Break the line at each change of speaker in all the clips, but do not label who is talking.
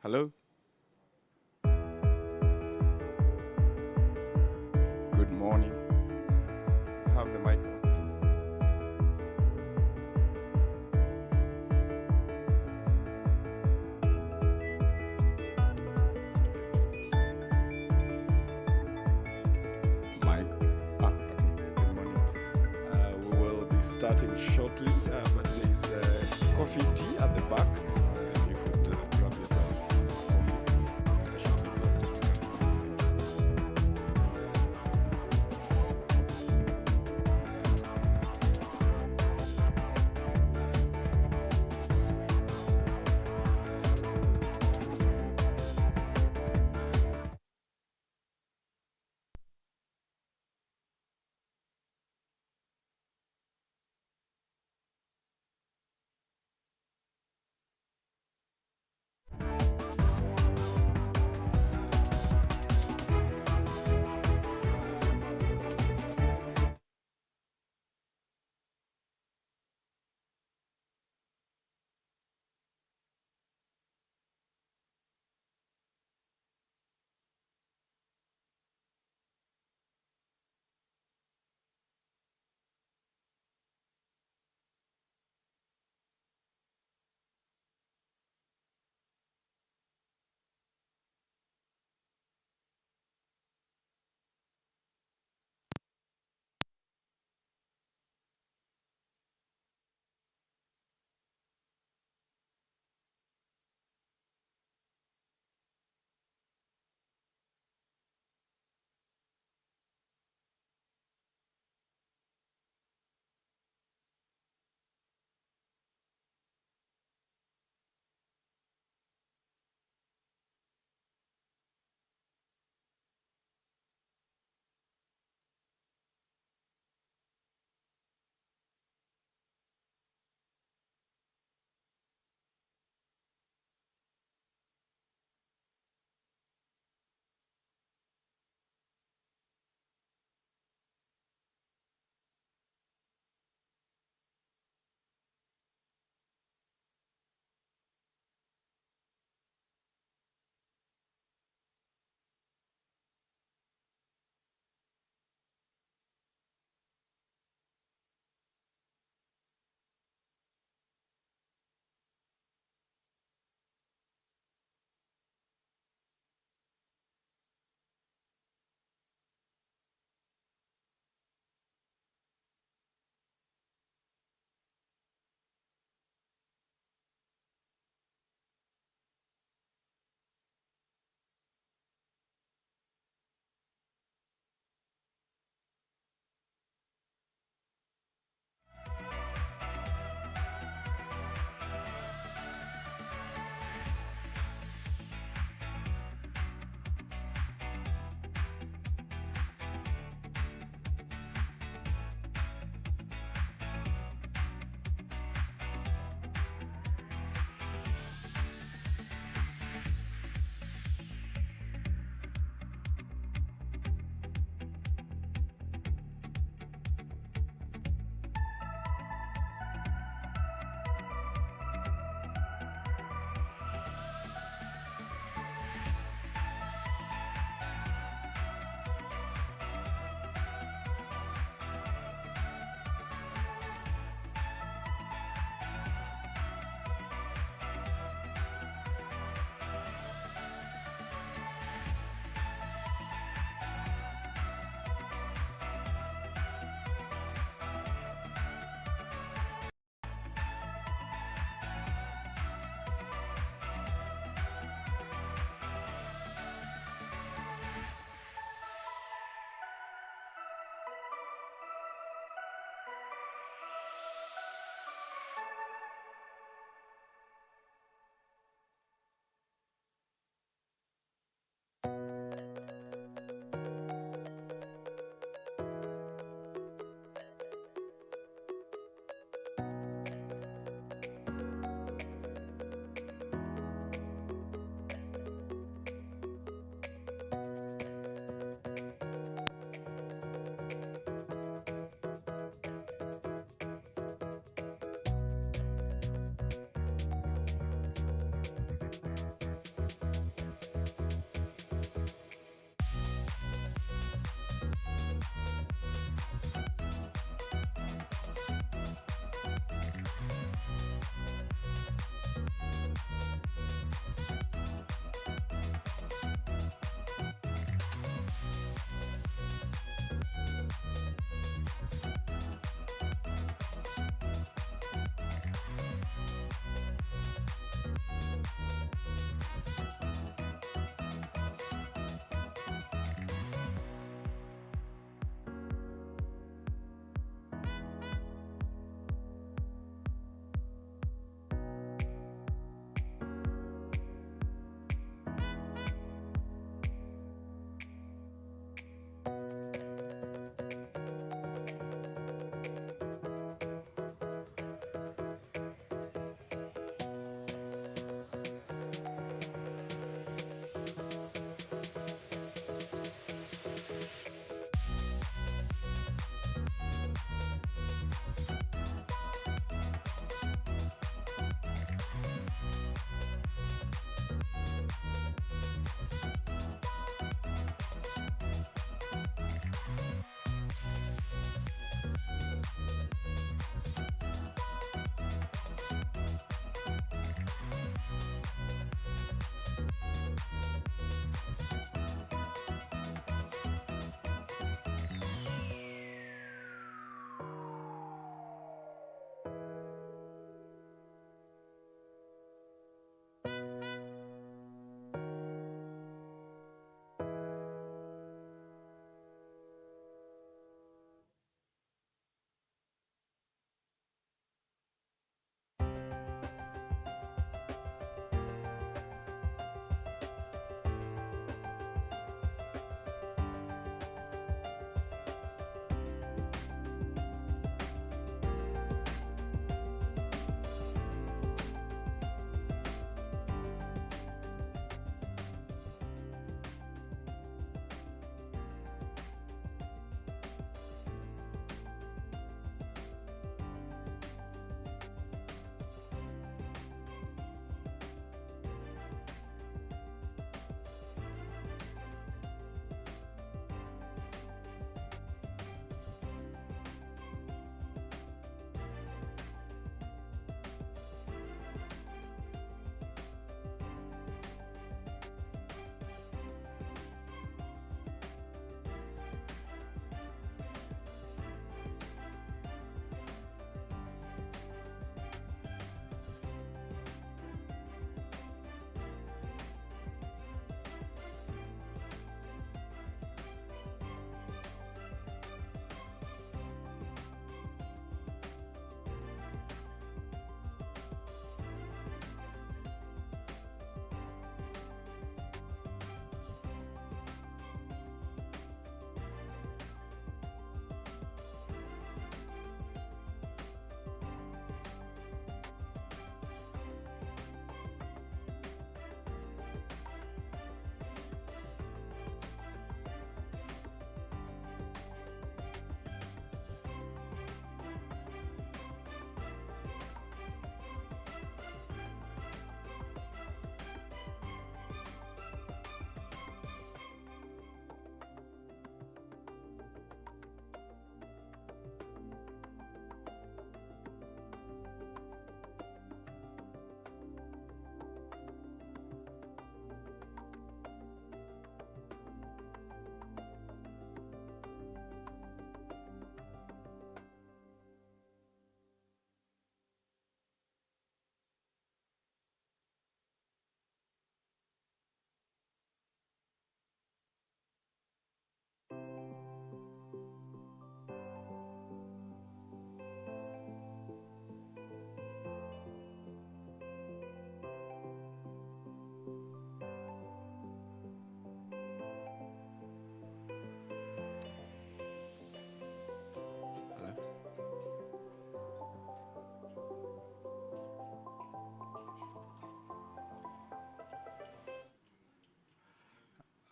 Hello. Good morning. Have the mic on, please. Mic. Okay. Good morning. We will be starting shortly, but there's coffee tea at the back. So you could grab yourself coffee, especially those who are just coming.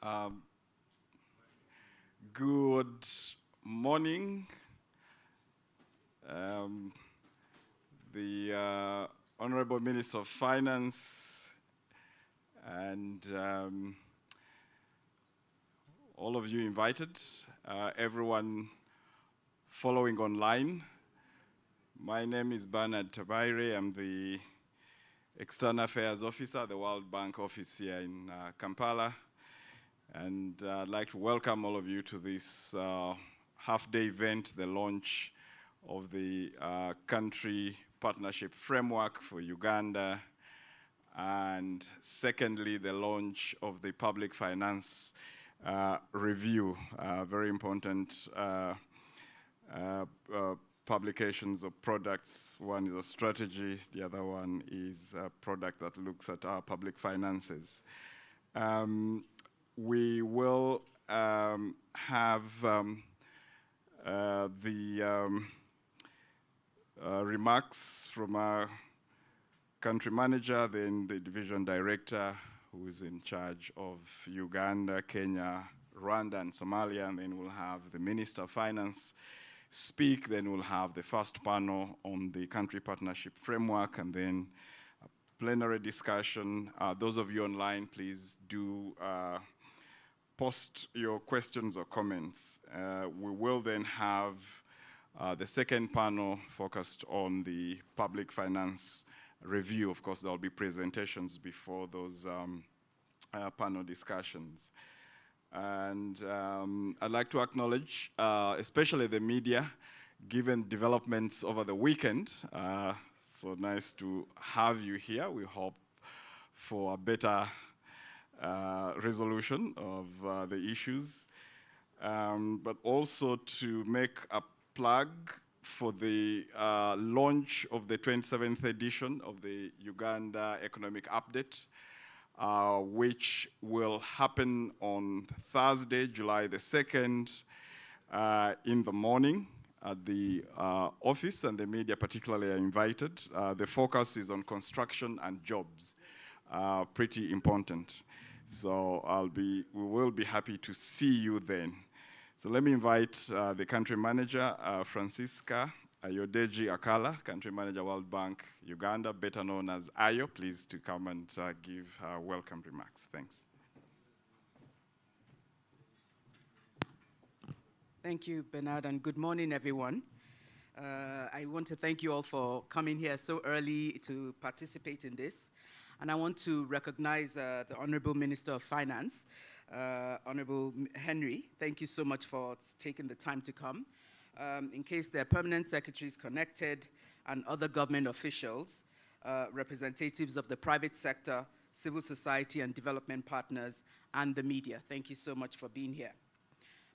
Um, Good morning. The Honorable Minister of Finance and all of you invited, everyone following online. My name is Bernard Tabaire. I'm the External Affairs Officer at the World Bank office here in Kampala. And I'd like to welcome all of you to this half-day event, the launch of the country partnership framework for Uganda, and secondly, the launch of the public finance review, very important publications of products. One is a strategy, the other one is a product that looks at our public finances. We will have the remarks from our country manager, then the division director who is in charge of Uganda, Kenya, Rwanda, and Somalia, and then we'll have the Minister of Finance speak, then we'll have the first panel on the country partnership framework, and then a plenary discussion. Those of you online, please do post your questions or comments. We will then have the second panel focused on the public finance review. Of course, there'll be presentations before those panel discussions. And I'd like to acknowledge, especially the media, given developments over the weekend. So nice to have you here. We hope for a better resolution of the issues, but also to make a plug for the launch of the 27th edition of the Uganda Economic Update, which will happen on Thursday, July the 2nd, in the morning at the office, and the media particularly are invited. The focus is on construction and jobs, pretty important. So we will be happy to see you then. So let me invite the country manager, Francisca Ayodeji Akala, country manager, World Bank, Uganda, better known as Ayo, please to come and give her welcome remarks. Thanks.
Thank you, Bernard, and good morning, everyone. I want to thank you all for coming here so early to participate in this. And I want to recognize the Honorable Minister of Finance, Honorable Henry. Thank you so much for taking the time to come. In case there are permanent secretaries connected and other government officials, representatives of the private sector, civil society and development partners, and the media, thank you so much for being here.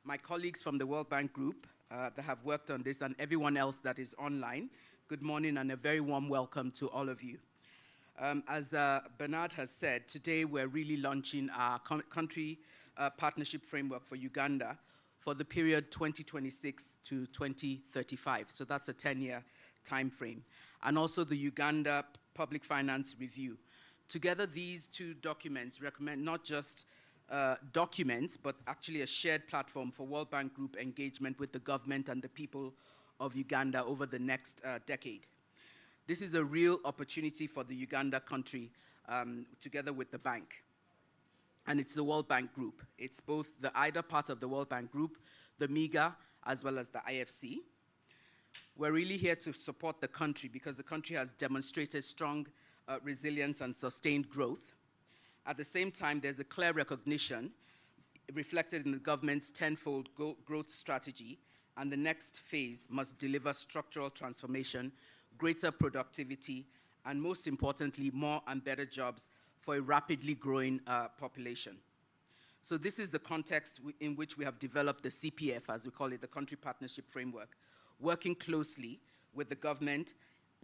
My colleagues from the World Bank Group that have worked on this, and everyone else that is online, good morning and a very warm welcome to all of you. As Bernard has said, today we're really launching our country partnership framework for Uganda for the period 2026 to 2035. So that's a 10-year time frame. And also the Uganda Public Finance Review. Together, these two documents recommend not just documents, but actually a shared platform for World Bank Group engagement with the government and the people of Uganda over the next decade. This is a real opportunity for the Uganda country together with the bank. And it's the World Bank Group. It's both the IDA part of the World Bank Group, the MIGA, as well as the IFC. We're really here to support the country because the country has demonstrated strong resilience and sustained growth. At the same time, there's a clear recognition reflected in the government's tenfold growth strategy, and the next phase must deliver structural transformation, greater productivity, and most importantly, more and better jobs for a rapidly growing population. So this is the context in which we have developed the CPF, as we call it, the Country Partnership Framework, working closely with the government,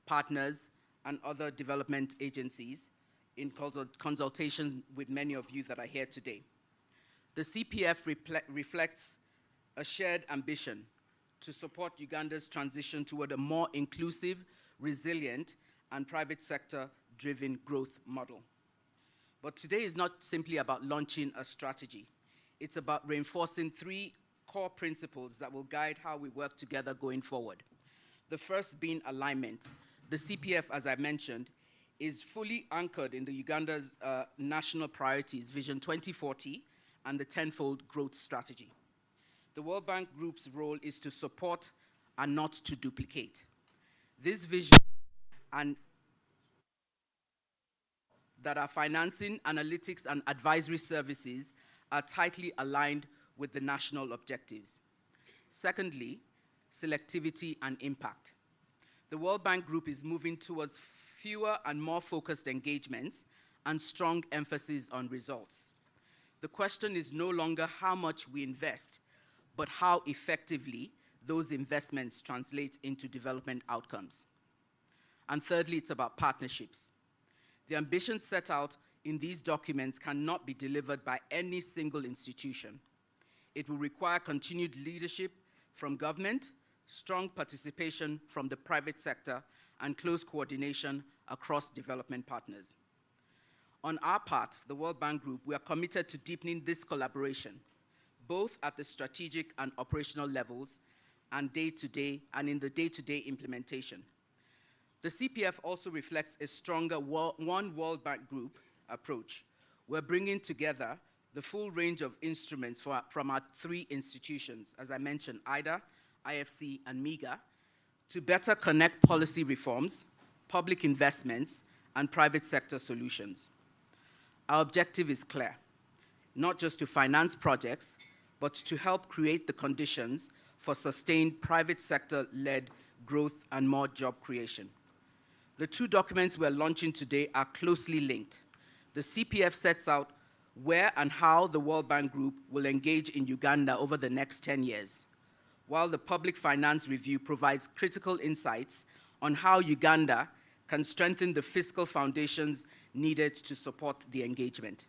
partners, and other development agencies in consultations with many of you that are here today. The CPF reflects a shared ambition to support Uganda's transition toward a more inclusive, resilient, and private sector-driven growth model. But today is not simply about launching a strategy. it's about reinforcing three core principles that will guide how we work together going forward. The first being alignment. The CPF, as I mentioned, is fully anchored in the Uganda's national priorities, Vision 2040, and the tenfold growth strategy. The World Bank Group's role is to support and not to duplicate. This vision and that our financing, analytics, and advisory services are tightly aligned with the national objectives. Secondly, selectivity and impact. The World Bank Group is moving towards fewer and more focused engagements and strong emphasis on results. The question is no longer how much we invest, but how effectively those investments translate into development outcomes. And thirdly, it's about partnerships. The ambitions set out in these documents cannot be delivered by any single institution. It will require continued leadership from government, strong participation from the private sector, and close coordination across development partners. On our part, the World Bank Group, we are committed to deepening this collaboration, both at the strategic and operational levels and in the day-to-day implementation. The CPF also reflects a stronger one World Bank Group approach. We're bringing together the full range of instruments from our three institutions, as I mentioned, IDA, IFC, and MEGA, to better connect policy reforms, public investments, and private sector solutions. Our objective is clear, not just to finance projects, but to help create the conditions for sustained private sector-led growth and more job creation. The two documents we're launching today are closely linked. The CPF sets out where and how the World Bank Group will engage in Uganda over the next 10 years, while the Public Finance Review provides critical insights on how Uganda can strengthen the fiscal foundations needed to support the engagement.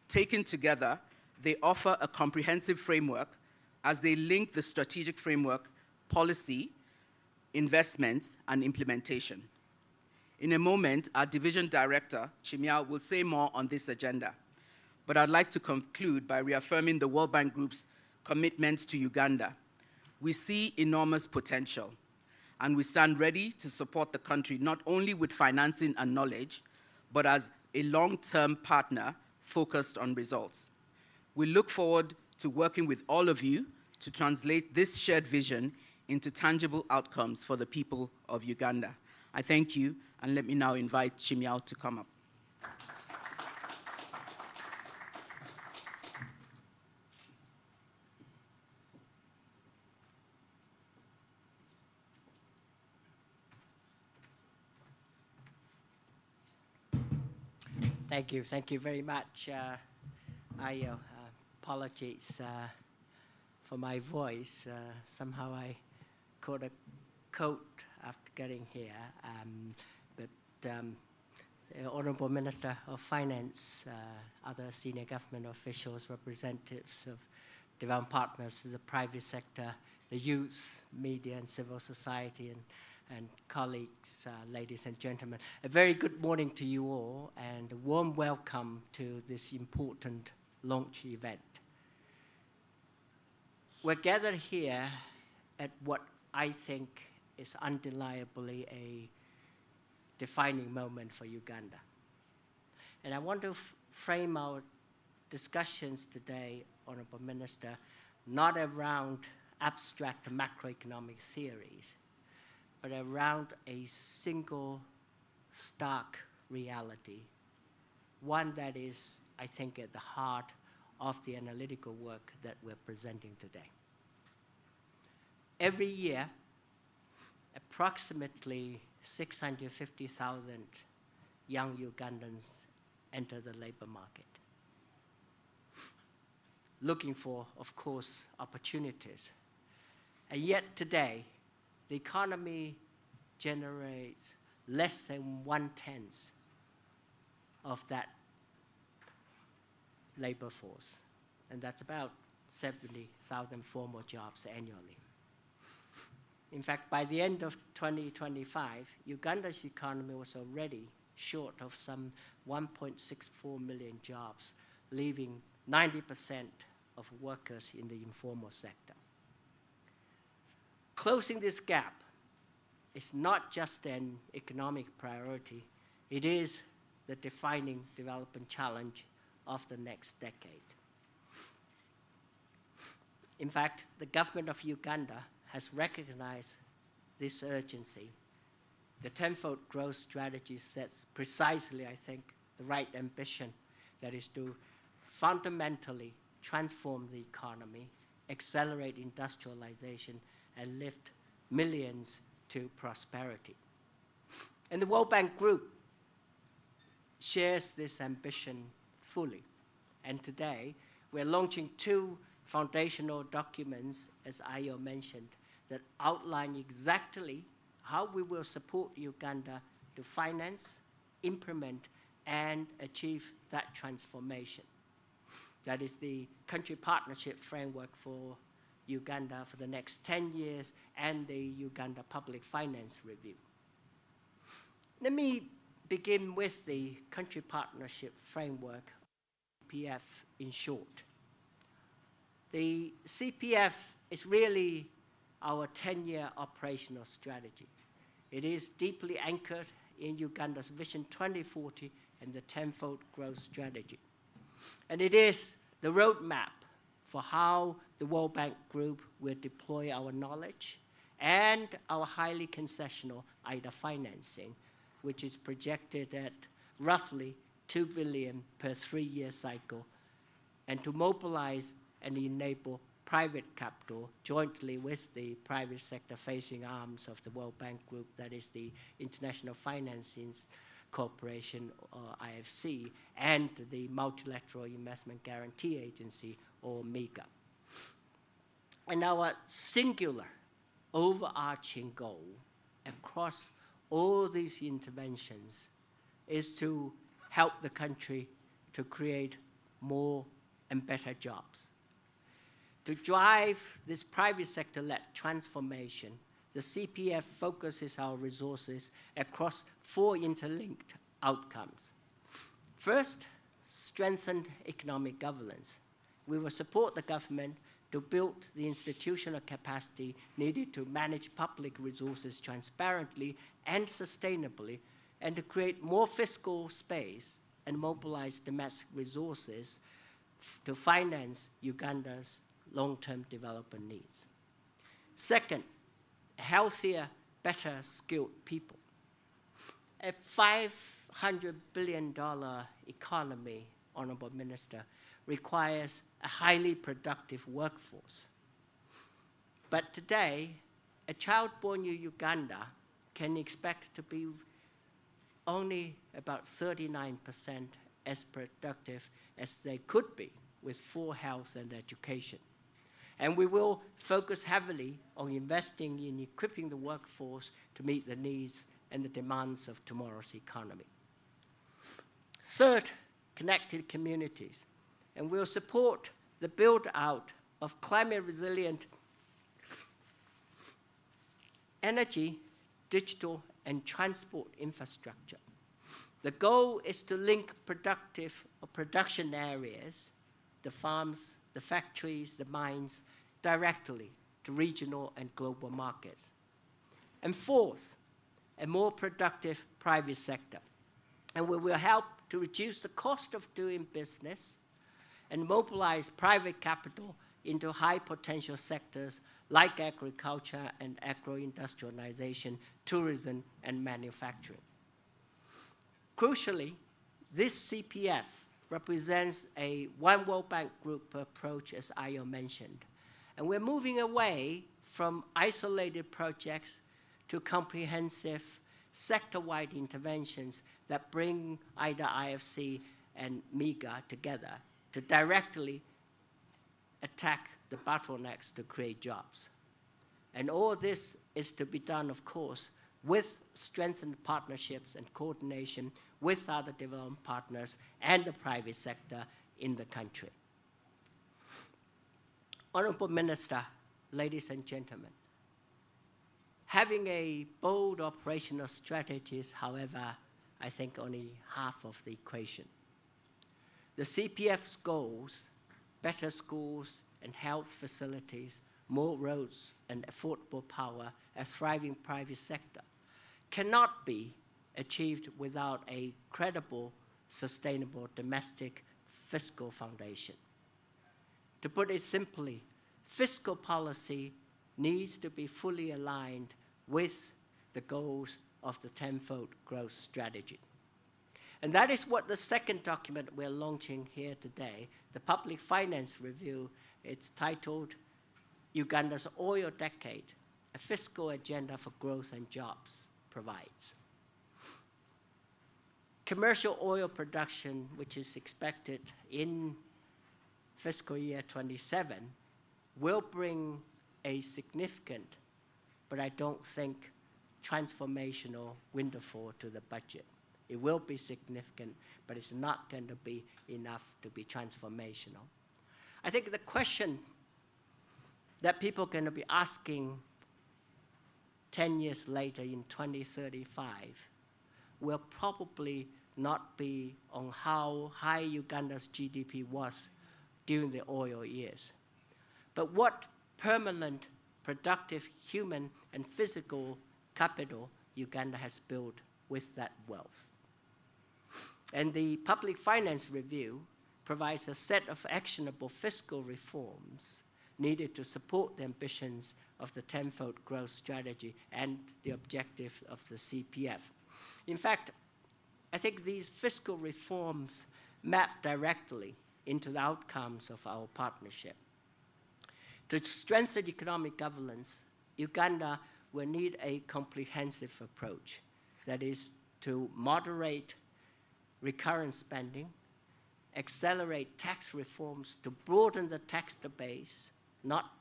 Taken together, they offer a comprehensive framework as they link the strategic framework, policy, investments, and implementation. In a moment, our division director, Chimiao, will say more on this agenda. But I'd like to conclude by reaffirming the World Bank Group's commitment to Uganda. We see enormous potential, and we stand ready to support the country not only with financing and knowledge, but as a long-term partner focused on results. We look forward to working with all of you to translate this shared vision into tangible outcomes for the people of Uganda. I thank you, and let me now invite Chimiao to come up.
Thank you very much. I apologize for my voice. Somehow I caught a cold after getting here. The Honorable Minister of Finance, other senior government officials, representatives of development partners, the private sector, the youth, media, and civil society, and colleagues, ladies and gentlemen. A very good morning to you all, and a warm welcome to this important launch event. We're gathered here at what I think is undeniably a defining moment for Uganda. And I want to frame our discussions today, Honorable Minister, not around abstract macroeconomic theories, but around a single stark reality, one that is, I think, at the heart of the analytical work that we're presenting today. Every year, approximately 650,000 young Ugandans enter the labor market, looking for, of course, opportunities. And yet today, the economy generates less than 1/10 of that labor force, and that's about 70,000 formal jobs annually. In fact, by the end of 2025, Uganda's economy was already short of some 1.64 million jobs, leaving 90% of workers in the informal sector. Closing this gap is not just an economic priority, it is the defining development challenge of the next decade. In fact, the government of Uganda has recognized this urgency. The tenfold growth strategy sets precisely, I think, the right ambition, that is to fundamentally transform the economy, accelerate industrialization, and lift millions to prosperity. And the World Bank Group shares this ambition fully. And today, we're launching 2 foundational documents, as Ayo mentioned, that outline exactly how we will support Uganda to finance, implement, and achieve that transformation. That is the country partnership framework for Uganda for the next 10 years and the Uganda Public Finance Review. Let me begin with the country partnership framework, CPF in short. The CPF is really our 10-year operational strategy. It is deeply anchored in Uganda's Vision 2040 and the tenfold growth strategy. And it is the roadmap for how the World Bank Group will deploy our knowledge and our highly concessional IDA financing, which is projected at roughly $2 billion per 3-year cycle, and to mobilize and enable private capital jointly with the private sector-facing arms of the World Bank Group, that is the International Financing Corporation, or IFC, and the Multilateral Investment Guarantee Agency, or MIGA. And our singular overarching goal across all these interventions is to help the country to create more and better jobs. To drive this private sector-led transformation, the CPF focuses our resources across 4 interlinked outcomes. First, strengthen economic governance. We will support the government to build the institutional capacity needed to manage public resources transparently and sustainably, and to create more fiscal space and mobilize domestic resources to finance Uganda's long-term development needs. Second, healthier, better skilled people. A $500 billion economy, Honorable Minister, requires a highly productive workforce. But today, a child born in Uganda can expect to be only about 39% as productive as they could be with full health and education. And we will focus heavily on investing in equipping the workforce to meet the needs and the demands of tomorrow's economy. Third, connected communities. And we'll support the build-out of climate-resilient energy, digital, and transport infrastructure. The goal is to link production areas, the farms, the factories, the mines, directly to regional and global markets. And fourth, a more productive private sector. And we will help to reduce the cost of doing business and mobilize private capital into high potential sectors like agriculture and agro-industrialization, tourism, and manufacturing. Crucially, this CPF represents a One World Bank Group approach, as Ayo mentioned. And we're moving away from isolated projects to comprehensive sector-wide interventions that bring either IFC and MIGA together to directly attack the bottlenecks to create jobs. And all this is to be done, of course, with strengthened partnerships and coordination with other development partners and the private sector in the country. Honorable Minister, ladies and gentlemen, having a bold operational strategy is, however, I think only half of the equation. The CPF's goals, better schools and health facilities, more roads and affordable power, a thriving private sector, cannot be achieved without a credible, sustainable domestic fiscal foundation. To put it simply, fiscal policy needs to be fully aligned with the goals of the tenfold growth strategy. And that is what the second document we're launching here today, the Public Finance Review, it's titled Uganda's Oil Decade, a Fiscal Agenda for Growth and Jobs, provides. Commercial oil production, which is expected in fiscal year 27, will bring a significant, but I don't think transformational windfall to the budget. It will be significant, but it's not going to be enough to be transformational. I think the question that people are going to be asking 10 years later in 2035 will probably not be on how high Uganda's GDP was during the oil years, but what permanent, productive human and physical capital Uganda has built with that wealth. And the Public Finance Review provides a set of actionable fiscal reforms needed to support the ambitions of the tenfold growth strategy and the objectives of the CPF. In fact, I think these fiscal reforms map directly into the outcomes of our partnership. To strengthen economic governance, Uganda will need a comprehensive approach, that is, to moderate recurrent spending, accelerate tax reforms to broaden the tax base, not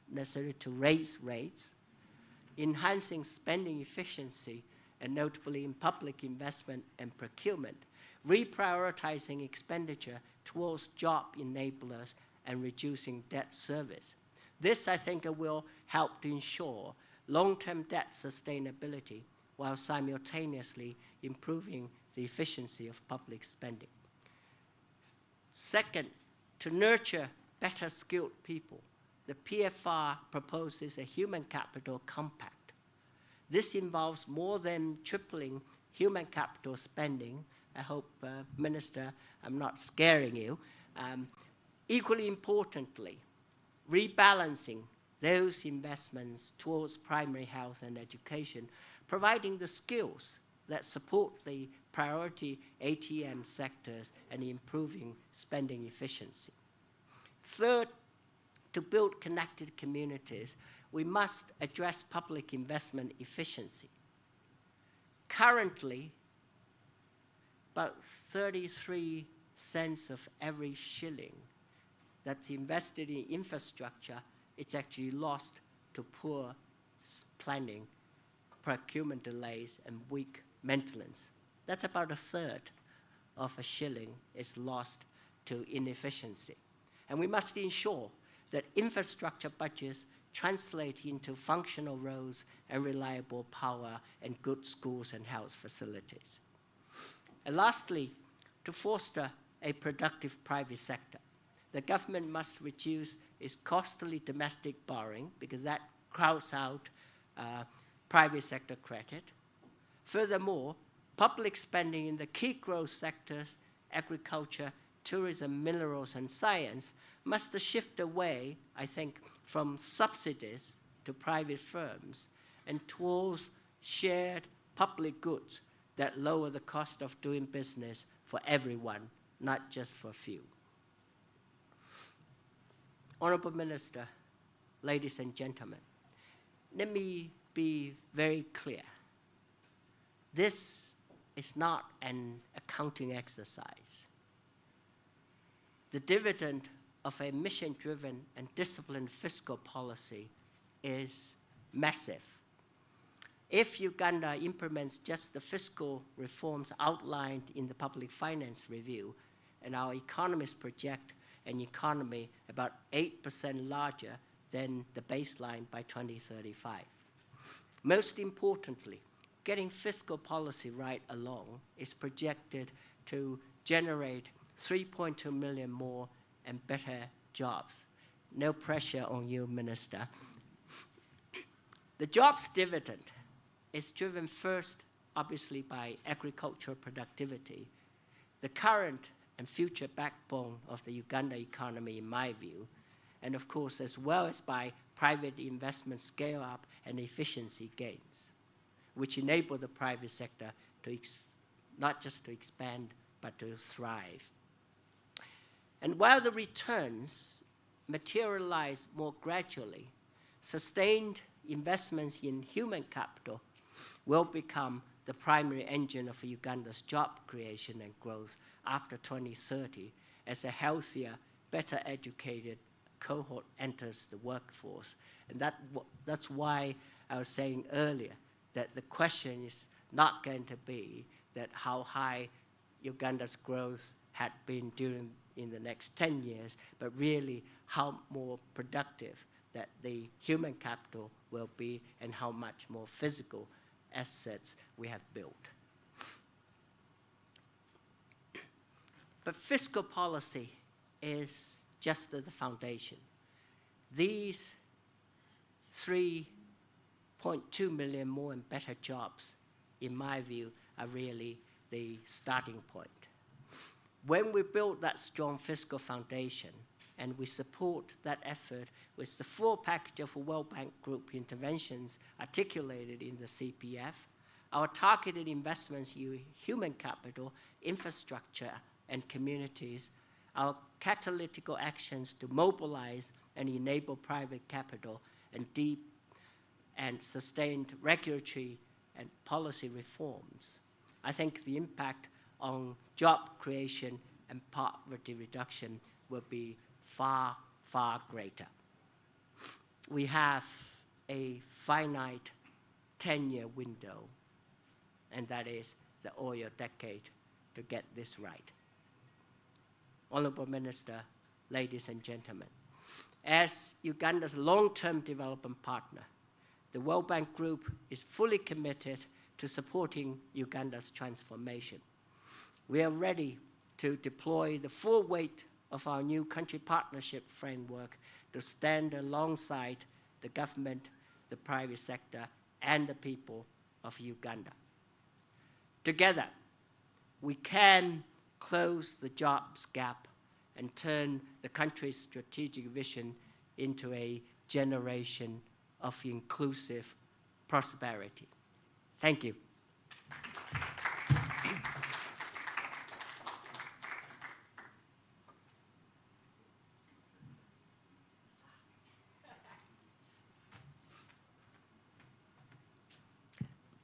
necessarily to raise rates, enhancing spending efficiency, and notably in public investment and procurement, reprioritizing expenditure towards job enablers and reducing debt service. This, I think, will help to ensure long-term debt sustainability while simultaneously improving the efficiency of public spending. Second, to nurture better skilled people, the PFR proposes a human capital compact. This involves more than tripling human capital spending. I hope, Minister, I'm not scaring you. Equally importantly, rebalancing those investments towards primary health and education, providing the skills that support the priority ATM sectors and improving spending efficiency. Third, to build connected communities, we must address public investment efficiency. Currently, about 33 cents of every shilling that's invested in infrastructure, it's actually lost to poor planning, procurement delays, and weak maintenance. That's about a third of a shilling is lost to inefficiency. And we must ensure that infrastructure budgets translate into functional roads and reliable power and good schools and health facilities. And lastly, to foster a productive private sector, the government must reduce its costly domestic borrowing because that crowds out private sector credit. Furthermore, public spending in the key growth sectors, agriculture, tourism, minerals, and science, must shift away, I think, from subsidies to private firms and towards shared public goods that lower the cost of doing business for everyone, not just for a few. Honorable Minister, ladies and gentlemen, let me be very clear. This is not an accounting exercise. The dividend of a mission-driven and disciplined fiscal policy is massive. If Uganda implements just the fiscal reforms outlined in the Public Finance Review, and our economists project an economy about 8% larger than the baseline by 2035. Most importantly, getting fiscal policy right along is projected to generate 3.2 million more and better jobs. No pressure on you, Minister. The jobs dividend is driven first, obviously, by agricultural productivity, the current and future backbone of the Uganda economy, in my view, and of course, as well as by private investment scale-up and efficiency gains, which enable the private sector to not just to expand, but to thrive. And while the returns materialize more gradually, sustained investments in human capital will become the primary engine of Uganda's job creation and growth after 2030 as a healthier, better educated cohort enters the workforce. And that's why I was saying earlier that the question is not going to be that how high Uganda's growth had been in the next 10 years, but really how more productive that the human capital will be and how much more physical assets we have built. But fiscal policy is just the foundation. These 3.2 million more and better jobs, in my view, are really the starting point. When we build that strong fiscal foundation, and we support that effort with the full package of World Bank Group interventions articulated in the CPF, our targeted investments in human capital, infrastructure, and communities, our catalytic actions to mobilize and enable private capital, and deep and sustained regulatory and policy reforms, I think the impact on job creation and poverty reduction will be far, far greater. We have a finite 10-year window, and that is the oil decade, to get this right. Honorable Minister, ladies and gentlemen, as Uganda's long-term development partner, the World Bank Group is fully committed to supporting Uganda's transformation. We are ready to deploy the full weight of our new country partnership framework to stand alongside the government, the private sector, and the people of Uganda. Together, we can close the jobs gap and turn the country's strategic vision into a generation of inclusive prosperity. Thank you.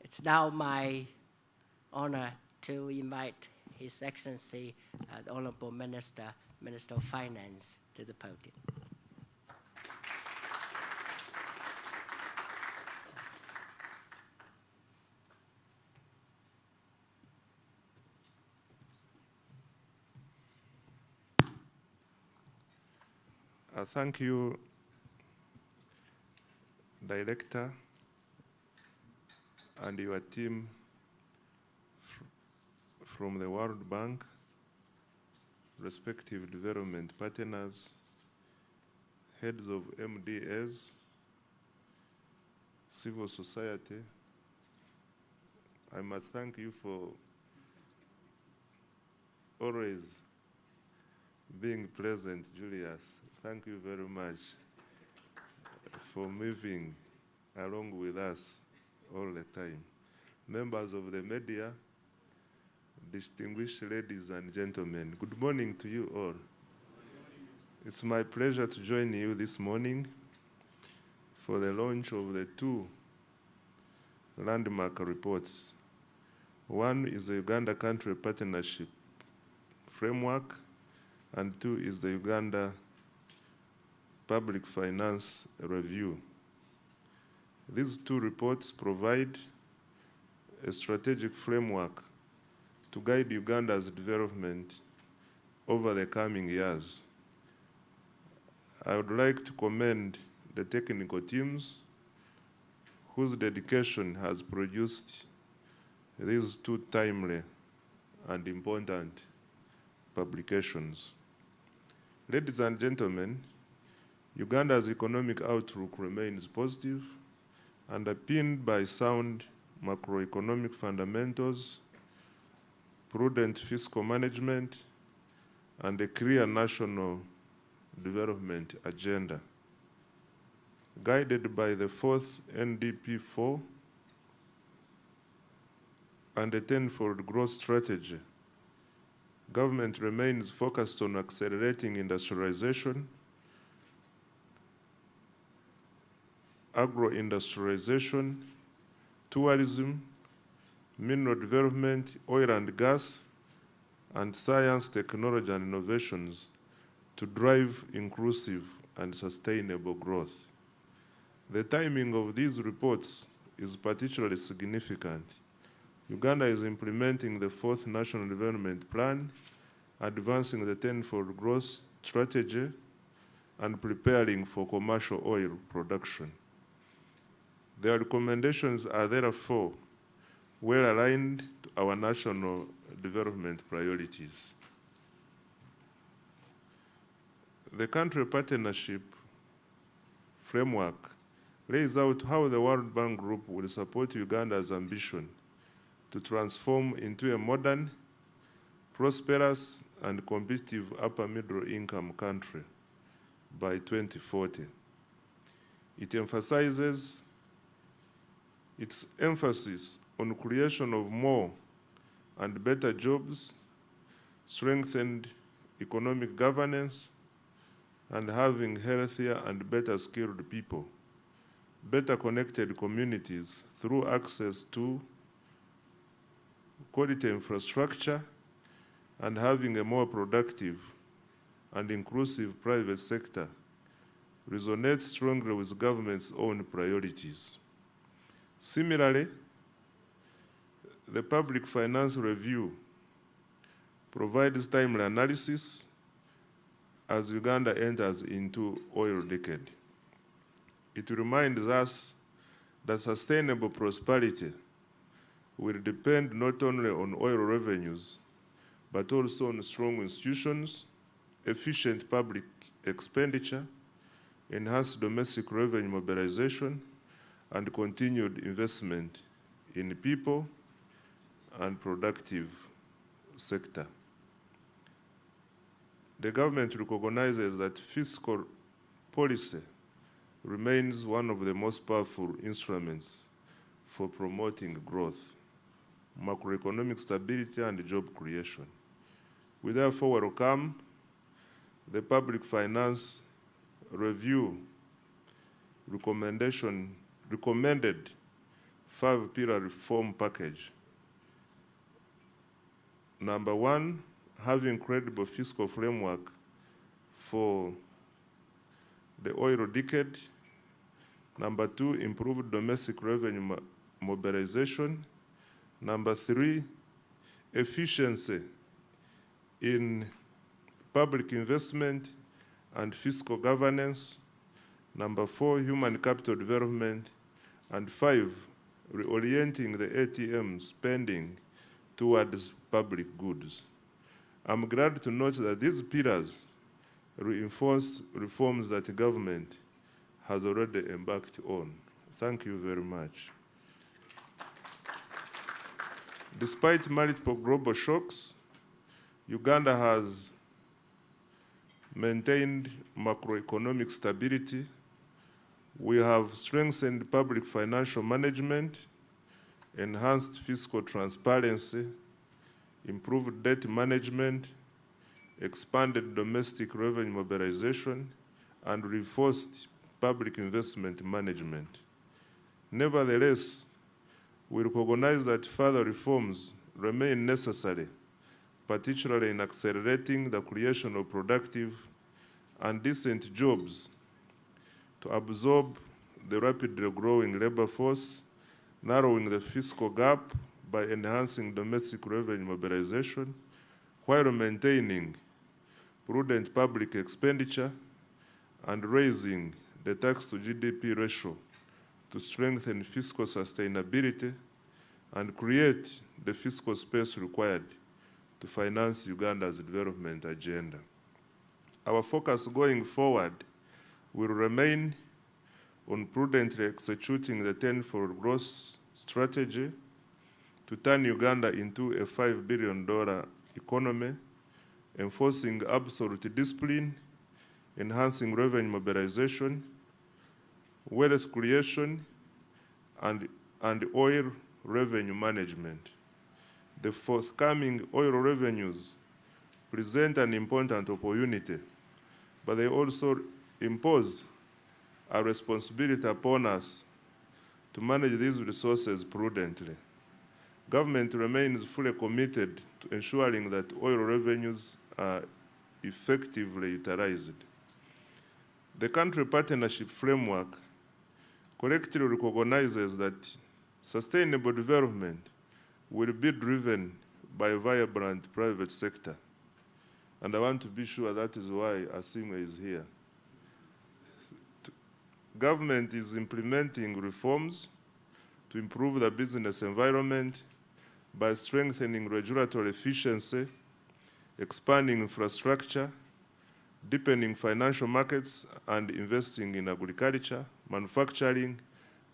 It's now my honor to invite His Excellency, the Honorable Minister of Finance, to the podium.
Thank you, Director, and your team from the World Bank, respective development partners, heads of MDAs, civil society. I must thank you for always being present, Julius. Thank you very much for moving along with us all the time. Members of the media, distinguished ladies and gentlemen, good morning to you all. It's my pleasure to join you this morning for the launch of the two landmark reports. One is the Uganda Country Partnership Framework, and two is the Uganda Public Finance Review. These two reports provide a strategic framework to guide Uganda's development over the coming years. I would like to commend the technical teams whose dedication has produced these two timely and important publications. Ladies and gentlemen, Uganda's economic outlook remains positive, underpinned by sound macroeconomic fundamentals, prudent fiscal management, and a clear national development agenda. Guided by the fourth NDP4 and a tenfold growth strategy, government remains focused on accelerating industrialization, agro-industrialization, tourism, mineral development, oil and gas, and science, technology, and innovations to drive inclusive and sustainable growth. The timing of these reports is particularly significant. Uganda is implementing the fourth National Development Plan, advancing the tenfold growth strategy, and preparing for commercial oil production. Their recommendations are therefore well aligned to our national development priorities. The country partnership framework lays out how the World Bank Group will support Uganda's ambition to transform into a modern, prosperous, and competitive upper middle income country by 2040. It emphasizes its emphasis on creation of more and better jobs, strengthened economic governance, and having healthier and better skilled people, better connected communities through access to quality infrastructure, and having a more productive and inclusive private sector resonates strongly with government's own priorities. Similarly, the Public Finance Review provides timely analysis as Uganda enters into oil decade. It reminds us that sustainable prosperity will depend not only on oil revenues, but also on strong institutions, efficient public expenditure, enhanced domestic revenue mobilization, and continued investment in people and productive sector. The government recognizes that fiscal policy remains one of the most powerful instruments for promoting growth, macroeconomic stability, and job creation. We therefore welcome the Public Finance Review recommended 5-pillar reform package. Number one, having credible fiscal framework for the oil decade. Number two, improved domestic revenue mobilization. Number three, efficiency in public investment and fiscal governance. Number four, human capital development. And 5, reorienting the ATM spending towards public goods. I'm glad to note that these pillars reinforce reforms that the government has already embarked on. Thank you very much. Despite multiple global shocks, Uganda has maintained macroeconomic stability. We have strengthened public financial management, enhanced fiscal transparency, improved debt management, expanded domestic revenue mobilization, and reinforced public investment management. Nevertheless, we recognize that further reforms remain necessary, particularly in accelerating the creation of productive and decent jobs to absorb the rapidly growing labor force, narrowing the fiscal gap by enhancing domestic revenue mobilization, while maintaining prudent public expenditure and raising the tax-to-GDP ratio to strengthen fiscal sustainability and create the fiscal space required to finance Uganda's development agenda. Our focus going forward will remain on prudently executing the 10 for Growth strategy to turn Uganda into a $5 billion economy, enforcing absolute discipline, enhancing revenue mobilization, wealth creation, and oil revenue management. The forthcoming oil revenues present an important opportunity, but they also impose a responsibility upon us to manage these resources prudently. Government remains fully committed to ensuring that oil revenues are effectively utilized. The country partnership framework collectively recognizes that sustainable development will be driven by a vibrant private sector. And I want to be sure that is why Asimwe is here. Government is implementing reforms to improve the business environment by strengthening regulatory efficiency, expanding infrastructure, deepening financial markets, and investing in agriculture, manufacturing,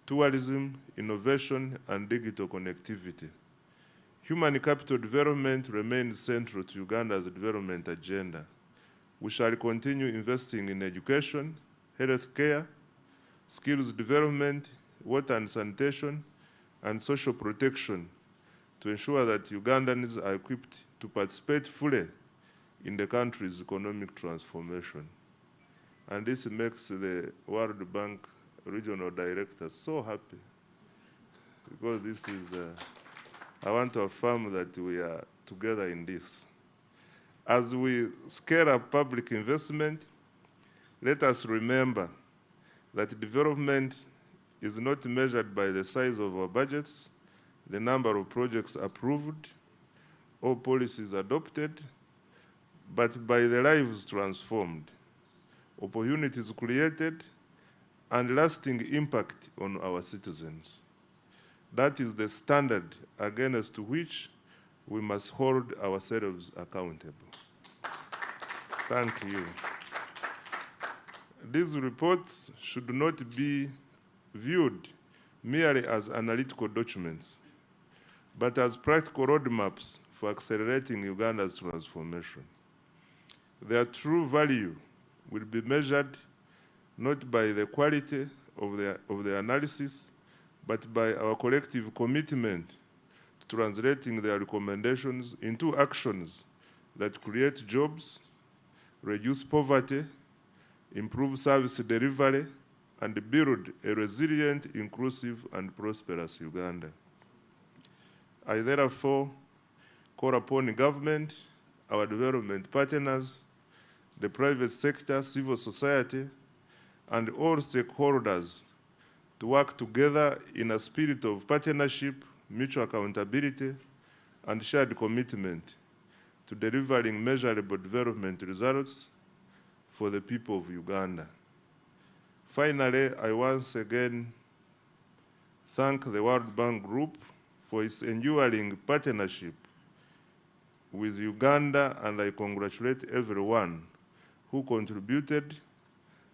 tourism, innovation, and digital connectivity. Human capital development remains central to Uganda's development agenda. We shall continue investing in education, health care, skills development, water and sanitation, and social protection to ensure that Ugandans are equipped to participate fully in the country's economic transformation. And this makes the World Bank regional director so happy, because this is, I want to affirm that we are together in this. As we scale up public investment, let us remember that development is not measured by the size of our budgets, the number of projects approved, or policies adopted, but by the lives transformed, opportunities created, and lasting impact on our citizens. That is the standard against which we must hold ourselves accountable. Thank you. These reports should not be viewed merely as analytical documents, but as practical roadmaps for accelerating Uganda's transformation. Their true value will be measured not by the quality of the analysis, but by our collective commitment to translating their recommendations into actions that create jobs, reduce poverty, improve service delivery, and build a resilient, inclusive, and prosperous Uganda. I therefore call upon government, our development partners, the private sector, civil society, and all stakeholders to work together in a spirit of partnership, mutual accountability, and shared commitment to delivering measurable development results for the people of Uganda. Finally, I once again thank the World Bank Group for its enduring partnership with Uganda, and I congratulate everyone who contributed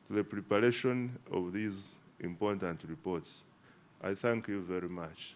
to the preparation of these important reports. I thank you very much.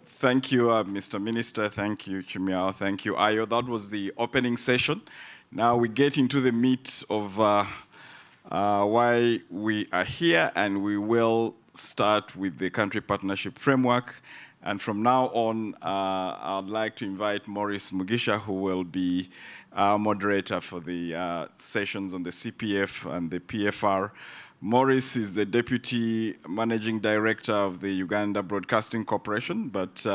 Thank you, Mr. Minister. Thank you, Chimiao. Thank you, Ayo. That was the opening session. Now we get into the meat of why we are here, and we will start with the country partnership framework. And from now on, I'd like to invite Maurice Mugisha, who will be our moderator for the sessions on the CPF and the PFR. Maurice is the Deputy Managing Director of the Uganda Broadcasting Corporation, but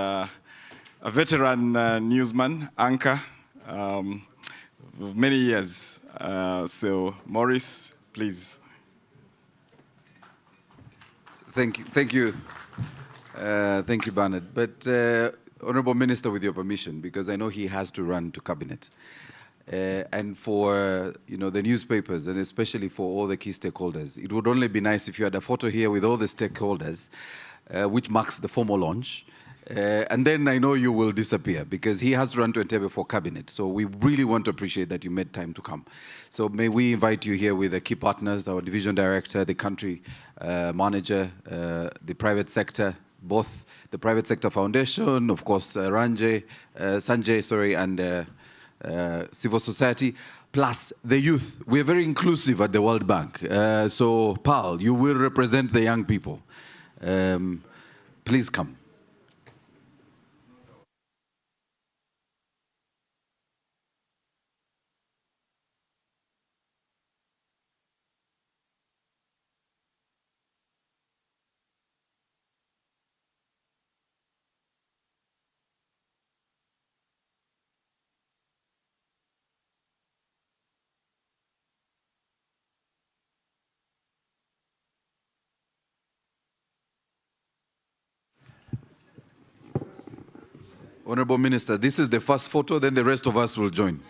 a veteran newsman, anchor, of many years. So, Maurice, please.
Thank you, Bernard. But Honourable Minister, with your permission, because I know he has to run to cabinet, and for the newspapers, and especially for all the key stakeholders, it would only be nice if you had a photo here with all the stakeholders, which marks the formal launch. And then I know you will disappear because he has to run to Entebbe for cabinet. So we really want to appreciate that you made time to come. So may we invite you here with the key partners, our division director, the country manager, the private sector, both the private sector foundation, of course, Sanjay, and civil society, plus the youth. We're very inclusive at the World Bank. So, Paul, you will represent the young people. Please come. Honourable Minister, this is the first photo, then the rest of us will join.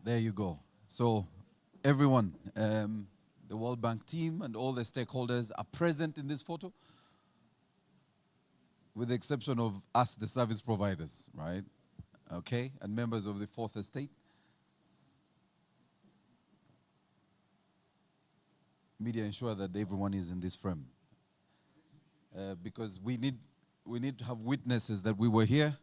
There you go. So everyone, the World Bank team and all the stakeholders are present in this photo, with the exception of us, the service providers, right? Okay, and members of the Fourth Estate. Media ensure that everyone is in this frame. Because we need to have witnesses that we were here.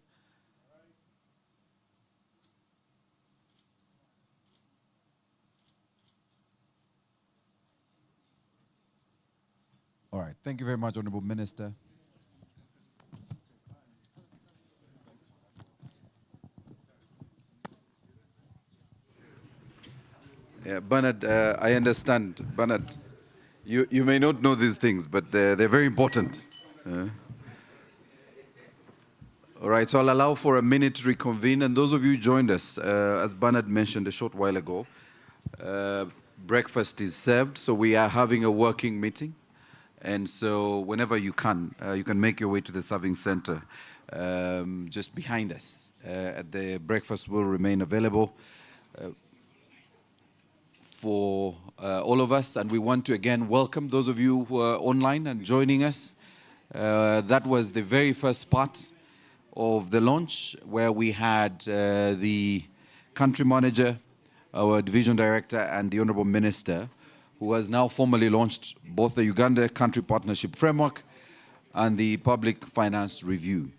All right, thank you very much, Honourable Minister. Yeah, Bernard, I understand. Bernard, you may not know these things, but they're very important. All right, so I'll allow for a minute to reconvene. And those of you who joined us, as Bernard mentioned a short while ago, breakfast is served, so we are having a working meeting. And so whenever you can make your way to the serving center just behind us. The breakfast will remain available for all of us. And we want to again welcome those of you who are online and joining us. That was the very first part of the launch, where we had the country manager, our division director, and the Honourable Minister, who has now formally launched both the Uganda Country Partnership Framework and the Public Finance Review.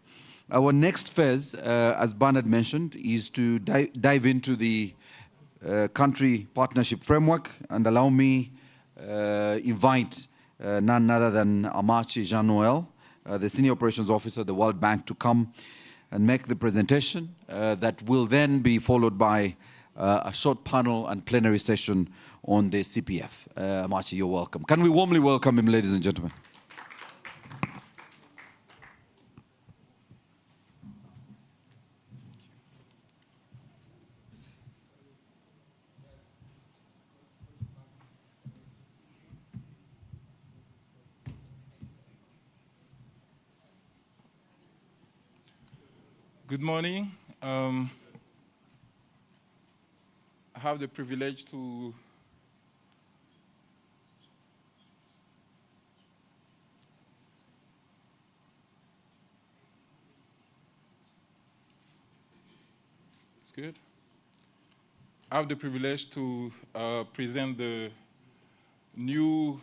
Our next phase, as Bernard mentioned, is to dive into the Country Partnership Framework, and allow me invite none other than Amachi Jean-Noel, the Senior Operations Officer at the World Bank, to come and make the presentation that will then be followed by a short panel and plenary session on the CPF. Amachi, you're welcome. Can we warmly welcome him, ladies and gentlemen?
Good morning. I have the privilege to good. I have the privilege to present the new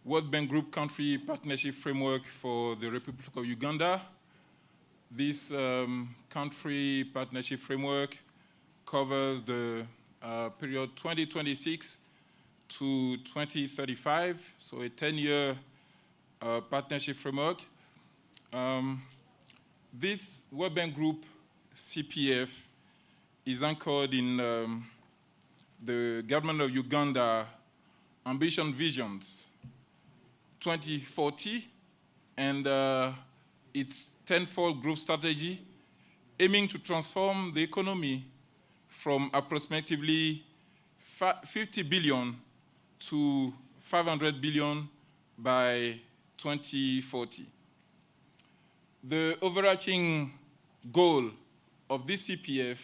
World Bank Group Country Partnership Framework for the Republic of Uganda. This country partnership framework covers the period 2026 to 2035, so a 10-year partnership framework. This World Bank Group CPF is anchored in the government of Uganda Ambition Visions 2040 and its tenfold growth strategy, aiming to transform the economy from approximately 50 billion to 500 billion by 2040. The overarching goal of this CPF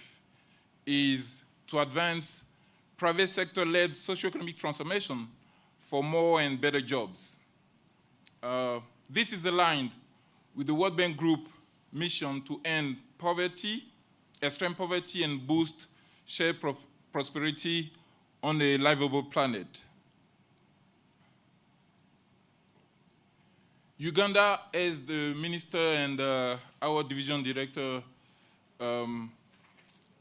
is to advance private sector-led socioeconomic transformation for more and better jobs. This is aligned with the World Bank Group mission to end poverty, extreme poverty, and boost shared prosperity on a livable planet. Uganda, as the minister and our division director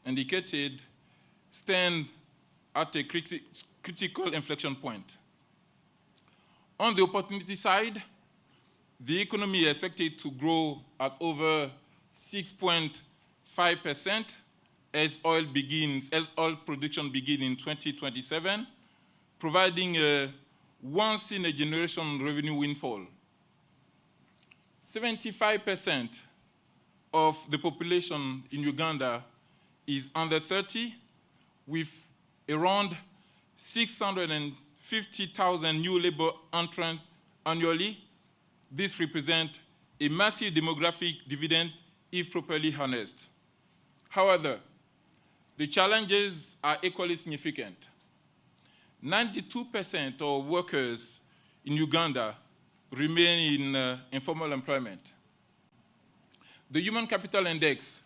indicated, stand at a critical inflection point. On the opportunity side, the economy is expected to grow at over 6.5% as oil production begins in 2027, providing a once-in-a-generation revenue windfall. 75% of the population in Uganda is under 30, with around 650,000 new labor entrants annually. This represents a massive demographic dividend if properly harnessed. However, the challenges are equally significant. 92% of workers in Uganda remain in informal employment. The Human Capital Index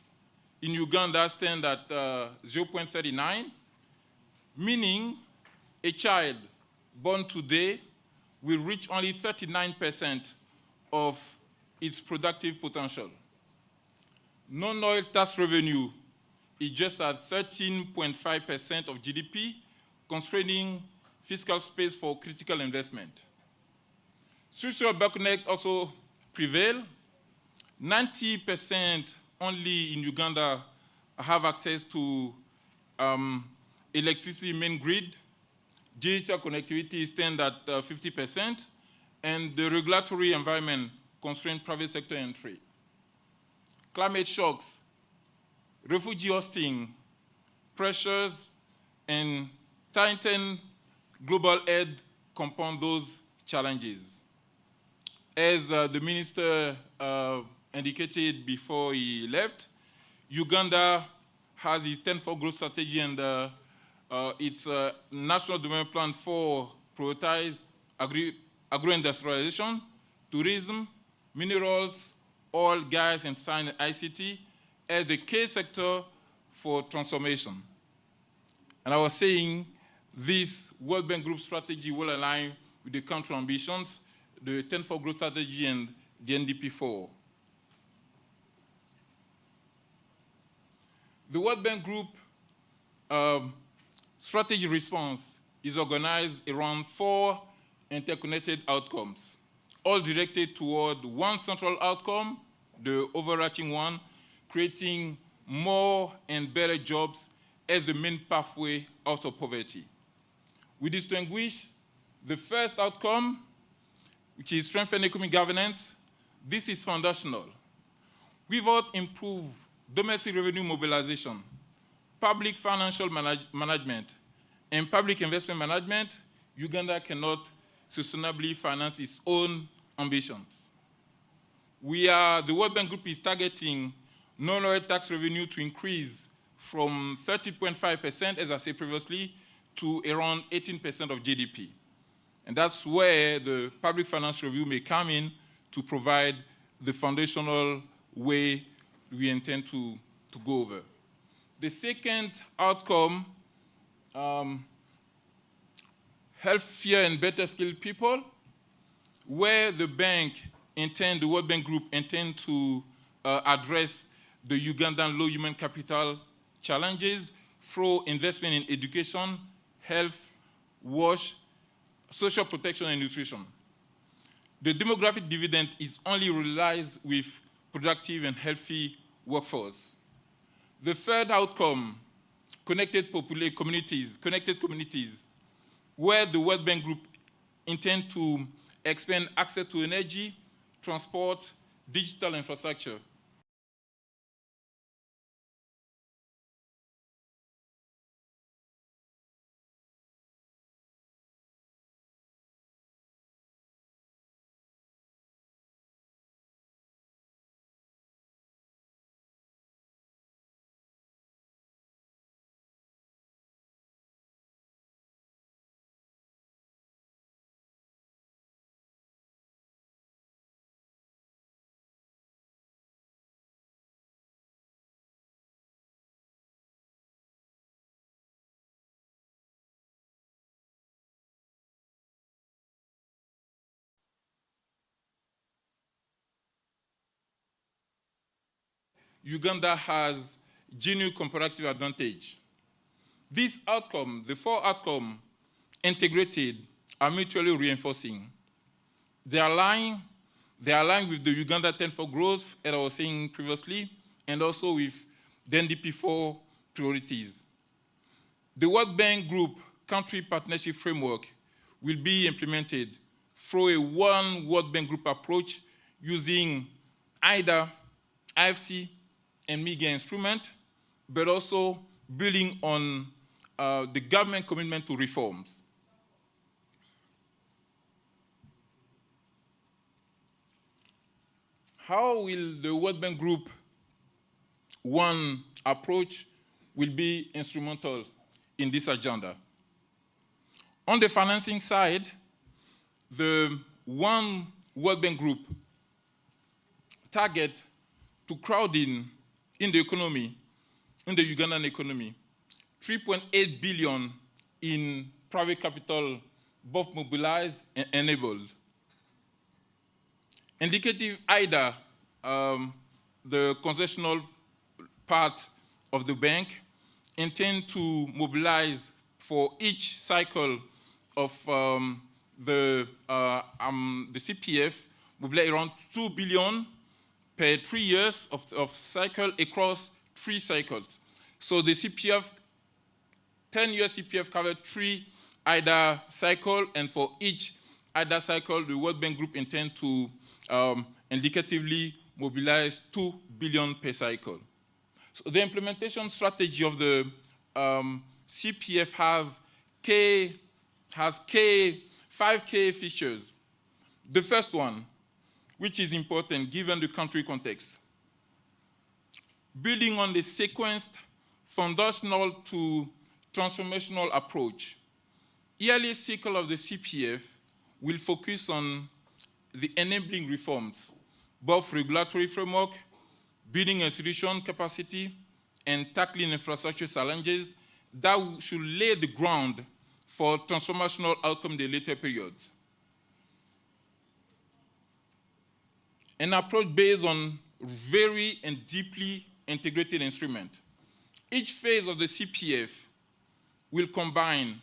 in Uganda stands at 0.39, meaning a child born today will reach only 39% of its productive potential. Non-oil tax revenue is just at 13.5% of GDP, constraining fiscal space for critical investment. Structural bottlenecks also prevail. 90% only in Uganda have access to electricity main grid. Digital connectivity stands at 50%, and the regulatory environment constrains private sector entry. Climate shocks, refugee hosting, pressures, and tightened global aid compound those challenges. As the minister indicated before he left, Uganda has its 10-4 growth strategy and its national development plan for prioritize agro-industrialization, tourism, minerals, oil, gas, and science and ICT as the key sector for transformation. And I was saying this World Bank Group strategy will align with the country ambitions, the 10-4 growth strategy and the NDP4. The World Bank Group strategy response is organized around 4 interconnected outcomes, all directed toward one central outcome, the overarching one, creating more and better jobs as the main pathway out of poverty. We distinguish the first outcome, which is strengthen economic governance. This is foundational. Without improved domestic revenue mobilization, public financial management, and public investment management, Uganda cannot sustainably finance its own ambitions. The World Bank Group is targeting non-oil tax revenue to increase from 30.5%, as I said previously, to around 18% of GDP. And that's where the public finance review may come in to provide the foundational way we intend to go over. The second outcome, healthier and better skilled people, where the World Bank Group intend to address the Ugandan low human capital challenges through investment in education, health, wash, social protection, and nutrition. The demographic dividend is only realized with productive and healthy workforce. The third outcome, connected communities, where the World Bank Group intend to expand access to energy, transport, digital infrastructure. Uganda has genuine comparative advantage. This outcome, the four outcomes integrated, are mutually reinforcing. They align with the Uganda 10 for growth, as I was saying previously, and also with the NDP4 priorities. The World Bank Group country partnership framework will be implemented through a one World Bank Group approach using either IFC and MIGA instrument, but also building on the government commitment to reforms. How will the World Bank Group one approach will be instrumental in this agenda? On the financing side, the one World Bank Group target to crowd in the economy, in the Ugandan economy, 3.8 billion in private capital, both mobilized and enabled. Indicative IDA, the concessional part of the bank, intend to mobilize for each cycle of the CPF, mobilize around 2 billion per 3 years of cycle across 3 cycles. So the CPF, 10-year CPF covered 3 IDA cycle, and for each IDA cycle, the World Bank Group intend to indicatively mobilize 2 billion per cycle. So the implementation strategy of the CPF has 5 key features. The first one, which is important given the country context, building on the sequenced foundational to transformational approach. Yearly cycle of the CPF will focus on the enabling reforms, both regulatory framework, building institution capacity, and tackling infrastructure challenges that should lay the ground for transformational outcome in the later periods. An approach based on very and deeply integrated instrument. Each phase of the CPF will combine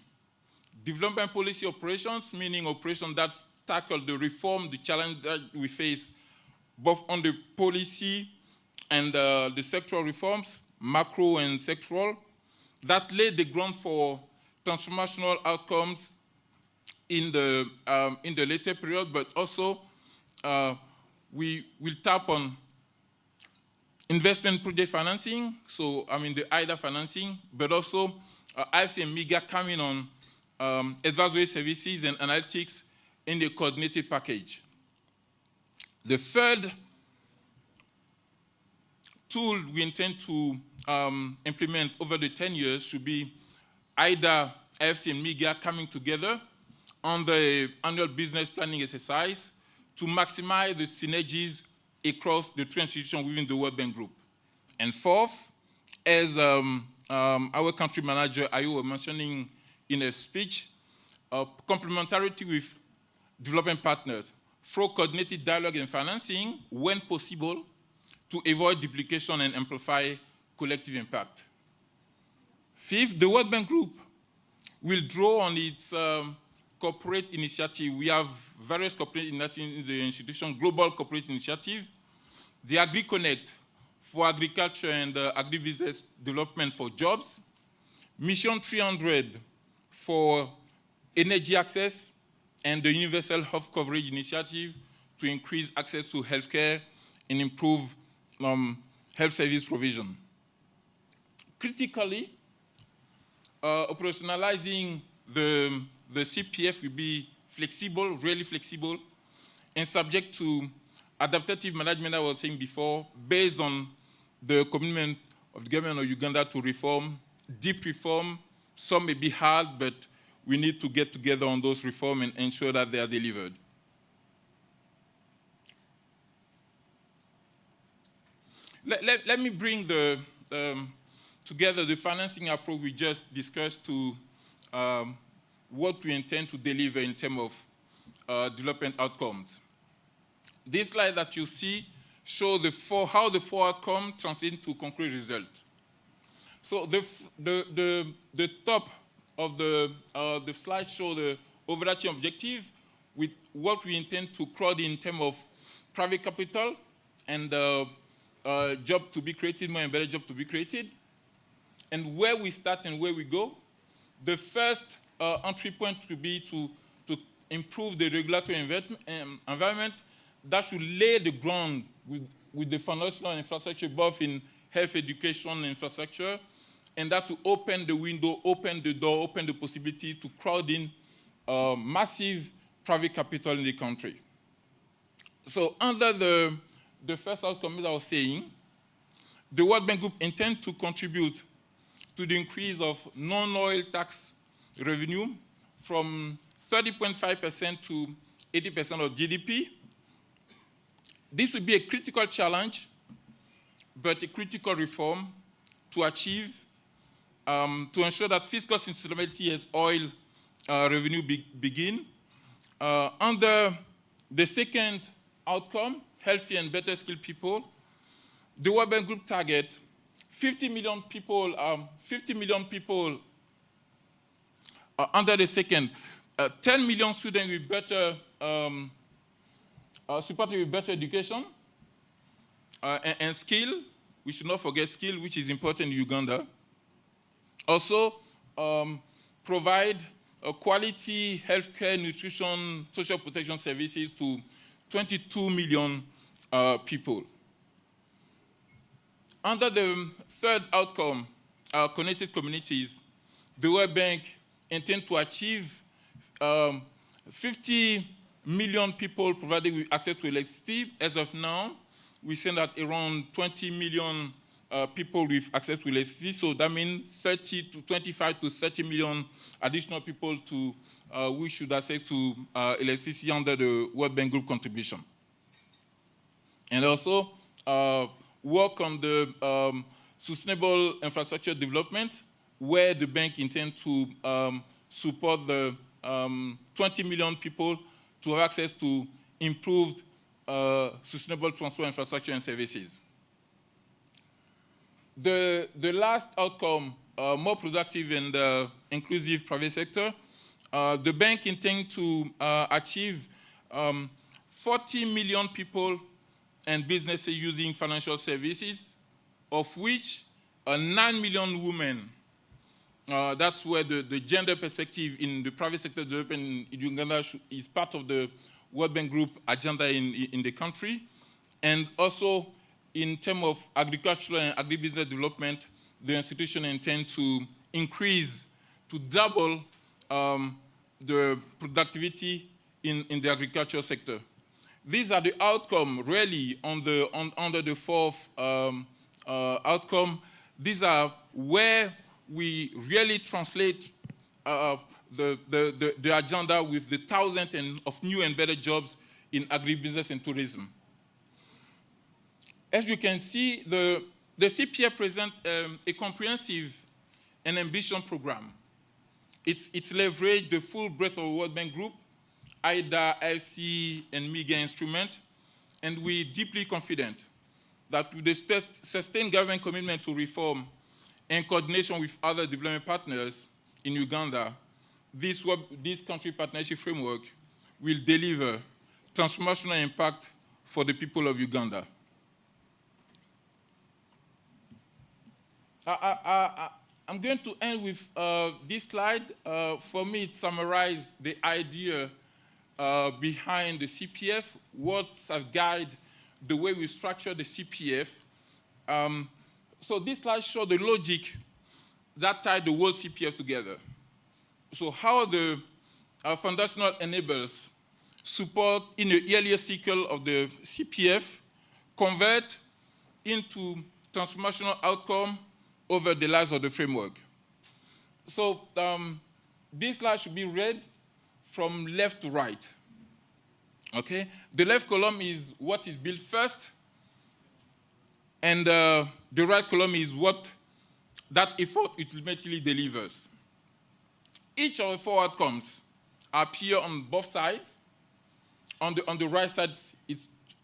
development policy operations, meaning operations that tackle the reform, the challenge that we face, both on the policy and the sectoral reforms, macro and sectoral, that laid the ground for transformational outcomes in the later period, but also we will tap on investment project financing, so the IDA financing, but also IFC and MIGA coming on advisory services and analytics in the coordinated package. The third tool we intend to implement over the 10 years should be either IFC and MIGA coming together on the annual business planning exercise to maximize the synergies across the three institutions within the World Bank Group. And fourth, as our country manager, Ayo, was mentioning in a speech, complementarity with development partners through coordinated dialogue and financing when possible to avoid duplication and amplify collective impact. Fifth, the World Bank Group will draw on its corporate initiative. We have various corporate initiatives in the institution, global corporate initiative, the AgriConnect for agriculture and agribusiness development for jobs, Mission 300 for energy access, and the Universal Health Coverage Initiative to increase access to healthcare and improve health service provision. Critically, operationalizing the CPF will be flexible, really flexible, and subject to adaptive management I was saying before, based on the commitment of the government of Uganda to reform, deep reform. Some may be hard, but we need to get together on those reforms and ensure that they are delivered. Let me bring together the financing approach we just discussed to what we intend to deliver in terms of development outcomes. This slide that you see shows how the four outcomes translate into concrete results. So the top of the slide shows the overarching objective with what we intend to crowd in terms of private capital and job to be created, more and better job to be created, and where we start and where we go. The first entry point will be to improve the regulatory environment that should lay the ground with the foundational infrastructure, both in health, education, and infrastructure, and that to open the window, open the door, open the possibility to crowd in massive private capital in the country. So under the first outcome, as I was saying, the World Bank Group intends to contribute to the increase of non-oil tax revenue from 30.5% to 80% of GDP. This will be a critical challenge, but a critical reform to achieve, to ensure that fiscal sustainability as oil revenue begin. Under the second outcome, healthy and better skilled people, the World Bank Group target 50 million people under the second, 10 million students with better, supported with better education and skill. We should not forget skill, which is important in Uganda. Also, provide quality healthcare, nutrition, social protection services to 22 million people. Under the third outcome, connected communities, the World Bank intends to achieve 50 million people provided with access to electricity. As of now, we say that around 20 million people with access to electricity. So that means 25 to 30 million additional people to we should access to electricity under the World Bank Group contribution. And also work on the sustainable infrastructure development, where the bank intends to support the 20 million people to have access to improved sustainable transport infrastructure and services. The last outcome, more productive and inclusive private sector, the bank intends to achieve 40 million people and businesses using financial services, of which 9 million women. That's where the gender perspective in the private sector development in Uganda is part of the World Bank Group agenda in the country. And also, in terms of agricultural and agribusiness development, the institution intends to increase, to double the productivity in the agricultural sector. These are the outcomes really under the fourth outcome. These are where we really translate the agenda with the thousands of new embedded jobs in agribusiness and tourism. As you can see, the CPF presents a comprehensive and ambitious program. It's leveraged the full breadth of World Bank Group, IDA, IFC, and MIGA instrument, and we're deeply confident that with the sustained government commitment to reform and coordination with other development partners in Uganda, this country partnership framework will deliver transformational impact for the people of Uganda. I'm going to end with this slide. For me, it summarizes the idea behind the CPF, what's guide the way we structure the CPF. So this slide shows the logic that tied the whole CPF together. So how the foundational enablers support in the earlier cycle of the CPF convert into transformational outcome over the lives of the framework. So this slide should be read from left to right. Okay? The left column is what is built first, and the right column is what that effort ultimately delivers. Each of the four outcomes appear on both sides. On the right side,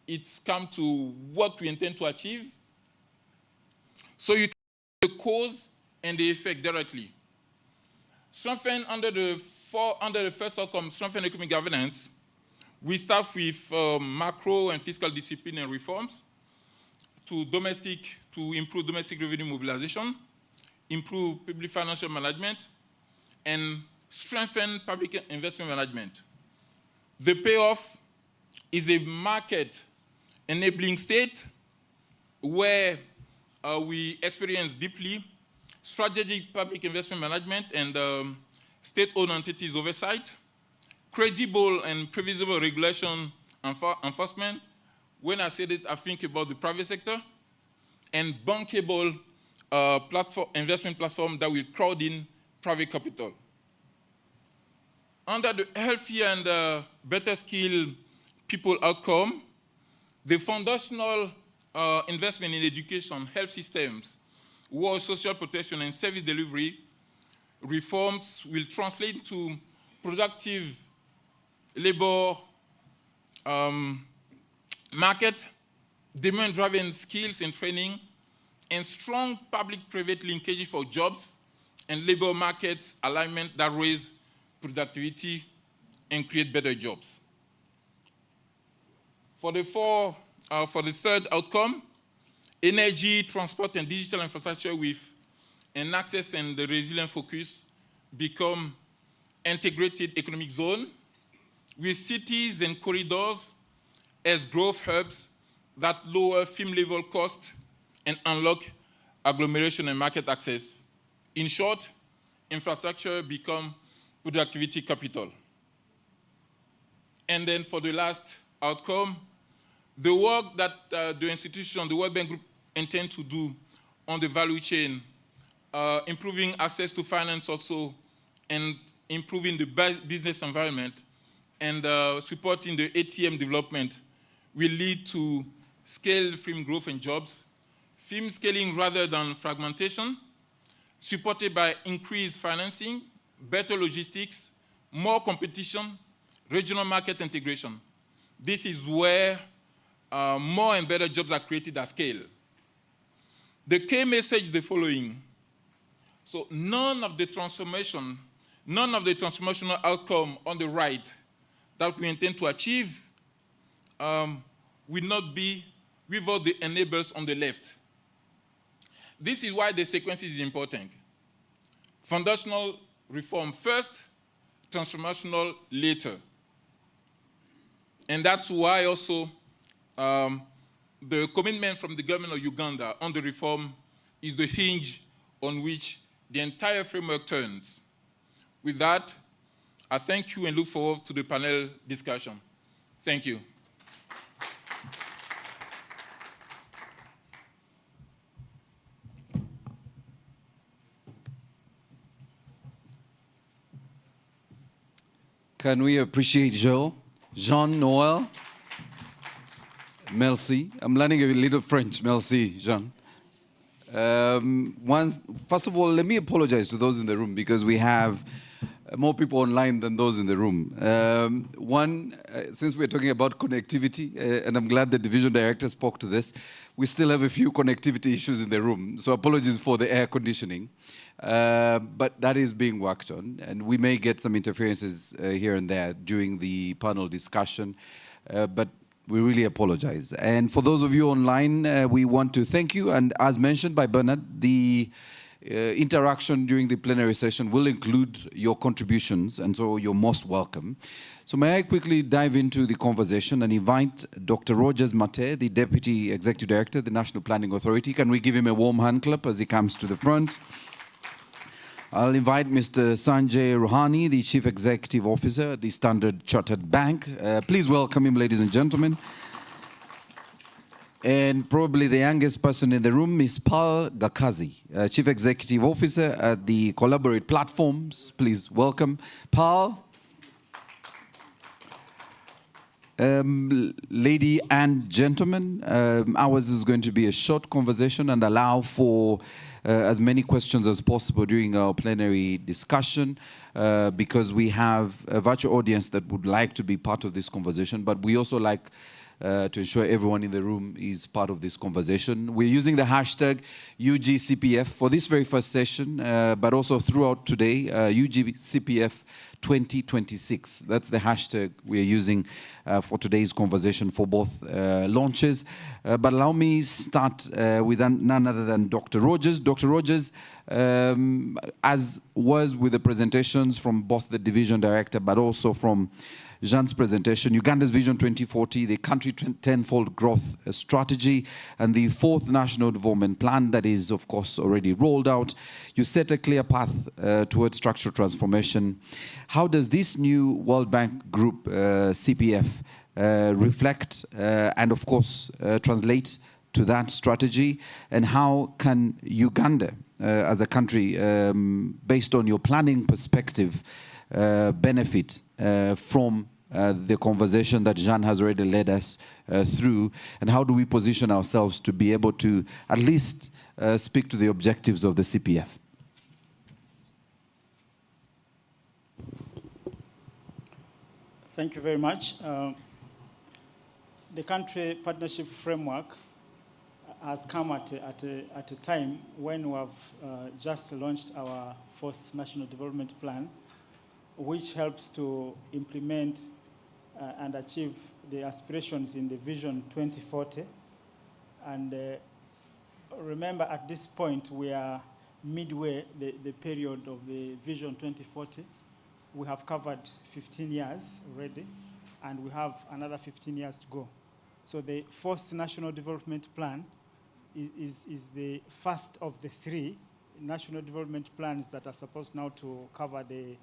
it's come to what we intend to achieve. So you can see the cause and the effect directly. Strengthen under the first outcome, strengthen economic governance. We start with macro and fiscal discipline and reforms to improve domestic revenue mobilization, improve public financial management, and strengthen public investment management. The payoff is a market-enabling state where we experience deeply strategic public investment management and state-owned entities oversight, credible and previsible regulation enforcement. When I say that, I think about the private sector, and bankable investment platform that will crowd in private capital. Under the healthier and better skilled people outcome, the foundational investment in education, health systems, war, social protection, and service delivery reforms will translate to productive labor market, demand-driven skills and training, and strong public-private linkages for jobs and labor markets alignment that raise productivity and create better jobs. For the third outcome, energy, transport, and digital infrastructure with an access and the resilient focus become integrated economic zone with cities and corridors as growth hubs that lower film-level cost and unlock agglomeration and market access. In short, infrastructure become productivity capital. And then for the last outcome, the work that the institution, the World Bank Group, intend to do on the value chain, improving access to finance also, and improving the business environment, and supporting the ATM development will lead to scale film growth and jobs, film scaling rather than fragmentation, supported by increased financing, better logistics, more competition, regional market integration. This is where more and better jobs are created at scale. The key message is the following. So none of the transformational outcome on the right that we intend to achieve will not be without the enablers on the left. This is why the sequence is important. Foundational reform first, transformational later. And that's why also the commitment from the government of Uganda on the reform is the hinge on which the entire framework turns. With that, I thank you and look forward to the panel discussion. Thank you.
Can we appreciate Jean Noel? Merci. I'm learning a little French. Merci, Jean. First of all, let me apologize to those in the room because we have more people online than those in the room. Since we're talking about connectivity, and I'm glad the division director spoke to this, we still have a few connectivity issues in the room. So apologies for the air conditioning. But that is being worked on, and we may get some interferences here and there during the panel discussion, but we really apologize. And for those of you online, we want to thank you. And as mentioned by Bernard, the interaction during the plenary session will include your contributions, and so you're most welcome. So may I quickly dive into the conversation and invite Dr. Rogers Mate, the Deputy Executive Director, the National Planning Authority. Can we give him a warm hand clap as he comes to the front? I'll invite Mr. Sanjay Rohani, the Chief Executive Officer at the Standard Chartered Bank. Please welcome him, ladies and gentlemen. And probably the youngest person in the room is Paul Gakazi, Chief Executive Officer at the Collaborate Platforms. Please welcome Paul. Lady and gentlemen, ours is going to be a short conversation and allow for as many questions as possible during our plenary discussion because we have a virtual audience that would like to be part of this conversation, but we also like to ensure everyone in the room is part of this conversation. We're using the hashtag UGCPF for this very first session, but also throughout today, UGCPF 2026. That's the hashtag we're using for today's conversation for both launches. But allow me start with none other than Dr. Rogers. Dr. Rogers, as was with the presentations from both the division director, but also from Jean's presentation, Uganda's Vision 2040, the country tenfold growth strategy, and the fourth national development plan that is, of course, already rolled out. You set a clear path towards structural transformation. How does this new World Bank Group, CPF, reflect and, of course, translate to that strategy? And how can Uganda, as a country, based on your planning perspective, benefit from the conversation that Jean has already led us through, and how do we position ourselves to be able to at least speak to the objectives of the CPF?
Thank you very much. The country partnership framework has come at a time when we have just launched our fourth national development plan, which helps to implement and achieve the aspirations in the Vision 2040. And remember, at this point, we are midway the period of the Vision 2040. We have covered 15 years already, and we have another 15 years to go. So the fourth National Development Plan is the first of the three national development plans that are supposed now to cover the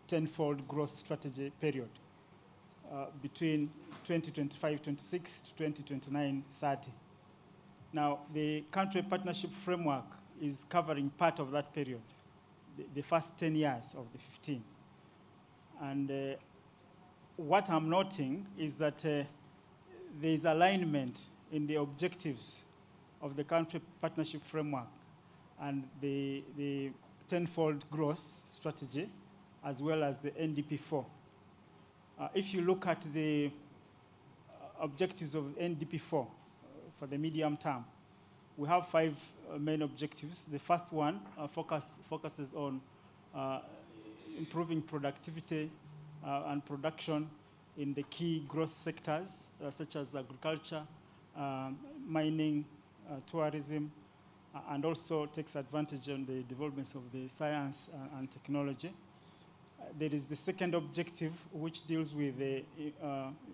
tenfold growth strategy period between 2025-26 to 2029-30. Now, the country partnership framework is covering part of that period, the first 10 years of the 15. And what I'm noting is that there is alignment in the objectives of the country partnership framework and the tenfold growth strategy, as well as the NDP4. If you look at the objectives of NDP4 for the medium term, we have 5 main objectives. The first one focuses on improving productivity and production in the key growth sectors, such as agriculture, mining, tourism, and also takes advantage on the developments of the science and technology. There is the second objective, which deals with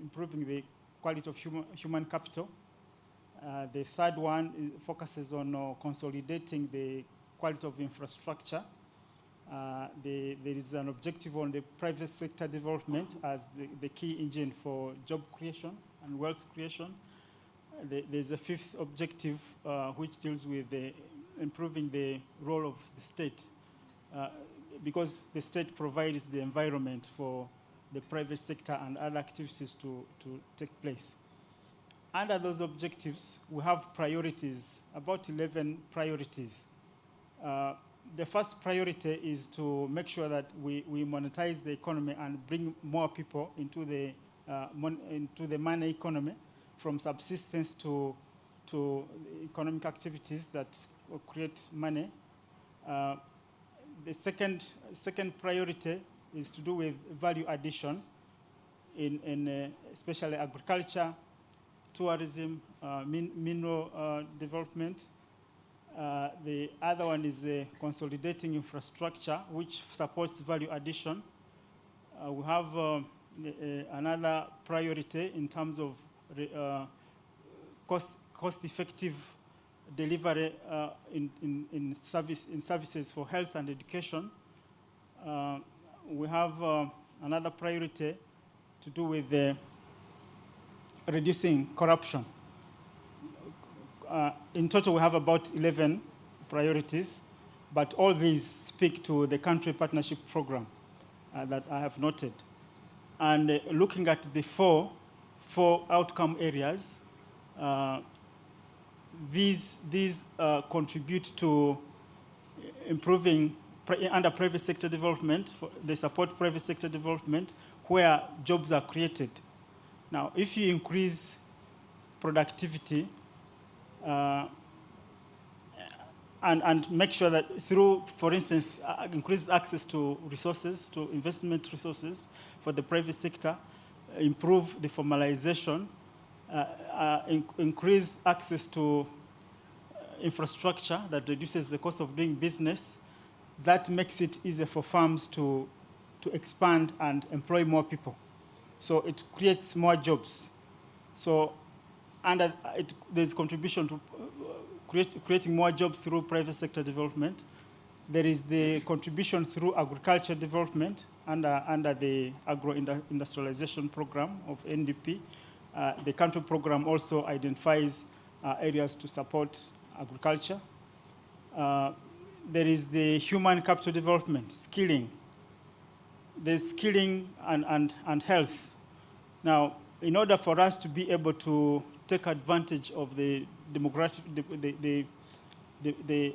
improving the quality of human capital. The third one focuses on consolidating the quality of infrastructure. There is an objective on the private sector development as the key engine for job creation and wealth creation. There's a fifth objective, which deals with improving the role of the state, because the state provides the environment for the private sector and other activities to take place. Under those objectives, we have priorities, about 11 priorities. The first priority is to make sure that we monetize the economy and bring more people into the money economy, from subsistence to economic activities that create money. The second priority is to do with value addition in especially agriculture, tourism, mineral development. The other one is consolidating infrastructure, which supports value addition. We have another priority in terms of cost-effective delivery in services for health and education. We have another priority to do with reducing corruption. In total, we have about 11 priorities, but all these speak to the country partnership program that I have noted. And looking at the four outcome areas, these contribute to improving under private sector development. They support private sector development where jobs are created. Now, if you increase productivity and make sure that through, for instance, increased access to resources, to investment resources for the private sector, improve the formalization, increase access to infrastructure that reduces the cost of doing business, that makes it easier for firms to expand and employ more people. So it creates more jobs. So there's contribution to creating more jobs through private sector development. There is the contribution through agriculture development under the agro-industrialization program of NDP. The country program also identifies areas to support agriculture. There is the human capital development, skilling. There's skilling and health. Now, in order for us to be able to take advantage of the demographic, the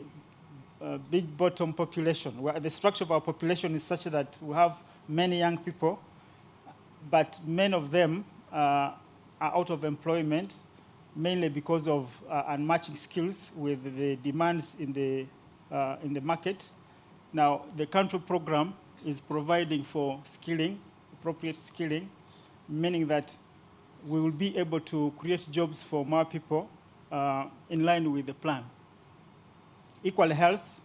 big bottom population, where the structure of our population is such that we have many young people, but many of them are out of employment, mainly because of unmatching skills with the demands in the market. Now, the country program is providing for skilling, appropriate skilling, meaning that we will be able to create jobs for more people in line with the plan. Equal health,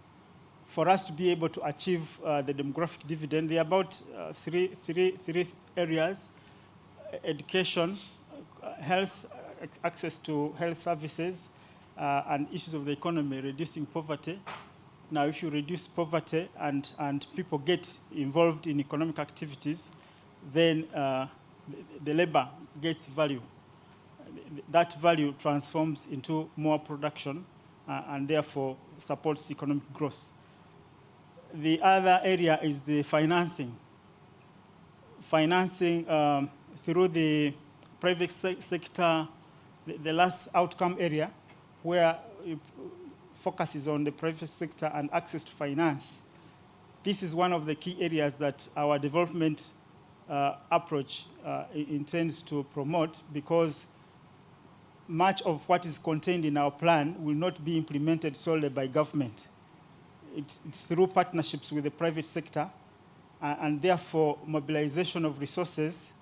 for us to be able to achieve the demographic dividend, there are about three areas: education, health, access to health services, and issues of the economy, reducing poverty. Now, if you reduce poverty and people get involved in economic activities, then the labor gets value. That value transforms into more production and therefore supports economic growth. The other area is the financing. Financing through the private sector, the last outcome area where it focuses on the private sector and access to finance. This is one of the key areas that our development approach intends to promote, because much of what is contained in our plan will not be implemented solely by government. It's through partnerships with the private sector, and therefore mobilization of resources,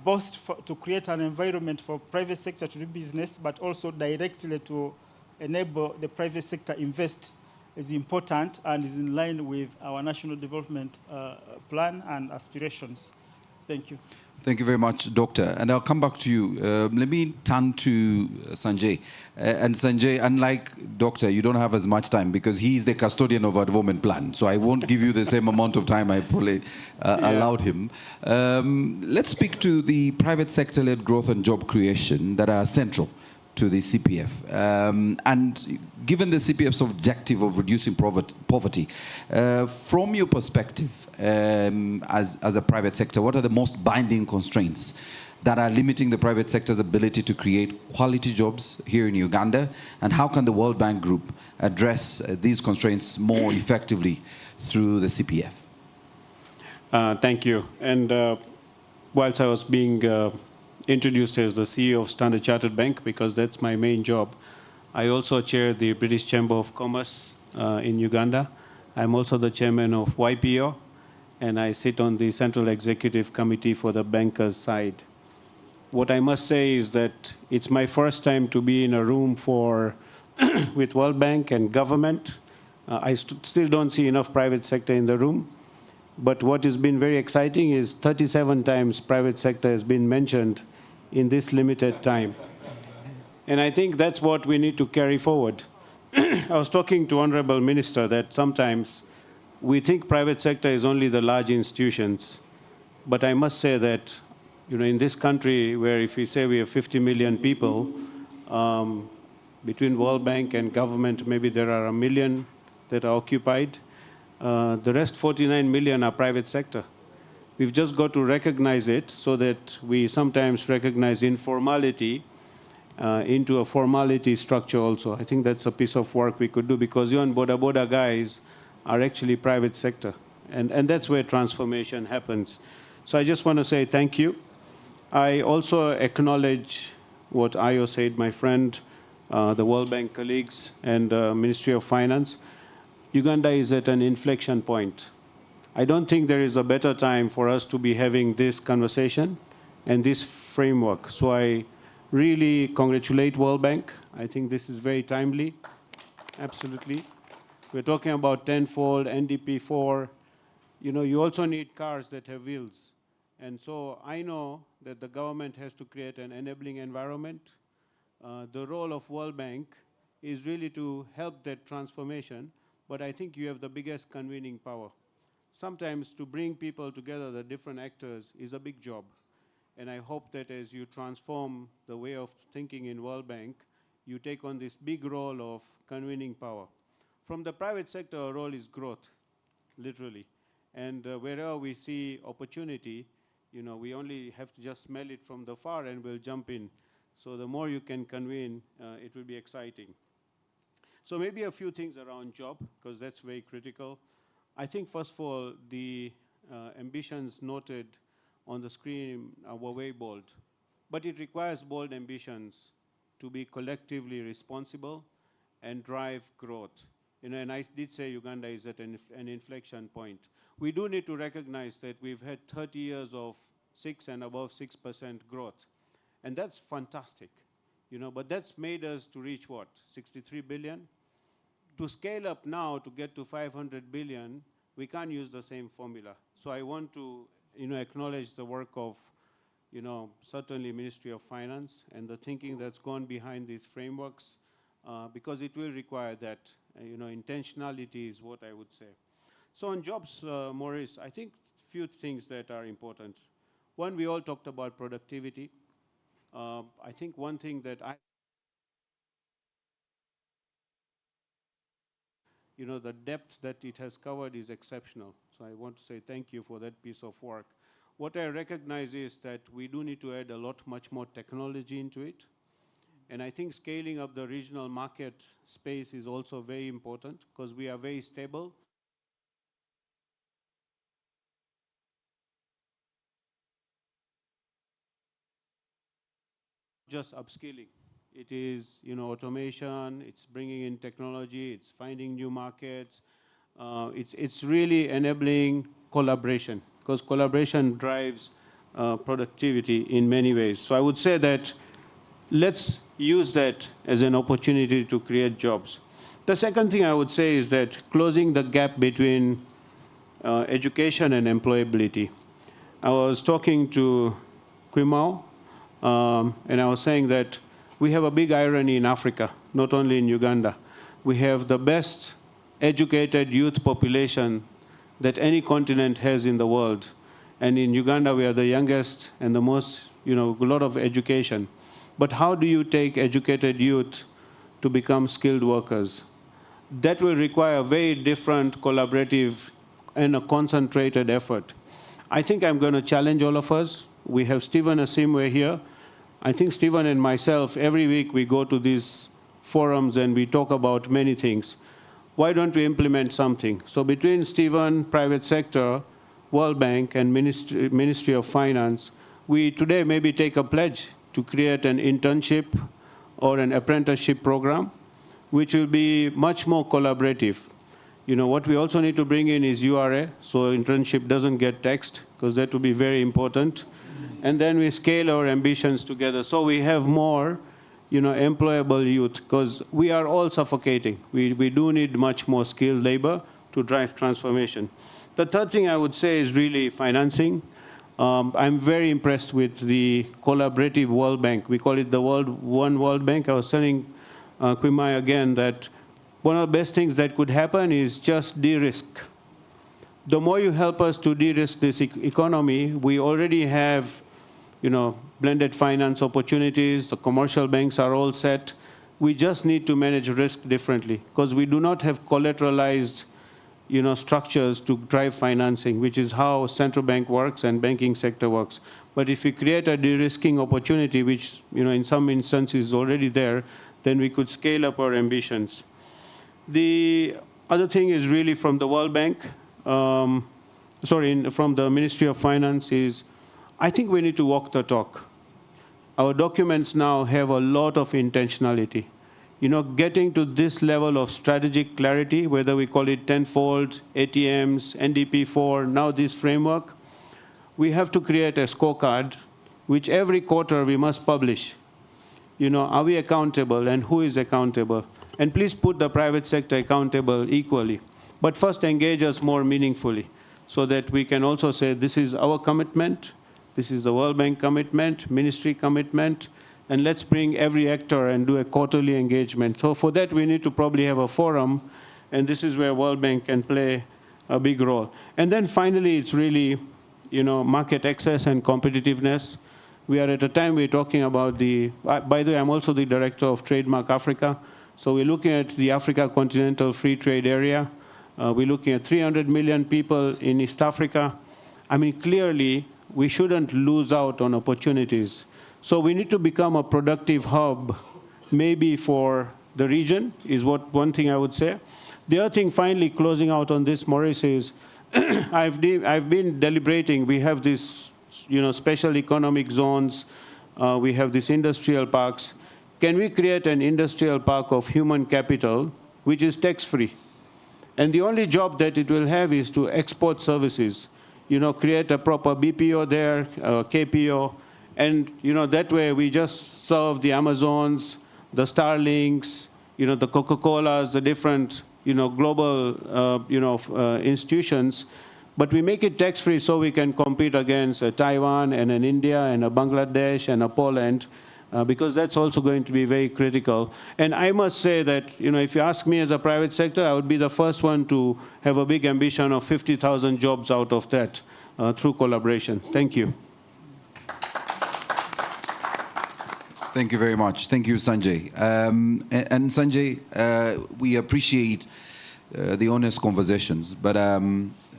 both to create an environment for private sector to do business, but also directly to enable the private sector invest is important and is in line with our national development plan and aspirations. Thank you.
Thank you very much, Doctor. And I'll come back to you. Let me turn to Sanjay. And Sanjay, unlike Doctor, you don't have as much time because he's the custodian of our development plan. So I won't give you the same amount of time I probably allowed him. Let's speak to the private sector-led growth and job creation that are central to the CPF. And given the CPF's objective of reducing poverty, from your perspective as a private sector, what are the most binding constraints that are limiting the private sector's ability to create quality jobs here in Uganda? And how can the World Bank Group address these constraints more effectively through the CPF?
Thank you. And whilst I was being introduced as the CEO of Standard Chartered Bank, because that's my main job, I also chair the British Chamber of Commerce in Uganda. I'm also the chairman of YPO, and I sit on the Central Executive Committee for the bankers side. What I must say is that it's my first time to be in a room with World Bank and government. I still don't see enough private sector in the room. But what has been very exciting is 37 times private sector has been mentioned in this limited time. And I think that's what we need to carry forward. I was talking to Honorable Minister that sometimes we think private sector is only the large institutions. But I must say that, in this country where if we say we have 50 million people, between World Bank and government, maybe there are 1 million that are occupied. The rest 49 million are private sector. We've just got to recognize it so that we sometimes recognize informality into a formality structure also. I think that's a piece of work we could do because even Boda guys are actually private sector. And that's where transformation happens. So I just want to say thank you. I also acknowledge what Ayo said, my friend, the World Bank colleagues, and Ministry of Finance. Uganda is at an inflection point. I don't think there is a better time for us to be having this conversation and this framework. So I really congratulate World Bank. I think this is very timely, absolutely. We're talking about tenfold, NDP4. You also need cars that have wheels. And so I know that the government has to create an enabling environment. The role of World Bank is really to help that transformation, but I think you have the biggest convening power. Sometimes to bring people together, the different actors, is a big job. And I hope that as you transform the way of thinking in World Bank, you take on this big role of convening power. From the private sector, our role is growth, literally. And wherever we see opportunity, we only have to just smell it from the far and we'll jump in. So the more you can convene, it will be exciting. So maybe a few things around job, because that's very critical. I think, first of all, the ambitions noted on the screen were very bold. But it requires bold ambitions to be collectively responsible and drive growth. And I did say Uganda is at an inflection point. We do need to recognize that we've had 30 years of 6 and above 6% growth. And that's fantastic. But that's made us to reach what? 63 billion? To scale up now to get to 500 billion, we can't use the same formula. So I want to acknowledge the work of certainly Ministry of Finance and the thinking that's gone behind these frameworks because it will require that. Intentionality is what I would say. So on jobs, Maurice, I think a few things that are important. One, we all talked about productivity. I think one thing that the depth that it has covered is exceptional. So I want to say thank you for that piece of work. What I recognize is that we do need to add much more technology into it. And I think scaling up the regional market space is also very important because we are very stable. Just upskilling. It is, automation, it's bringing in technology, it's finding new markets. It's really enabling collaboration because collaboration drives productivity in many ways. So I would say that let's use that as an opportunity to create jobs. The second thing I would say is that closing the gap between education and employability. I was talking to Quimao, and I was saying that we have a big irony in Africa, not only in Uganda. We have the best educated youth population that any continent has in the world. And in Uganda, we are the youngest and the most, a lot of education. but how do you take educated youth to become skilled workers? That will require a very different collaborative and a concentrated effort. I think I'm going to challenge all of us. We have Stephen Asimwe here. I think Stephen and myself, every week we go to these forums and we talk about many things. Why don't we implement something? So between Stephen, private sector, World Bank, and Ministry of Finance, we today maybe take a pledge to create an internship or an apprenticeship program, which will be much more collaborative. You know, what we also need to bring in is URA, so internship doesn't get taxed, because that will be very important. And then we scale our ambitions together, so we have more, you know, employable youth, because we are all suffocating. We do need much more skilled labor to drive transformation. The third thing I would say is really financing. I'm very impressed with the collaborative World Bank. We call it the One World Bank. I was telling Kwimai again that one of the best things that could happen is just de-risk. The more you help us to de-risk this economy, we already have, you know, blended finance opportunities. The commercial banks are all set. We just need to manage risk differently, because we do not have collateralized, you know, structures to drive financing, which is how central bank works and banking sector works. But if we create a de-risking opportunity, which, you know, in some instances is already there, then we could scale up our ambitions. The other thing is really from the World Bank, from the Ministry of Finance is, I think we need to walk the talk. Our documents now have a lot of intentionality. You know, getting to this level of strategic clarity, whether we call it tenfold, ATMs, NDP4, now this framework, we have to create a scorecard, which every quarter we must publish. You know, are we accountable and who is accountable? And please put the private sector accountable equally. But first engage us more meaningfully so that we can also say this is our commitment, this is the World Bank commitment, ministry commitment, and let's bring every actor and do a quarterly engagement. So for that, we need to probably have a forum, and this is where World Bank can play a big role. And then finally, it's really, you know, market access and competitiveness. We are at a time we're talking about the, by the way, I'm also the director of Trademark Africa. So we're looking at the Africa Continental Free Trade Area. We're looking at 300 million people in East Africa. I mean, clearly, we shouldn't lose out on opportunities. So we need to become a productive hub, maybe for the region, is what one thing I would say. The other thing, finally, closing out on this, Maurice, is I've been deliberating. We have these, you know, special economic zones. We have these industrial parks. Can we create an industrial park of human capital, which is tax-free? And the only job that it will have is to export services. You know, create a proper BPO there, KPO, and, you know, that way we just serve the Amazons, the Starlinks, you know, the Coca-Colas, the different, you know, global, institutions, but we make it tax-free so we can compete against Taiwan and an India and a Bangladesh and a Poland, because that's also going to be very critical. And I must say that, you know, if you ask me as a private sector, I would be the first one to have a big ambition of 50,000 jobs out of that through collaboration. Thank you.
Thank you very much. Thank you, Sanjay. And Sanjay, we appreciate the honest conversations, but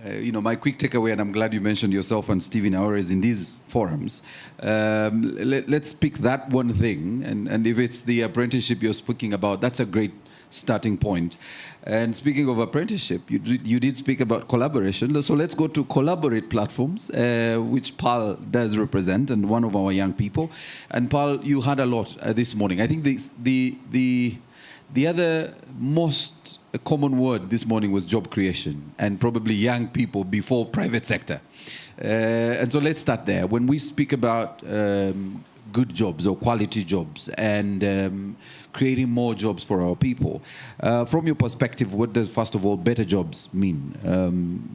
you know, my quick takeaway, and I'm glad you mentioned yourself and Stephen Aura is in these forums. Let's pick that one thing, and if it's the apprenticeship you're speaking about, that's a great starting point. And speaking of apprenticeship, you did speak about collaboration. So let's go to Collaborate platforms, which Paul does represent, and one of our young people. And Paul, you had a lot this morning. I think the other most common word this morning was job creation, and probably young people before private sector. And so let's start there. When we speak about good jobs or quality jobs and creating more jobs for our people, from your perspective, what does, first of all, better jobs mean,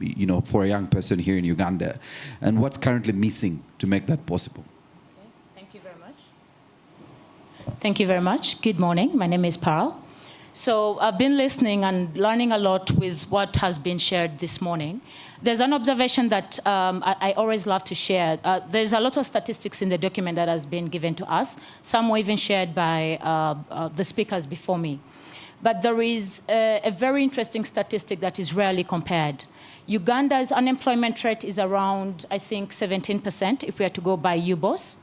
you know, for a young person here in Uganda? And what's currently missing to make that possible?
Okay. Thank you very much. Thank you very much. Good morning. My name is Pearl. So I've been listening and learning a lot with what has been shared this morning. There's an observation that I always love to share. There's a lot of statistics in the document that has been given to us. Some were even shared by the speakers before me. But there is a very interesting statistic that is rarely compared. Uganda's unemployment rate is around, I think, 17%, if we are to go by UBOS.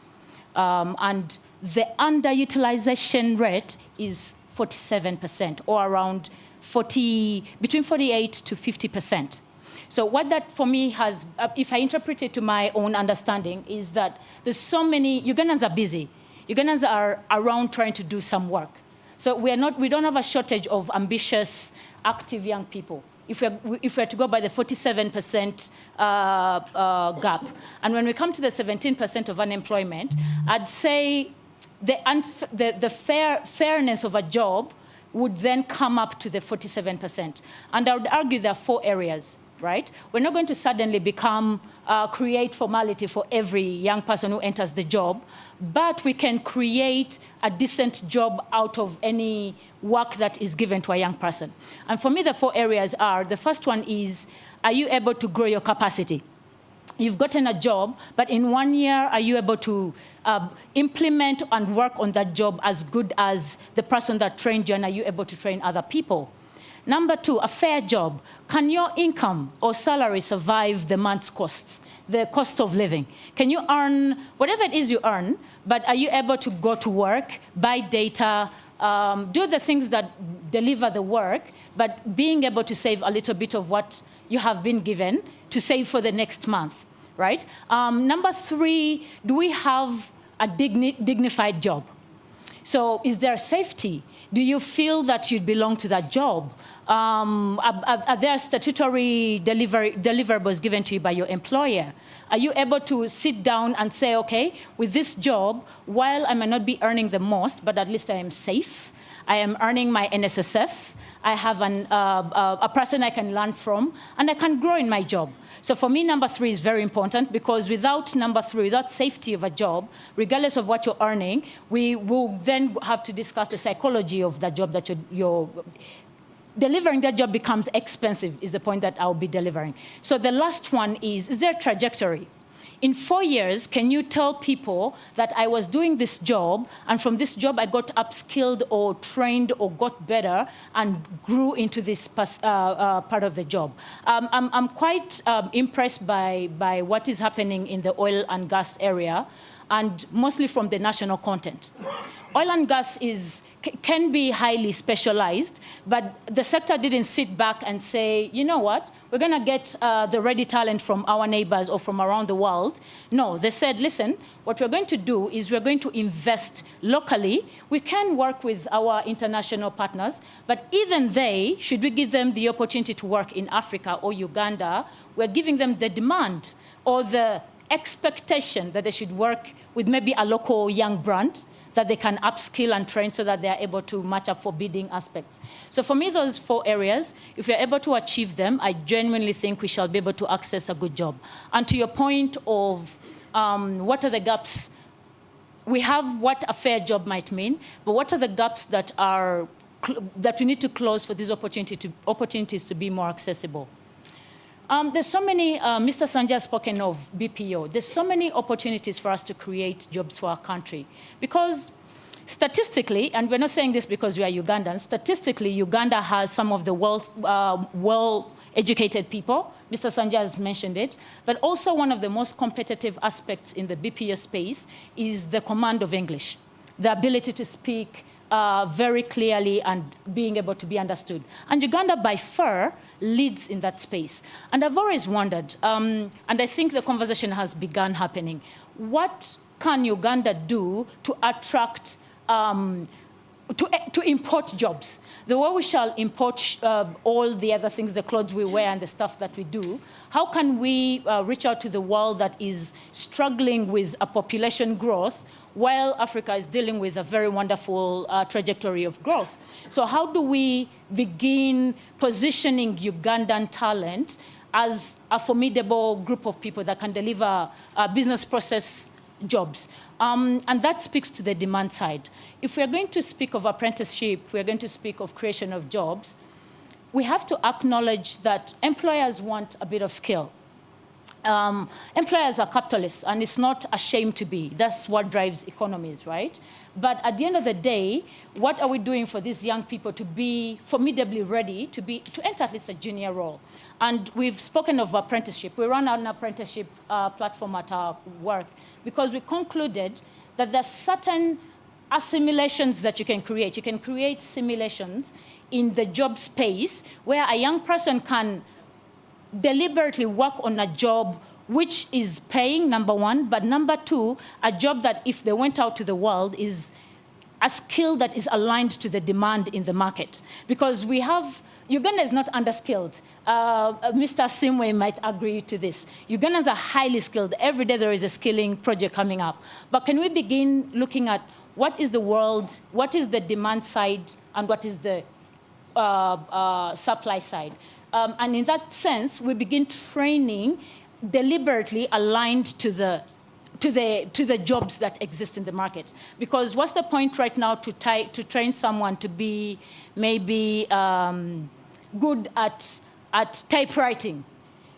And the underutilization rate is 47%, or around between 48 to 50%. So what that for me has, if I interpret it to my own understanding, is that there's so many, Ugandans are busy. Ugandans are around trying to do some work. So we don't have a shortage of ambitious, active young people. If we're to go by the 47% gap. And when we come to the 17% of unemployment, I'd say the fairness of a job would then come up to the 47%. And I would argue there are 4 areas, right? We're not going to suddenly create formality for every young person who enters the job, but we can create a decent job out of any work that is given to a young person. And for me, the 4 areas are, the first one is, are you able to grow your capacity? You've gotten a job, but in 1 year, are you able to implement and work on that job as good as the person that trained you, and are you able to train other people? Number 2, a fair job. Can your income or salary survive the month's costs, the cost of living? Can you earn whatever it is you earn, but are you able to go to work, buy data, do the things that deliver the work, but being able to save a little bit of what you have been given to save for the next month, right? Number 3, do we have a dignified job? So is there safety? Do you feel that you belong to that job? Are there statutory deliverables given to you by your employer? Are you able to sit down and say, okay, with this job, while I may not be earning the most, but at least I am safe, I am earning my NSSF, I have a person I can learn from, and I can grow in my job. So for me, number 3 is very important, because without number 3, without safety of a job, regardless of what you're earning, we will then have to discuss the psychology of that job that you're delivering. That job becomes expensive, is the point that I'll be delivering. So the last one is there a trajectory? In 4 years, can you tell people that I was doing this job, and from this job I got upskilled or trained or got better and grew into this part of the job? I'm quite impressed by what is happening in the oil and gas area, and mostly from the national content. Oil and gas can be highly specialized, but the sector didn't sit back and say, you know what, we're going to get the ready talent from our neighbors or from around the world. No, they said, listen, what we're going to do is we're going to invest locally. We can work with our international partners, but even should we give them the opportunity to work in Africa or Uganda, we're giving them the demand or the expectation that they should work with maybe a local young brand that they can upskill and train so that they are able to match up for bidding aspects. So for me, those 4 areas, if we're able to achieve them, I genuinely think we shall be able to access a good job. And to your point of what are the gaps, we have what a fair job might mean, but what are the gaps that we need to close for these opportunities to be more accessible? There's so many, Mr. Sanjay has spoken of BPO. There's so many opportunities for us to create jobs for our country. Because statistically, and we're not saying this because we are Ugandans, statistically, Uganda has some of the well-educated people. Mr. Sanjay has mentioned it. But also one of the most competitive aspects in the BPO space is the command of English, the ability to speak very clearly and being able to be understood. And Uganda, by far, leads in that space. And I've always wondered, and I think the conversation has begun happening, what can Uganda do to attract, to import jobs? The way we shall import all the other things, the clothes we wear and the stuff that we do, how can we reach out to the world that is struggling with a population growth while Africa is dealing with a very wonderful trajectory of growth? So how do we begin positioning Ugandan talent as a formidable group of people that can deliver business process jobs. And that speaks to the demand side. If we are going to speak of apprenticeship, we are going to speak of creation of jobs, we have to acknowledge that employers want a bit of skill. Employers are capitalists, and it's not a shame to be. That's what drives economies, right? But at the end of the day, what are we doing for these young people to be formidably ready to enter at least a junior role? And we've spoken of apprenticeship. We run an apprenticeship platform at our work because we concluded that there's certain assimilations that you can create. You can create simulations in the job space where a young person can deliberately work on a job which is paying, number one, but number two, a job that if they went out to the world is a skill that is aligned to the demand in the market. Because we have, Uganda is not underskilled. Mr. Simwe might agree to this. Ugandans are highly skilled. Every day there is a skilling project coming up. But can we begin looking at what is the world, what is the demand side, and what is the supply side? And in that sense, we begin training deliberately aligned to the jobs that exist in the market. Because what's the point right now to train someone to be maybe good at typewriting?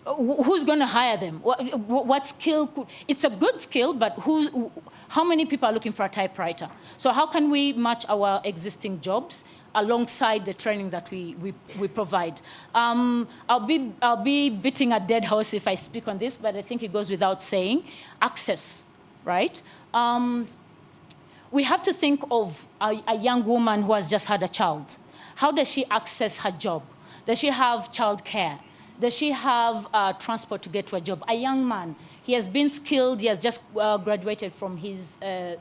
Who's going to hire them? What skill? It's a good skill, but how many people are looking for a typewriter? So how can we match our existing jobs alongside the training that we provide? I'll be beating a dead horse if I speak on this, but I think it goes without saying. Access, right? We have to think of a young woman who has just had a child. How does she access her job? Does she have childcare? Does she have transport to get to a job? A young man, he has been skilled, he has just graduated from his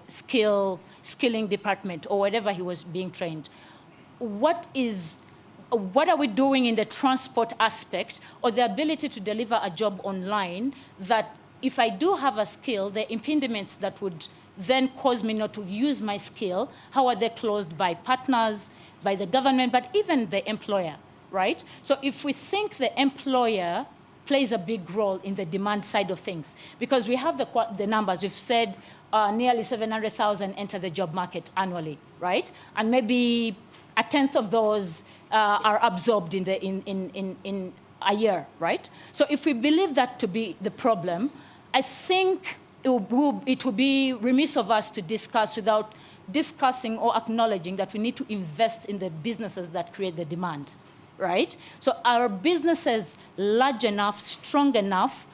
skilling department or whatever he was being trained. What are we doing in the transport aspect or the ability to deliver a job online that if I do have a skill, the impediments that would then cause me not to use my skill, how are they closed by partners, by the government, but even the employer, right? So if we think the employer plays a big role in the demand side of things, because we have the numbers, we've said nearly 700,000 enter the job market annually, right? And maybe a tenth of those are absorbed in a year, right? So if we believe that to be the problem, I think it would be remiss of us to discuss without discussing or acknowledging that we need to invest in the businesses that create the demand, right? So are businesses large enough, strong enough,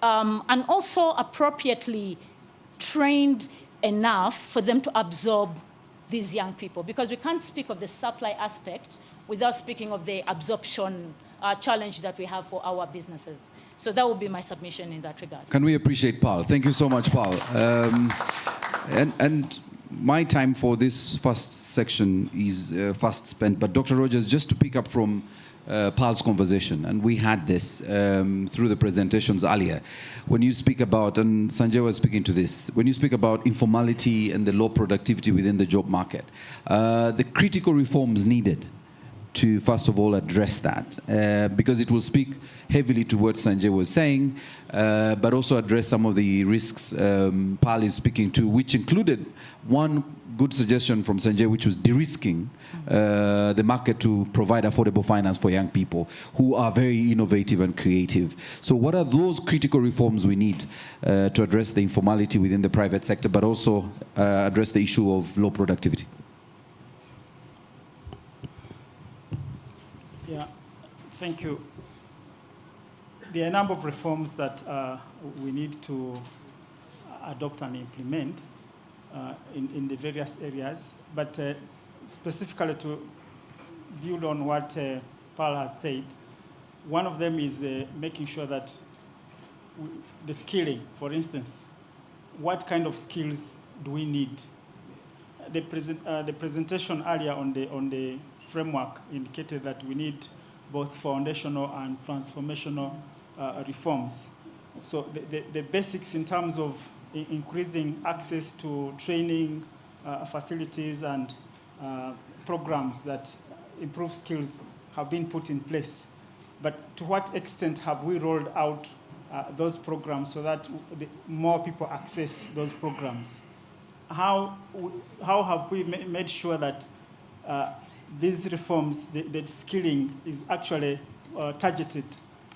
and also appropriately trained enough for them to absorb these young people? Because we can't speak of the supply aspect without speaking of the absorption challenge that we have for our businesses. So that would be my submission in that regard.
Can we appreciate Paul? Thank you so much, Paul. And my time for this first section is fast spent, but Dr. Rogers, just to pick up from Paul's conversation, and we had this through the presentations earlier, when you speak about, and Sanjay was speaking to this, when you speak about informality and the low productivity within the job market, the critical reforms needed to, first of all, address that, because it will speak heavily to what Sanjay was saying, but also address some of the risks Paul is speaking to, which included one good suggestion from Sanjay, which was de-risking the market to provide affordable finance for young people who are very innovative and creative. So what are those critical reforms we need to address the informality within the private sector, but also address the issue of low productivity?
Yeah, thank you. There are a number of reforms that we need to adopt and implement in the various areas, but specifically to build on what Paul has said, one of them is making sure that the skilling, for instance, what kind of skills do we need? The presentation earlier on the framework indicated that we need both foundational and transformational reforms. So the basics in terms of increasing access to training facilities and programs that improve skills have been put in place. But to what extent have we rolled out those programs so that more people access those programs. How have we made sure that these reforms, the skilling, is actually targeted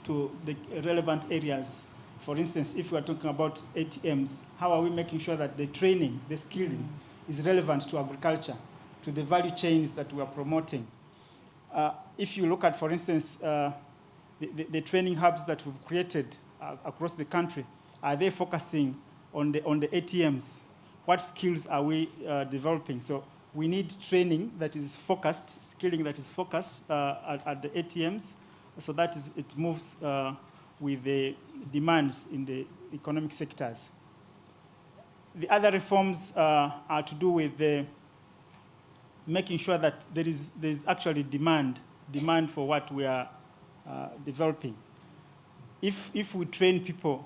to the relevant areas? For instance, if we are talking about ATMs, how are we making sure that the training, the skilling, is relevant to agriculture, to the value chains that we are promoting? If you look at, for instance, the training hubs that we've created across the country, are they focusing on the ATMs? What skills are we developing? So we need training that is focused, skilling that is focused at the ATMs, so that it moves with the demands in the economic sectors. The other reforms are to do with making sure that there's actually demand for what we are developing. If we train people,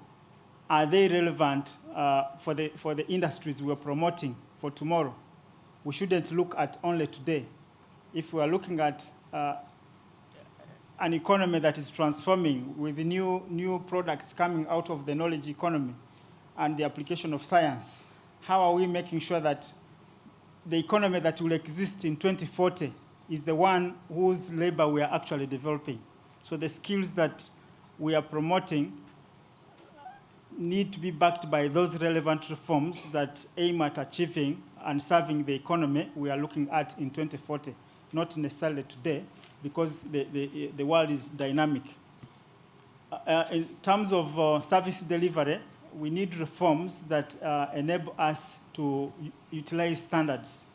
are they relevant for the industries we're promoting for tomorrow? We shouldn't look at only today. If we are looking at an economy that is transforming with new products coming out of the knowledge economy and the application of science, how are we making sure that the economy that will exist in 2040 is the one whose labor we are actually developing? So the skills that we are promoting need to be backed by those relevant reforms that aim at achieving and serving the economy we are looking at in 2040, not necessarily today, because the world is dynamic. In terms of service delivery, we need reforms that enable us to utilize standards.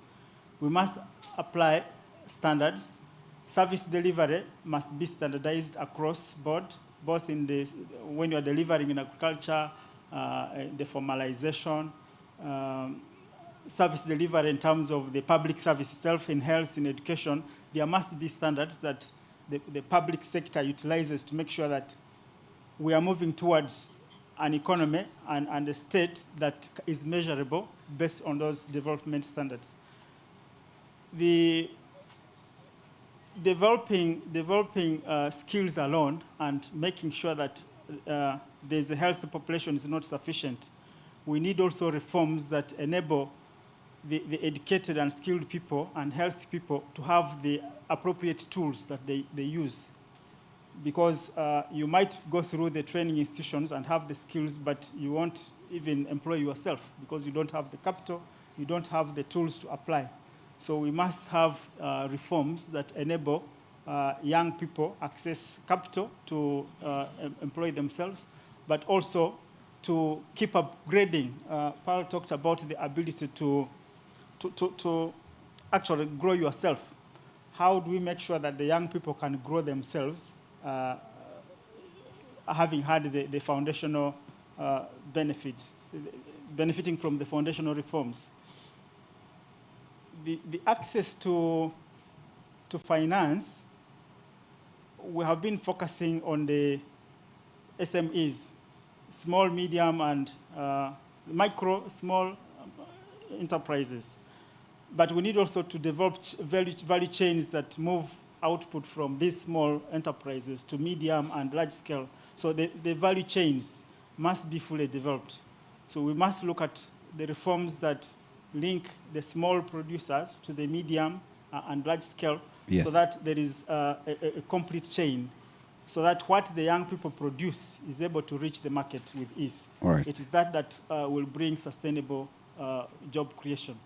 We must apply standards. Service delivery must be standardized across board, both when you're delivering in agriculture, the formalization, service delivery in terms of the public service itself, in health, in education. There must be standards that the public sector utilizes to make sure that we are moving towards an economy and a state that is measurable based on those development standards. The developing skills alone and making sure that there's a healthy population is not sufficient. We need also reforms that enable the educated and skilled people and healthy people to have the appropriate tools that they use. Because you might go through the training institutions and have the skills, but you won't even employ yourself because you don't have the capital, you don't have the tools to apply. So we must have reforms that enable young people access capital to employ themselves, but also to keep upgrading. Paul talked about the ability to actually grow yourself. How do we make sure that the young people can grow themselves, having had the foundational benefits, benefiting from the foundational reforms? The access to finance, we have been focusing on the SMEs, small, medium, and small enterprises. But we need also to develop value chains that move output from these small enterprises to medium and large scale. So the value chains must be fully developed. So we must look at the reforms that link the small producers to the medium and large scale, yes, so that there is a complete chain, so that what the young people produce is able to reach the market with ease.
All right.
It is that will bring sustainable job creation.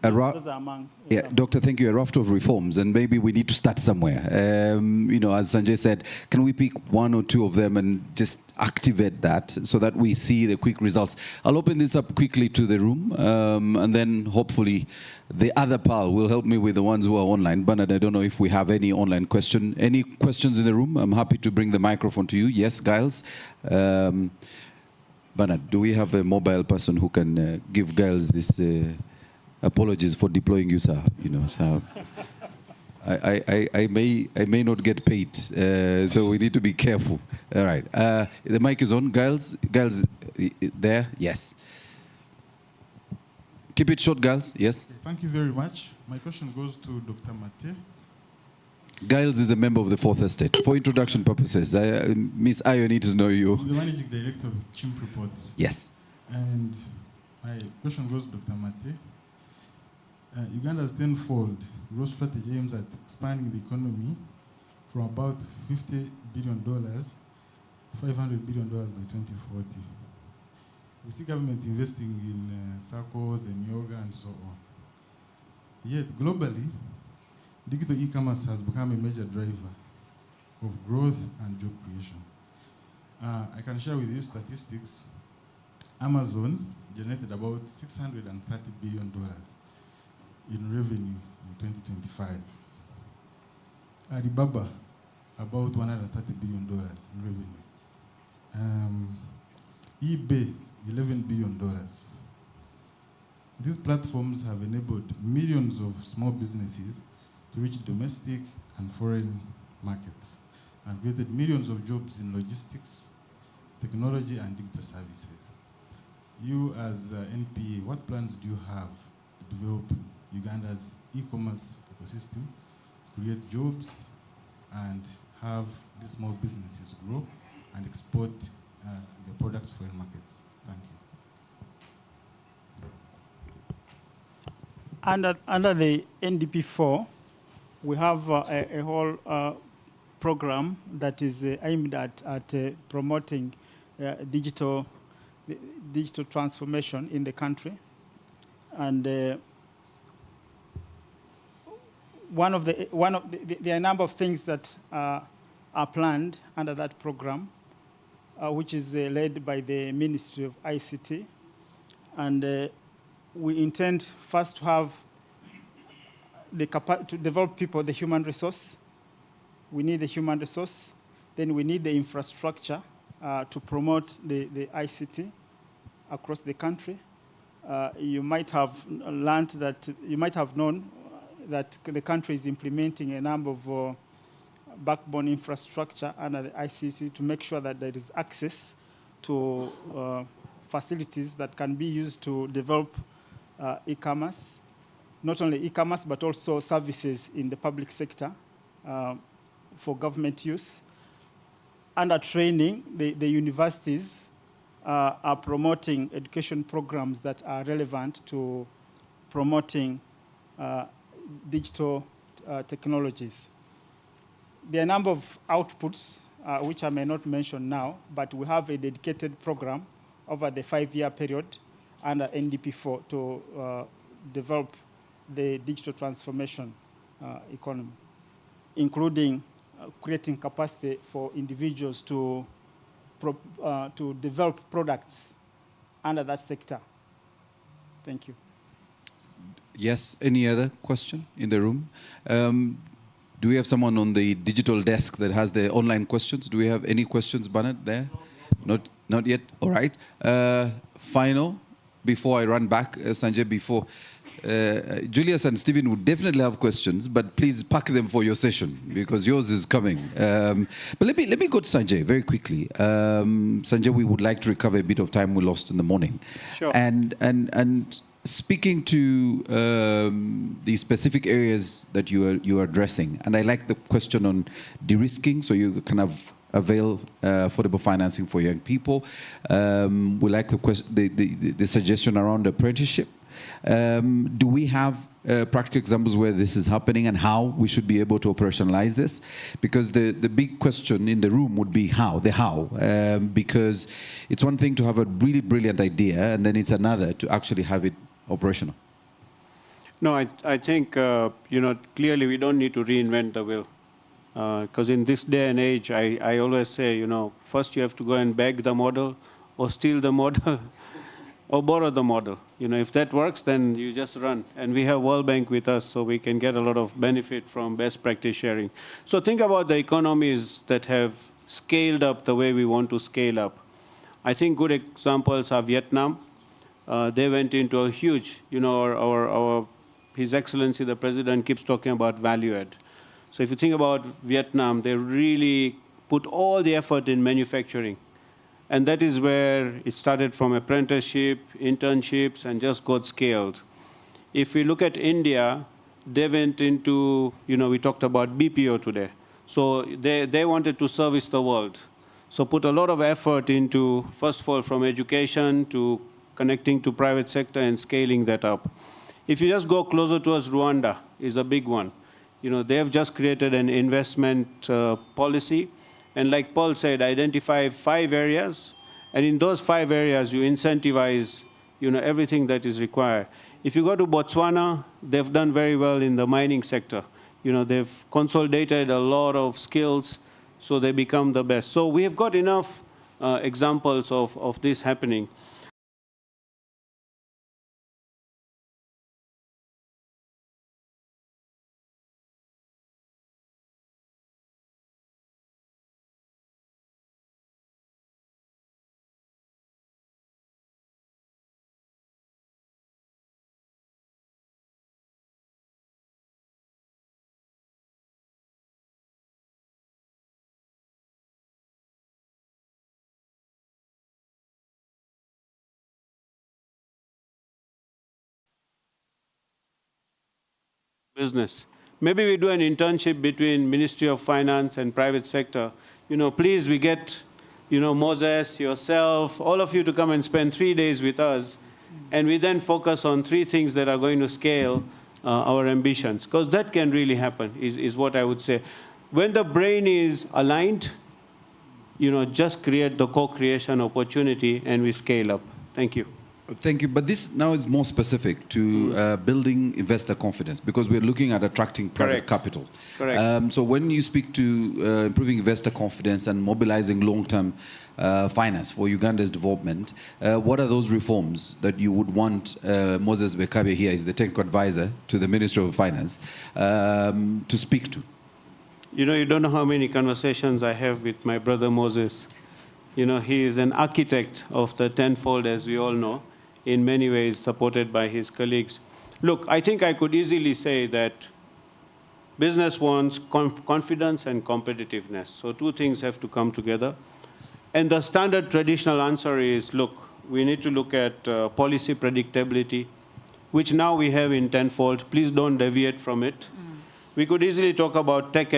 Those are among
Doctor, thank you. A raft of reforms, and maybe we need to start somewhere. As Sanjay said, can we pick one or two of them and just activate that so that we see the quick results? I'll open this up quickly to the room, and then hopefully the other pal will help me with the ones who are online. Bernard, I don't know if we have any online question. Any questions in the room? I'm happy to bring the microphone to you. Yes, Giles. Bernard, do we have a mobile person who can give Giles this... apologies for deploying you, sir. So I may not get paid, so we need to be careful. All right, the mic is on. Giles, there, yes. Keep it short, Giles. Yes.
Okay, thank you very much. My question goes to Dr. Mate.
Giles is a member of the Fourth Estate. For introduction purposes, Miss Ayo needs to know you.
I'm the managing director of Chimp Reports.
Yes.
And my question goes to Dr. Mate. Uganda's tenfold growth strategy aims at expanding the economy from about $50 billion to $500 billion by 2040. We see government investing in circles and yoga and so on. Yet, globally, digital e-commerce has become a major driver of growth and job creation. I can share with you statistics. Amazon generated about $630 billion in revenue in 2025. Alibaba, about $130 billion in revenue. eBay, $11 billion. These platforms have enabled millions of small businesses to reach domestic and foreign markets and created millions of jobs in logistics, technology, and digital services. You, as NPA, what plans do you have to develop Uganda's e-commerce ecosystem, create jobs, and have these small businesses grow and export their products to foreign markets? Thank you.
Under the NDP4, we have a whole program that is aimed at promoting digital transformation in the country. And there are a number of things that are planned under that program, which is led by the Ministry of ICT. And we intend first to have to develop people, the human resource. We need the human resource. Then we need the infrastructure to promote the ICT across the country. You might have learned that, you might have known that the country is implementing a number of backbone infrastructure under the ICT to make sure that there is access to facilities that can be used to develop e-commerce. Not only e-commerce, but also services in the public sector for government use. Under training, the universities are promoting education programs that are relevant to promoting digital technologies. There are a number of outputs, which I may not mention now, but we have a dedicated program over the 5-year period under NDP4 to develop the digital transformation economy, including creating capacity for individuals to develop products under that sector. Thank you.
Yes, any other question in the room? Do we have someone on the digital desk that has the online questions? Do we have any questions, Bernard, there? Not yet, all right. Final, before I run back, Sanjay, before, Julius and Stephen would definitely have questions, but please pack them for your session because yours is coming. But let me go to Sanjay very quickly. Sanjay, we would like to recover a bit of time we lost in the morning.
Sure.
And speaking to the specific areas that you are addressing, and I like the question on de-risking, so you kind of avail affordable financing for young people. We like the suggestion around apprenticeship. Do we have practical examples where this is happening and how we should be able to operationalize this? Because the big question in the room would be how, because it's one thing to have a really brilliant idea and then it's another to actually have it operational.
No, I think, clearly we don't need to reinvent the wheel. Because in this day and age, I always say, first you have to go and beg the model or steal the model or borrow the model. If that works, then you just run. And we have World Bank with us, so we can get a lot of benefit from best practice sharing. So think about the economies that have scaled up the way we want to scale up. I think good examples are Vietnam. They went into a huge, His Excellency, the President, keeps talking about value add. So if you think about Vietnam, they really put all the effort in manufacturing. And that is where it started from apprenticeship, internships, and just got scaled. If we look at India, They went into, we talked about BPO today. So they wanted to service the world. So put a lot of effort into, first of all, from education to connecting to private sector and scaling that up. If you just go closer towards Rwanda, is a big one. They have just created an investment policy. And like Paul said, identify 5 areas. And in those 5 areas, you incentivize everything that is required. If you go to Botswana, they've done very well in the mining sector. They've consolidated a lot of skills, so they become the best. So we have got enough examples of this happening. Business. Maybe we do an internship between Ministry of Finance and private sector. Please, we get, Moses, yourself, all of you to come and spend 3 days with us, and we then focus on 3 things that are going to scale our ambitions, because that can really happen, is what I would say. When the brain is aligned, just create the co-creation opportunity, and we scale up. Thank you.
Thank you. But this now is more specific to building investor confidence, because we're looking at attracting private capital.
Correct.
So when you speak to improving investor confidence and mobilizing long-term finance for Uganda's development, what are those reforms that you would want Moses Bekabe here, is the technical advisor to the Minister of Finance, to speak to?
You don't know how many conversations I have with my brother Moses. He is an architect of the tenfold, as we all know, in many ways supported by his colleagues. Look, I think I could easily say that business wants confidence and competitiveness. So 2 things have to come together. And the standard traditional answer is, look, we need to look at policy predictability, which now we have in tenfold. Please don't deviate from it. We could easily talk about tax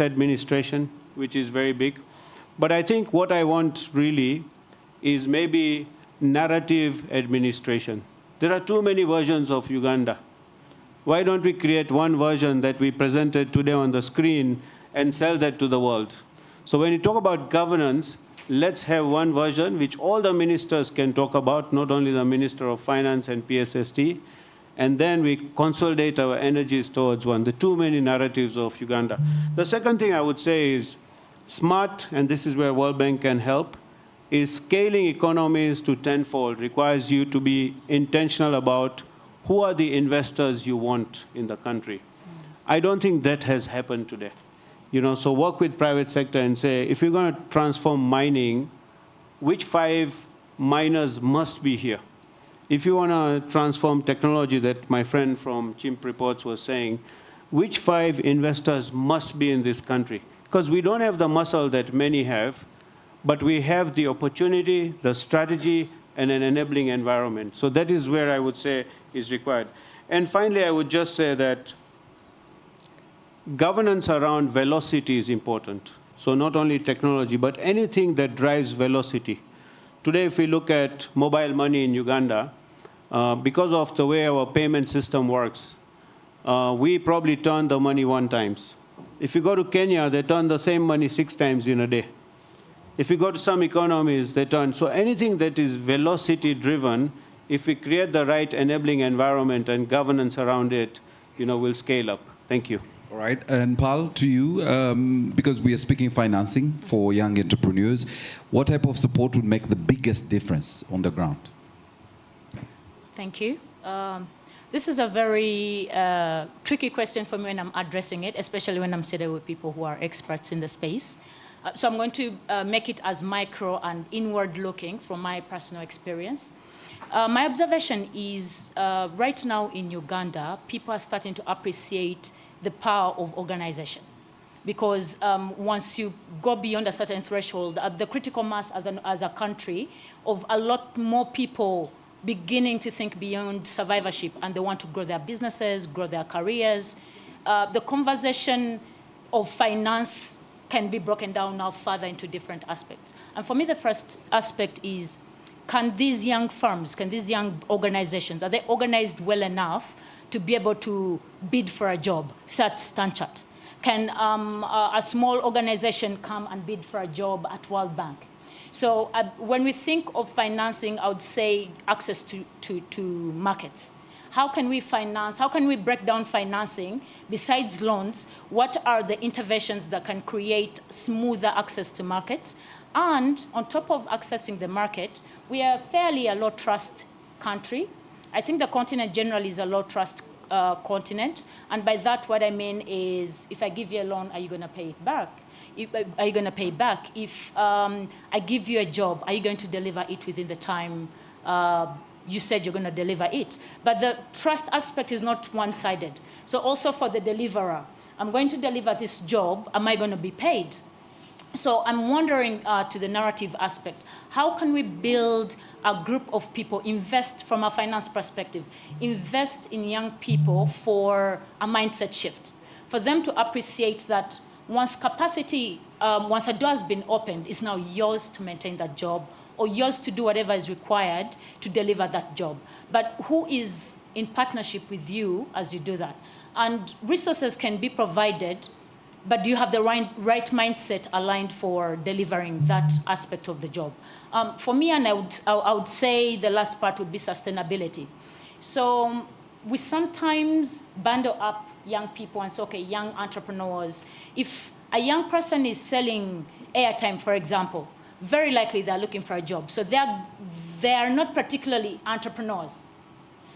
administration, which is very big. But I think what I want really is maybe narrative administration. There are too many versions of Uganda. Why don't we create one version that we presented today on the screen and sell that to the world? So when you talk about governance, let's have one version which all the ministers can talk about, not only the Minister of Finance and PSST, and then we consolidate our energies towards one. The too many narratives of Uganda. The second thing I would say is smart, and this is where World Bank can help, is scaling economies to tenfold requires you to be intentional about who are the investors you want in the country. I don't think that has happened today. So work with private sector and say, if you're going to transform mining, which 5 miners must be here? If you want to transform technology that my friend from Chimp Reports was saying, which 5 investors must be in this country? Because we don't have the muscle that many have, but we have the opportunity, the strategy, and an enabling environment. So that is where I would say is required. And finally, I would just say that governance around velocity is important. So not only technology, but anything that drives velocity. Today, if we look at mobile money in Uganda, because of the way our payment system works, we probably turn the money 1 time. If you go to Kenya, they turn the same money 6 times in a day. If you go to some economies, they turn. So anything that is velocity-driven, if we create the right enabling environment and governance around it, will scale up. Thank you.
All right, and Paul, to you, because we are speaking financing for young entrepreneurs, what type of support would make the biggest difference on the ground?
Thank you. This is a very tricky question for me when I'm addressing it, especially when I'm sitting with people who are experts in the space. So I'm going to make it as micro and inward-looking from my personal experience. My observation is right now in Uganda, people are starting to appreciate the power of organization. Because once you go beyond a certain threshold, the critical mass as a country of a lot more people beginning to think beyond survivorship and they want to grow their businesses, grow their careers. The conversation of finance can be broken down now further into different aspects. And for me, the first aspect is, can these young firms, can these young organizations, are they organized well enough to be able to bid for a job, such Stanchart? Can a small organization come and bid for a job at World Bank? So when we think of financing, I would say access to markets. How can we finance, how can we break down financing? Besides loans, what are the interventions that can create smoother access to markets? And on top of accessing the market, we are fairly a low trust country. I think the continent generally is a low trust continent. And by that, what I mean is, if I give you a loan, are you going to pay it back? Are you going to pay back? If I give you a job, are you going to deliver it within the time you said you're going to deliver it? But the trust aspect is not one-sided. So also for the deliverer, I'm going to deliver this job, am I going to be paid? So I'm wondering to the narrative aspect, how can we build a group of people, invest from a finance perspective, invest in young people for a mindset shift, for them to appreciate that once capacity, once a door has been opened, it's now yours to maintain that job or yours to do whatever is required to deliver that job. But who is in partnership with you as you do that? And resources can be provided, but do you have the right mindset aligned for delivering that aspect of the job? For me, and I would say the last part would be sustainability. So we sometimes bundle up young people and say, okay, young entrepreneurs. If a young person is selling airtime, for example, very likely they're looking for a job. So they are not particularly entrepreneurs.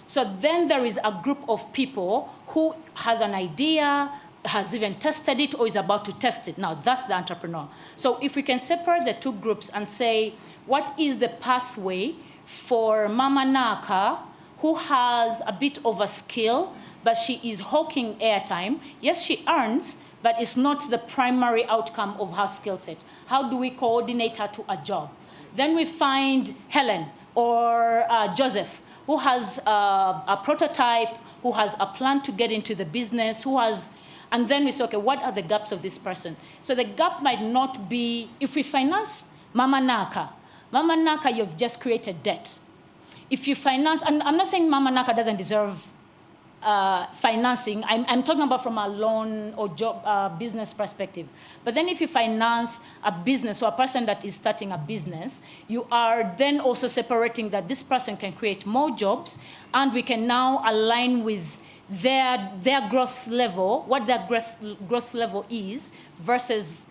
So then there is a group of people who has an idea, has even tested it, or is about to test it. Now, that's the entrepreneur. So if we can separate the two groups and say, what is the pathway for Mama Naka, who has a bit of a skill, but she is hawking airtime? Yes, she earns, but it's not the primary outcome of her skill set. How do we coordinate her to a job? Then we find Helen or Joseph, who has a prototype, who has a plan to get into the business, who has, and then we say, okay, what are the gaps of this person? So the gap might not be, if we finance Mama Naka, you've just created debt. If you finance, and I'm not saying Mama Naka doesn't deserve financing, I'm talking about from a loan or job business perspective. But then if you finance a business or a person that is starting a business, you are then also separating that this person can create more jobs, and we can now align with their growth level, what their growth level is, versus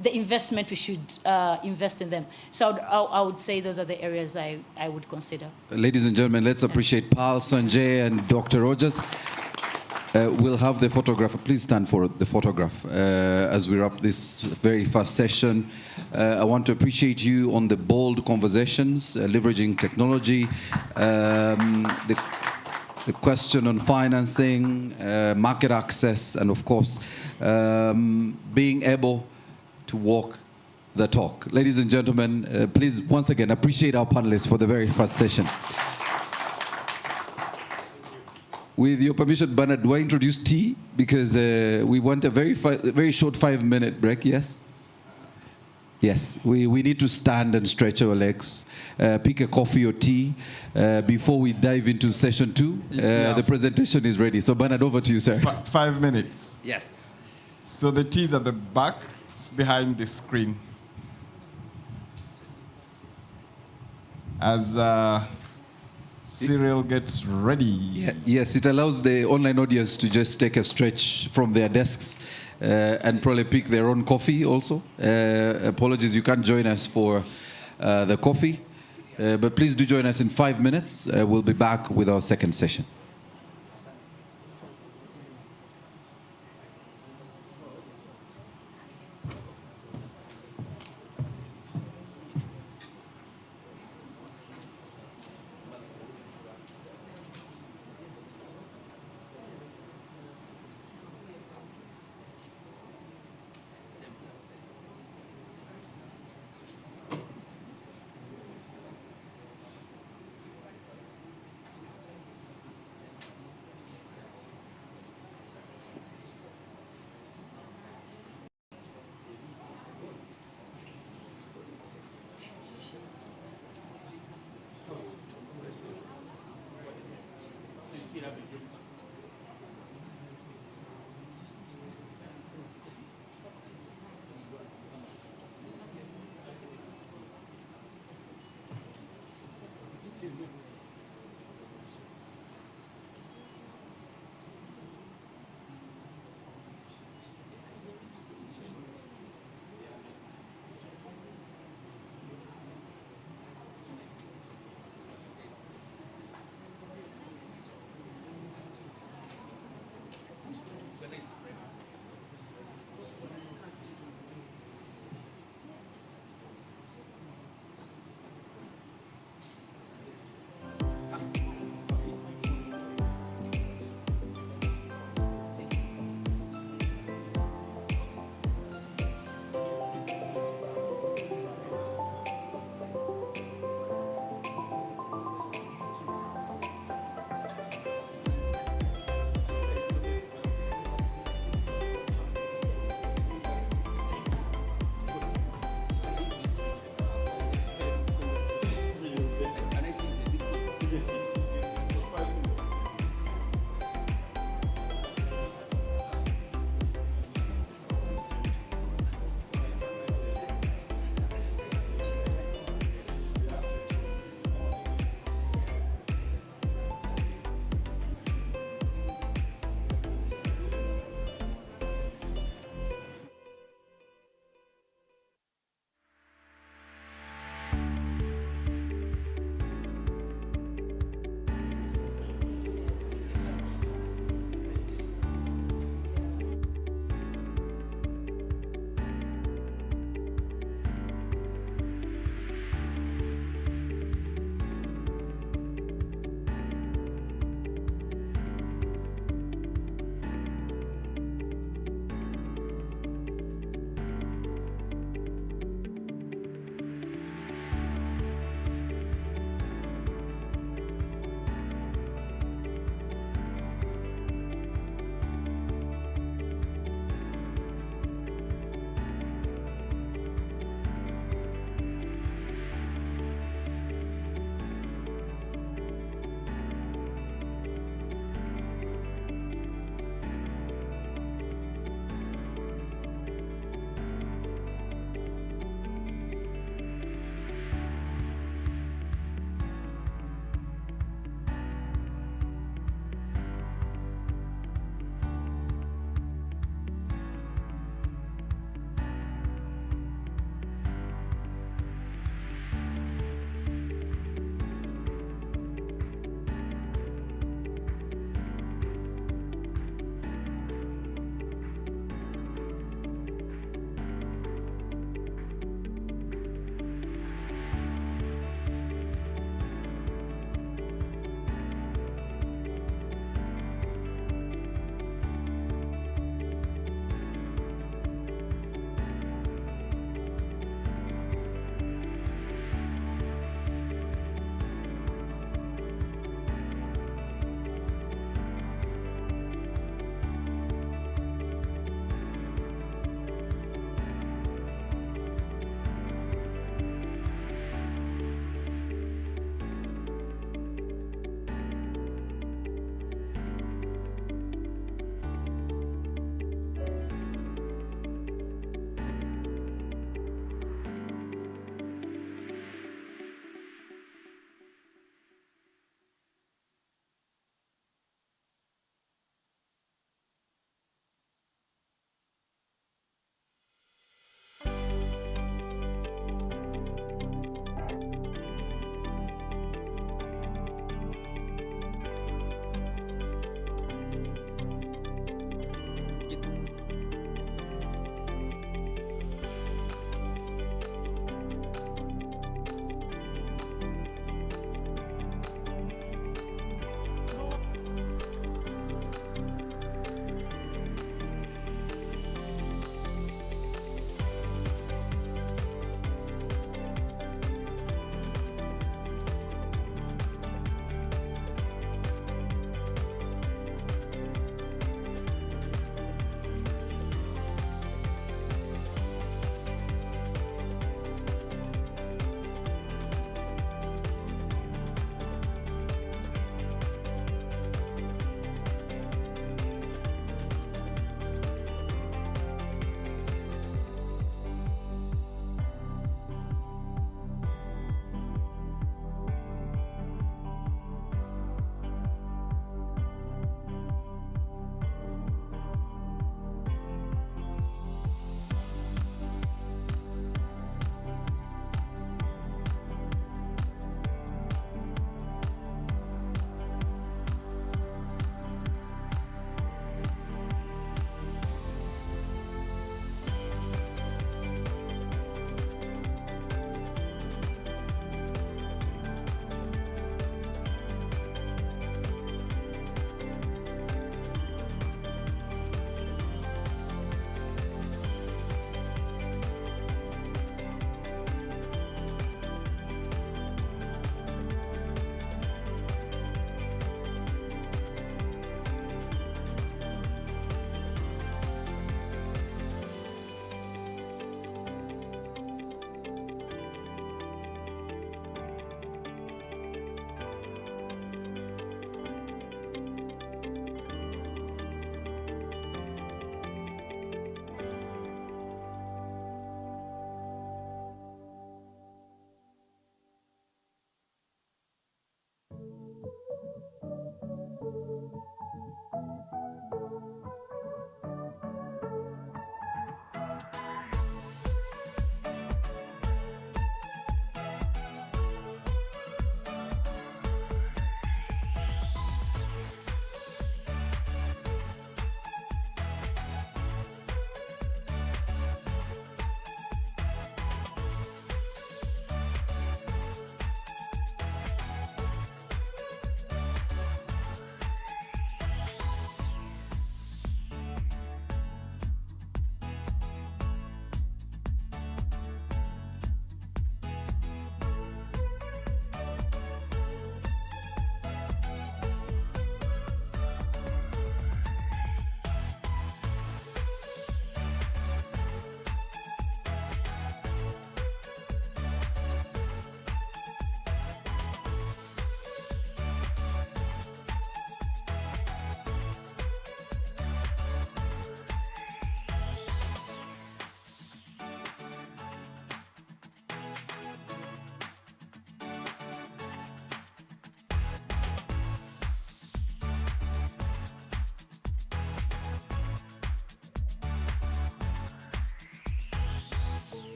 the investment we should invest in them. So I would say those are the areas I would consider.
Ladies and gentlemen, let's appreciate Pal, Sanjay, and Dr. Rogers. We'll have the photographer. Please stand for the photograph as we wrap this very first session. I want to appreciate you on the bold conversations, leveraging technology, the question on financing, market access, and of course, being able to walk the talk. Ladies and gentlemen, please once again appreciate our panelists for the very first session. With your permission, Bernard, do I introduce tea? Because we want a very short 5-minute break, yes? Yes, we need to stand and stretch our legs, pick a coffee or tea before we dive into session 2.
Yeah.
The presentation is ready. So Bernard, over to you, sir.
5 minutes.
Yes.
So the tea is at the back, it's behind the screen. As Cyril gets ready.
Yeah, yes, it allows the online audience to just take a stretch from their desks and probably pick their own coffee also. Apologies, you can't join us for the coffee, but please do join us in 5 minutes. We'll be back with our second session.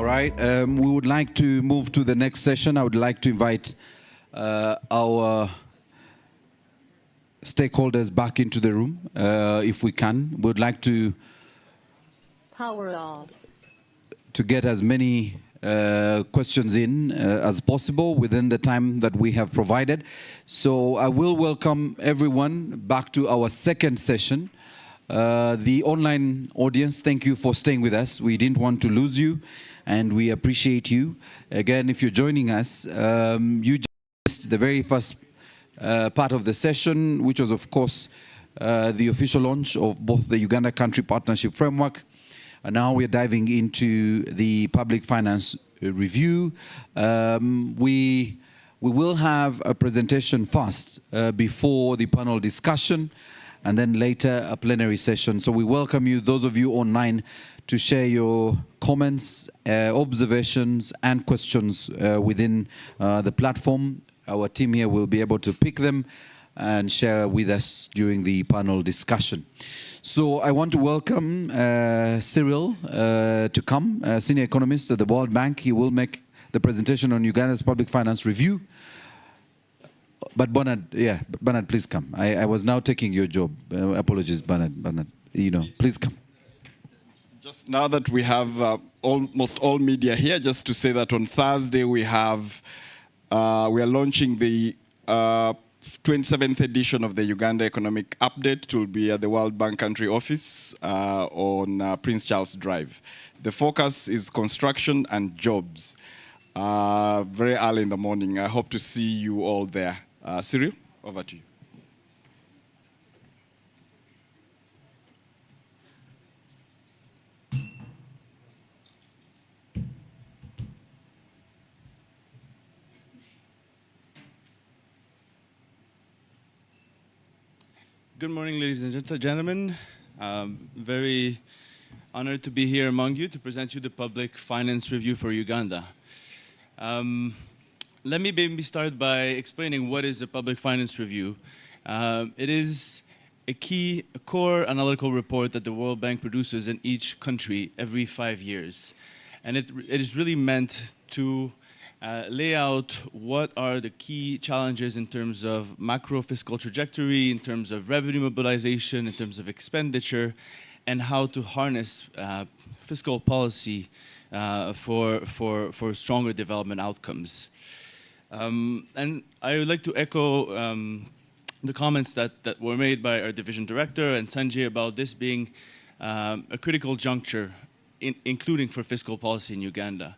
All right, we would like to move to the next session. I would like to invite our stakeholders back into the room, if we can. We would like to
Power on.
to get as many questions in as possible within the time that we have provided. So I will welcome everyone back to our second session. The online audience, thank you for staying with us. We didn't want to lose you, and we appreciate you. Again, if you're joining us, you just the very first part of the session, which was, of course, the official launch of both the Uganda Country Partnership Framework. And now we're diving into the public finance review. We will have a presentation first before the panel discussion, and then later a plenary session. So we welcome you, those of you online, to share your comments, observations, and questions within the platform. Our team here will be able to pick them and share with us during the panel discussion. So I want to welcome Cyril to come, Senior Economist at the World Bank. He will make the presentation on Uganda's public finance review. But Bernard, Bernard, please come. I was now taking your job. Apologies, Bernard, please come.
Just now that we have almost all media here, just to say that on Thursday we are launching the 27th edition of the Uganda Economic Update. It will be at the World Bank Country Office on Prince Charles Drive. The focus is construction and jobs. Very early in the morning. I hope to see you all there. Cyril, over to you.
Good morning, ladies and gentlemen. Very honored to be here among you to present you the public finance review for Uganda. Let me maybe start by explaining what is a public finance review. It is a core analytical report that the World Bank produces in each country every 5 years. And it is really meant to lay out what are the key challenges in terms of macro fiscal trajectory, in terms of revenue mobilization, in terms of expenditure, and how to harness fiscal policy for stronger development outcomes. And I would like to echo the comments that were made by our division director and Sanjay about this being a critical juncture, including for fiscal policy in Uganda.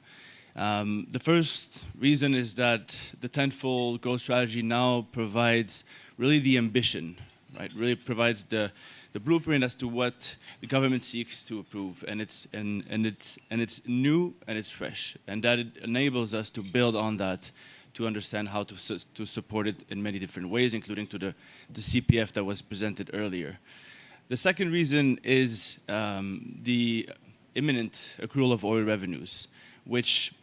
The first reason is that the tenfold growth strategy now provides really the ambition, right? Really provides the blueprint as to what the government seeks to approve, and it's new and it's fresh, and that it enables us to build on that, to understand how to support it in many different ways, including to the CPF that was presented earlier. The second reason is the imminent accrual of oil revenues, which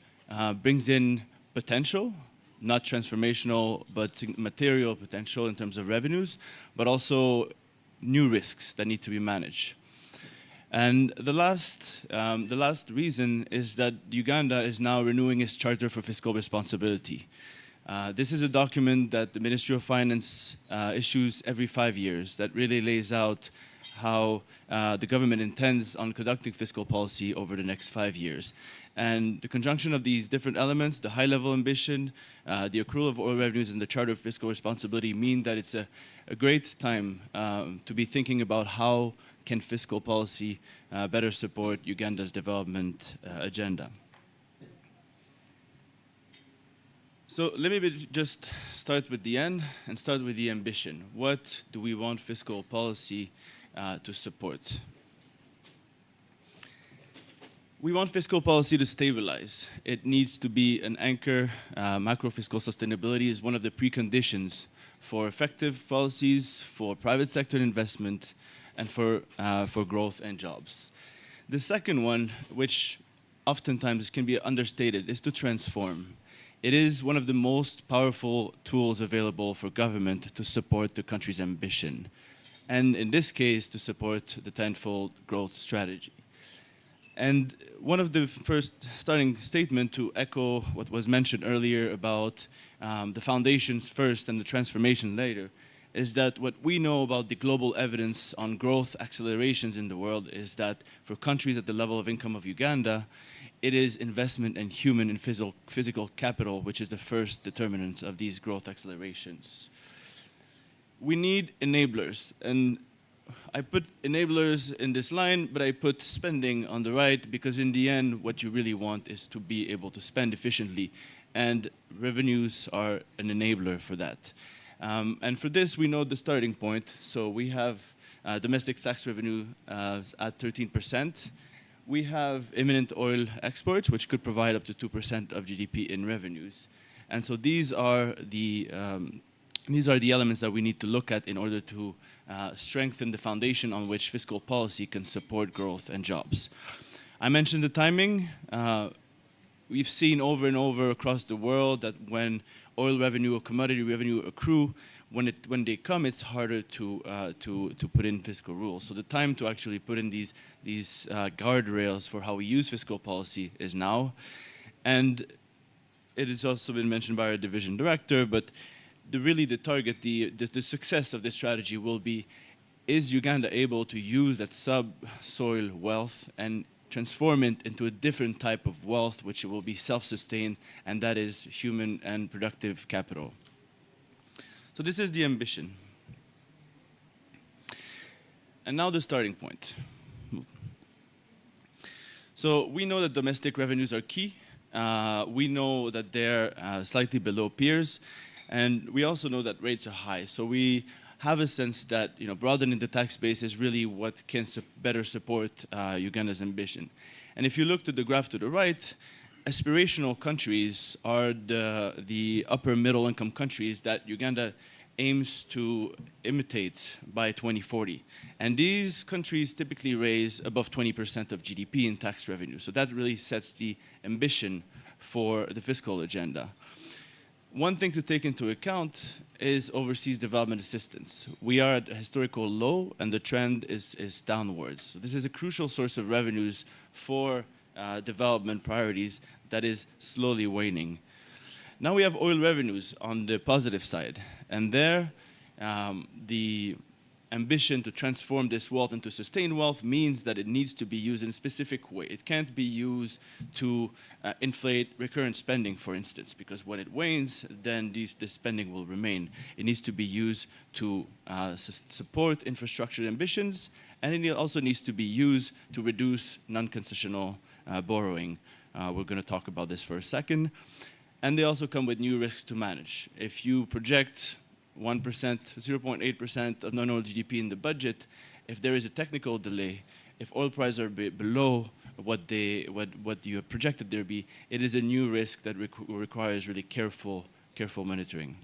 brings in potential, not transformational, but material potential in terms of revenues, but also new risks that need to be managed. And the last reason is that Uganda is now renewing its Charter for Fiscal Responsibility. This is a document that the Ministry of Finance issues every 5 years that really lays out how the government intends on conducting fiscal policy over the next 5 years. And the conjunction of these different elements, the high-level ambition, the accrual of oil revenues, and the Charter of Fiscal Responsibility mean that it's a great time to be thinking about how can fiscal policy better support Uganda's development agenda. So let me just start with the end and start with the ambition. What do we want fiscal policy to support? We want fiscal policy to stabilize. It needs to be an anchor. Macro fiscal sustainability is one of the preconditions for effective policies, for private sector investment, and for growth and jobs. The second one, which oftentimes can be understated, is to transform. It is one of the most powerful tools available for government to support the country's ambition, and in this case, to support the tenfold growth strategy. And one of the first starting statement to echo what was mentioned earlier about the foundations first and the transformation later is that what we know about the global evidence on growth accelerations in the world is that for countries at the level of income of Uganda, it is investment in human and physical capital, which is the first determinant of these growth accelerations. We need enablers, and I put enablers in this line, but I put spending on the right because in the end, what you really want is to be able to spend efficiently, and revenues are an enabler for that. And for this, we know the starting point. So we have domestic tax revenue at 13%. We have imminent oil exports, which could provide up to 2% of GDP in revenues. And so these are the elements that we need to look at in order to strengthen the foundation on which fiscal policy can support growth and jobs. I mentioned the timing. We've seen over and over across the world that when oil revenue or commodity revenue accrue, when they come, it's harder to put in fiscal rules. So the time to actually put in these guardrails for how we use fiscal policy is now. And it has also been mentioned by our division director, but really the target, the success of this strategy will be, is Uganda able to use that subsoil wealth and transform it into a different type of wealth, which will be self-sustained, and that is human and productive capital. So this is the ambition. And now the starting point. So we know that domestic revenues are key. We know that they're slightly below peers, and we also know that rates are high. So we have a sense that broadening the tax base is really what can better support Uganda's ambition. And if you look to the graph to the right, aspirational countries are the upper middle income countries that Uganda aims to imitate by 2040. And these countries typically raise above 20% of GDP in tax revenue. So that really sets the ambition for the fiscal agenda. One thing to take into account is overseas development assistance. We are at a historical low, and the trend is downwards. So this is a crucial source of revenues for development priorities that is slowly waning. Now we have oil revenues on the positive side, and there the ambition to transform this wealth into sustained wealth means that it needs to be used in a specific way. It can't be used to inflate recurrent spending, for instance, because when it wanes, then this spending will remain. It needs to be used to support infrastructure ambitions, and it also needs to be used to reduce non-concessional borrowing. We're going to talk about this for a second. And they also come with new risks to manage. If you project 1%, 0.8% of non-oil GDP in the budget, if there is a technical delay, if oil prices are below what you have projected there be, it is a new risk that requires really careful monitoring.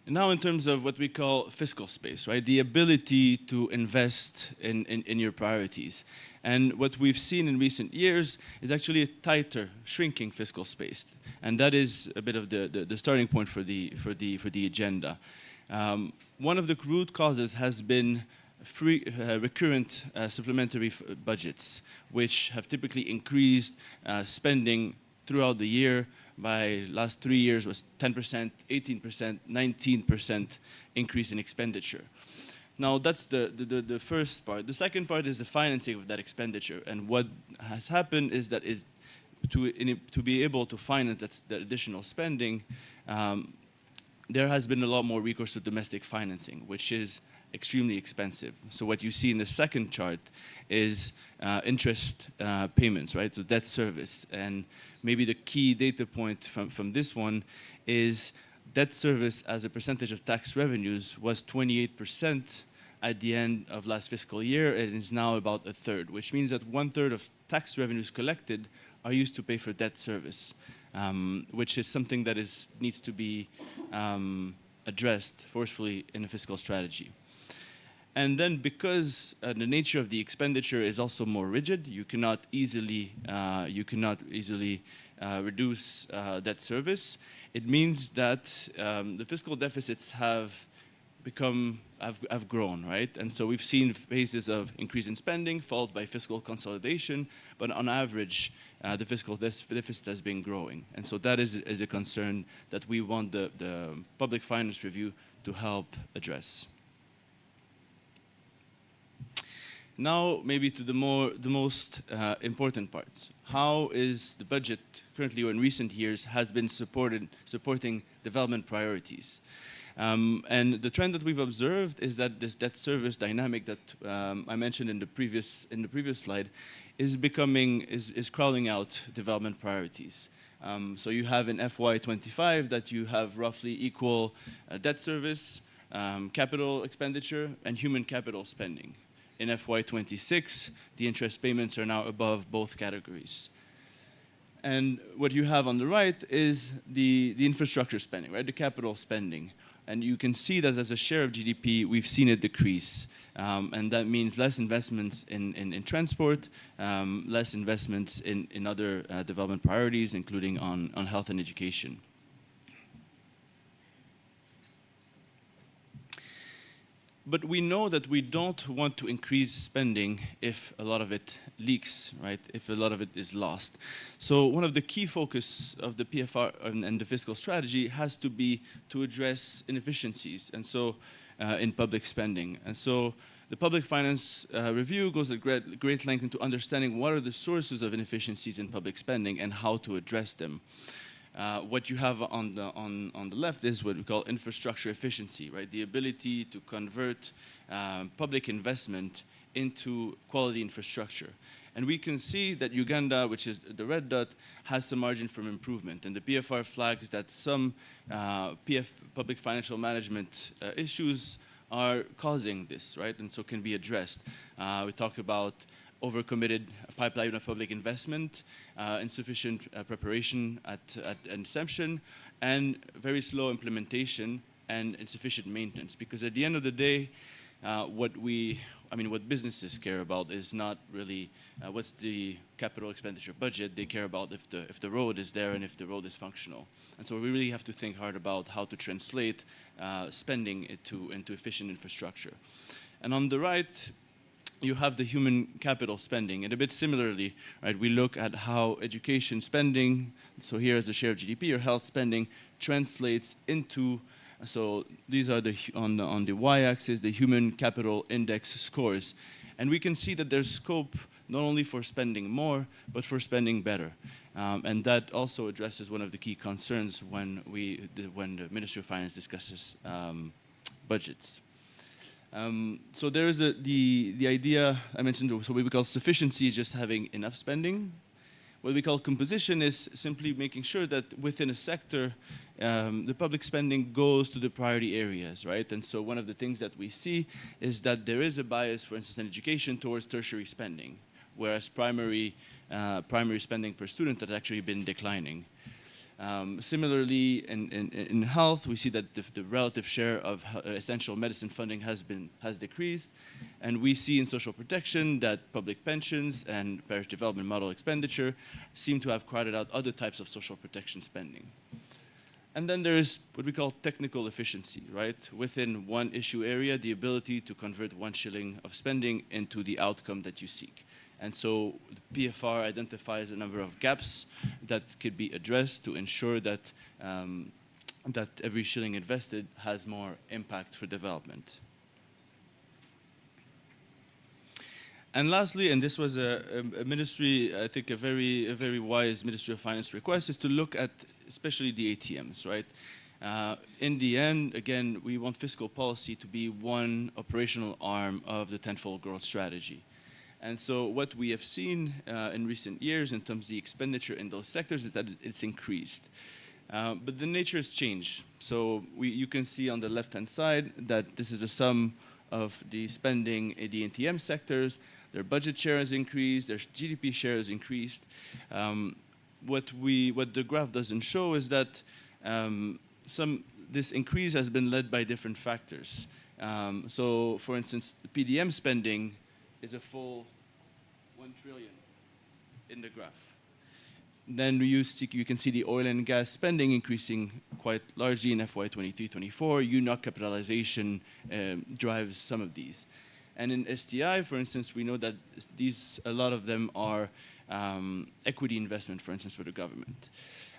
And now in terms of what we call fiscal space, right? The ability to invest in your priorities. And what we've seen in recent years is actually a tighter, shrinking fiscal space. And that is a bit of the starting point for the agenda. One of the root causes has been recurrent supplementary budgets, which have typically increased spending throughout the year. By last 3 years was 10%, 18%, 19% increase in expenditure. Now that's the first part. The second part is the financing of that expenditure. And what has happened is that to be able to finance that additional spending, there has been a lot more recourse to domestic financing, which is extremely expensive. So what you see in the second chart is interest payments, right? So debt service. And maybe the key data point from this one is debt service as a percentage of tax revenues was 28% at the end of last fiscal year. It is now about a third, which means that 1/3 of tax revenues collected are used to pay for debt service, which is something that needs to be addressed forcefully in a fiscal strategy. And then because the nature of the expenditure is also more rigid, you cannot easily reduce debt service. It means that the fiscal deficits have have grown, right? And so we've seen phases of increase in spending followed by fiscal consolidation, but on average, the fiscal deficit has been growing. And so that is a concern that we want the public finance review to help address. Now, maybe to the most important parts. How is the budget currently or in recent years has been supporting development priorities? And the trend that we've observed is that this debt service dynamic that I mentioned in the previous slide is crowding out development priorities. So you have in FY25 that you have roughly equal debt service, capital expenditure, and human capital spending. In FY26, the interest payments are now above both categories. And what you have on the right is the infrastructure spending, right? The capital spending. And you can see that as a share of GDP, we've seen it decrease. And that means less investments in transport, less investments in other development priorities, including on health and education. But we know that we don't want to increase spending if a lot of it leaks, right? If a lot of it is lost. So one of the key focus of the PFR and the fiscal strategy has to be to address inefficiencies, and so in public spending. And so the public finance review goes at great length into understanding what are the sources of inefficiencies in public spending and how to address them. What you have on the left is what we call infrastructure efficiency, right? The ability to convert public investment into quality infrastructure. And we can see that Uganda, which is the red dot, has some margin for improvement. And the PFR flags that some public financial management issues are causing this, right? And so can be addressed. We talked about overcommitted pipeline of public investment, insufficient preparation at inception, and very slow implementation and insufficient maintenance. Because at the end of the day, what businesses care about is not really what's the capital expenditure budget. They care about if the road is there and if the road is functional. And so we really have to think hard about how to translate spending into efficient infrastructure. And on the right, you have the human capital spending. And a bit similarly, right, we look at how education spending, so here as a share of GDP, or health spending translates into, so these are on the y-axis, the human capital index scores. And we can see that there's scope not only for spending more, but for spending better. And that also addresses one of the key concerns when the Ministry of Finance discusses budgets. So there is the idea I mentioned, so what we call sufficiency is just having enough spending. What we call composition is simply making sure that within a sector, the public spending goes to the priority areas, right? And so one of the things that we see is that there is a bias, for instance, in education towards tertiary spending, whereas primary spending per student has actually been declining. Similarly, in health, we see that the relative share of essential medicine funding has decreased, and we see in social protection that public pensions and parish development model expenditure seem to have crowded out other types of social protection spending. And then there is what we call technical efficiency, right? Within one issue area, the ability to convert 1 shilling of spending into the outcome that you seek. And so the PFR identifies a number of gaps that could be addressed to ensure that, that every shilling invested has more impact for development. And lastly, and this was a ministry, I think a very wise Ministry of Finance request, is to look at especially the ATMs, right? In the end, again, we want fiscal policy to be one operational arm of the tenfold growth strategy. And so what we have seen in recent years in terms of the expenditure in those sectors is that it's increased. But the nature has changed. So you can see on the left-hand side that this is the sum of the spending in the NTM sectors. Their budget share has increased, their GDP share has increased. What the graph doesn't show is that this increase has been led by different factors. So for instance, the PDM spending is a full 1 trillion in the graph. Then you can see the oil and gas spending increasing quite largely in FY 23-24. UNOC capitalization drives some of these. And in STI, for instance, we know that a lot of them are equity investment, for instance, for the government.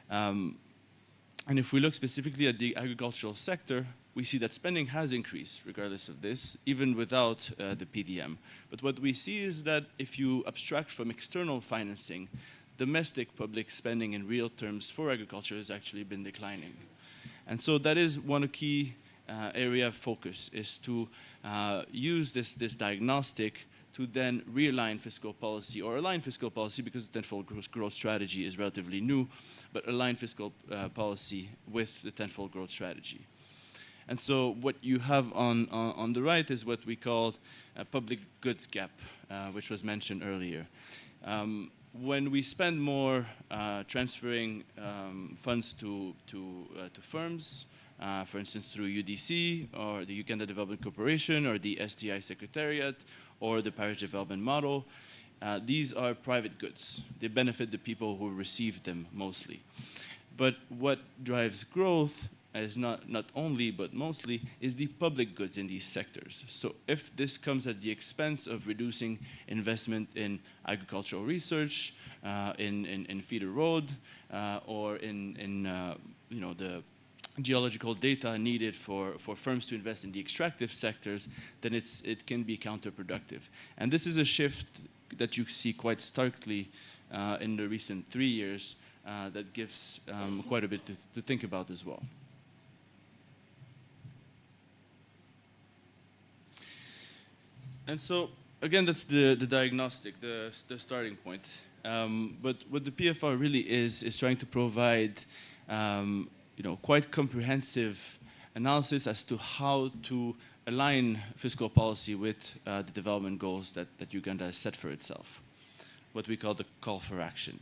And if we look specifically at the agricultural sector, we see that spending has increased regardless of this, even without the PDM. But what we see is that if you abstract from external financing, domestic public spending in real terms for agriculture has actually been declining. And so that is one key area of focus, is to use this diagnostic to then realign fiscal policy, or align fiscal policy, because the tenfold growth strategy is relatively new, but align fiscal policy with the tenfold growth strategy. And so what you have on the right is what we call a public goods gap, which was mentioned earlier. When we spend more transferring funds to firms, for instance, through UDC, or the Uganda Development Corporation, or the STI Secretariat, or the Parish Development Model, these are private goods. They benefit the people who receive them mostly. But what drives growth is not only, but mostly, is the public goods in these sectors. So if this comes at the expense of reducing investment in agricultural research, in feeder road, or in the geological data needed for firms to invest in the extractive sectors, then it can be counterproductive. And this is a shift that you see quite starkly in the recent 3 years that gives quite a bit to think about as well. And so, again, that's the diagnostic, the starting point. But what the PFR really is trying to provide quite comprehensive analysis as to how to align fiscal policy with the development goals that Uganda has set for itself, what we call the call for action.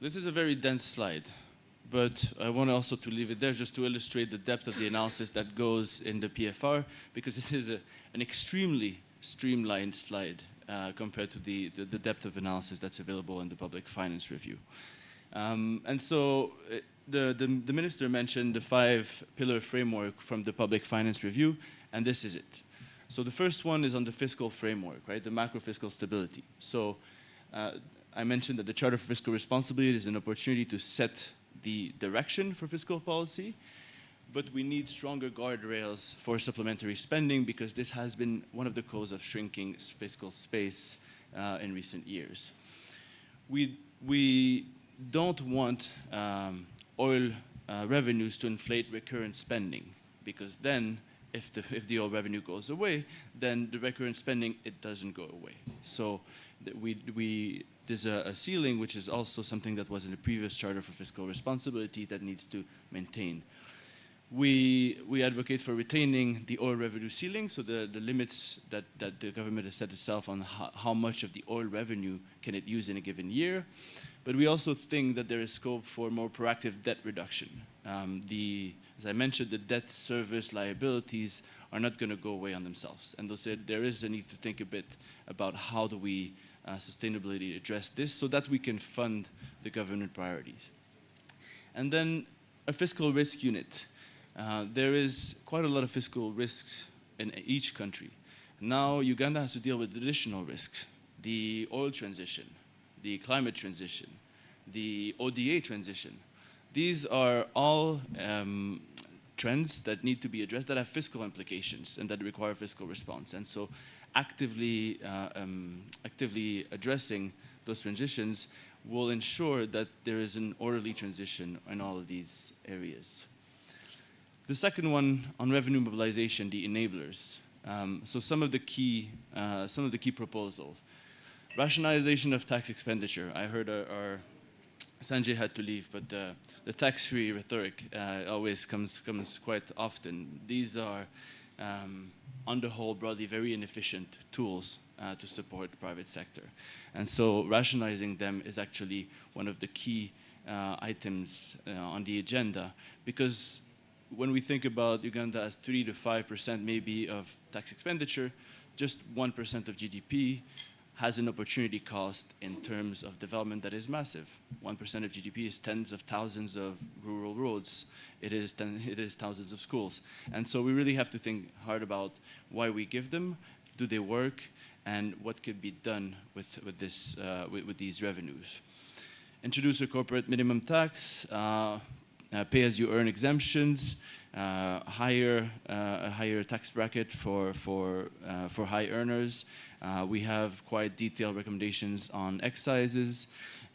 This is a very dense slide, but I want also to leave it there just to illustrate the depth of the analysis that goes in the PFR, because this is an extremely streamlined slide compared to the depth of analysis that's available in the Public Finance Review. And so the minister mentioned the 5-pillar framework from the Public Finance Review, and this is it. So the first one is on the fiscal framework, right, the macro-fiscal stability. So I mentioned that the Charter for Fiscal Responsibility is an opportunity to set the direction for fiscal policy, but we need stronger guardrails for supplementary spending, because this has been one of the causes of shrinking fiscal space in recent years. We don't want oil revenues to inflate recurrent spending, because then if the oil revenue goes away, then the recurrent spending, it doesn't go away. So there's a ceiling, which is also something that was in the previous Charter for Fiscal Responsibility that needs to maintain. We advocate for retaining the oil revenue ceiling, so the limits that the government has set itself on how much of the oil revenue can it use in a given year. But we also think that there is scope for more proactive debt reduction. As I mentioned, the debt service liabilities are not going to go away on themselves. And those said, there is a need to think a bit about how do we sustainability address this so that we can fund the government priorities. And then a fiscal risk unit. There is quite a lot of fiscal risks in each country. Now Uganda has to deal with additional risks: the oil transition, the climate transition, the ODA transition. These are all trends that need to be addressed, that have fiscal implications and that require fiscal response. And so actively addressing those transitions will ensure that there is an orderly transition in all of these areas. The second one on revenue mobilization, the enablers. So some of the key proposals. Rationalization of tax expenditure. I heard our Sanjay had to leave, but the tax-free rhetoric always comes quite often. These are, on the whole, broadly very inefficient tools to support the private sector. And so rationalizing them is actually one of the key items on the agenda, because when we think about Uganda as 3 to 5% maybe of tax expenditure, just 1% of GDP, has an opportunity cost in terms of development that is massive. 1% of GDP is tens of thousands of rural roads. It is thousands of schools. And so we really have to think hard about why we give them, do they work, and what could be done with these revenues. Introduce a corporate minimum tax, pay-as-you-earn exemptions, a higher tax bracket for high earners. We have quite detailed recommendations on excises,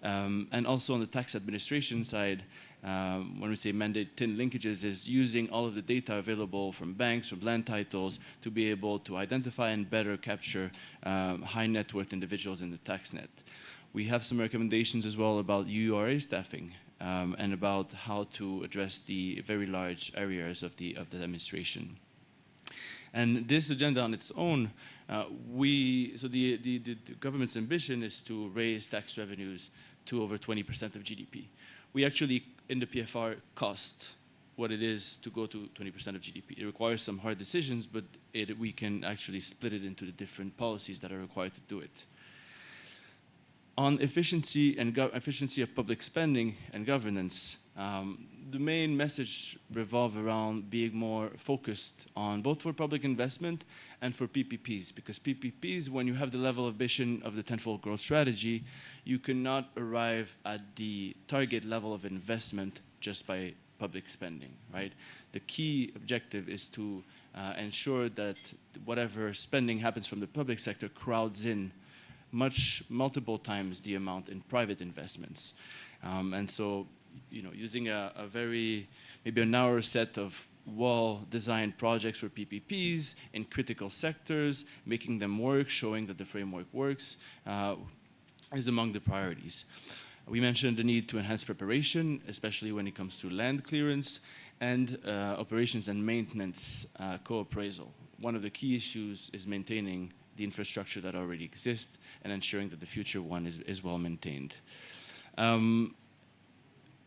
and also on the tax administration side. When we say mandate tin linkages, is using all of the data available from banks, from land titles, to be able to identify and better capture high net worth individuals in the tax net. We have some recommendations as well about URA staffing, and about how to address the very large areas of the administration. And this agenda on its own, the government's ambition is to raise tax revenues to over 20% of GDP. We actually, in the PFR, cost what it is to go to 20% of GDP. It requires some hard decisions, but we can actually split it into the different policies that are required to do it. On efficiency of public spending and governance, the main message revolves around being more focused on both for public investment and for PPPs, because PPPs, when you have the level of ambition of the tenfold growth strategy, you cannot arrive at the target level of investment just by public spending, right? The key objective is to ensure that whatever spending happens from the public sector crowds in multiple times the amount in private investments. And so, using maybe a narrower set of well-designed projects for PPPs in critical sectors, making them work, showing that the framework works, is among the priorities. We mentioned the need to enhance preparation, especially when it comes to land clearance and operations and maintenance co-appraisal. One of the key issues is maintaining the infrastructure that already exists and ensuring that the future one is well maintained.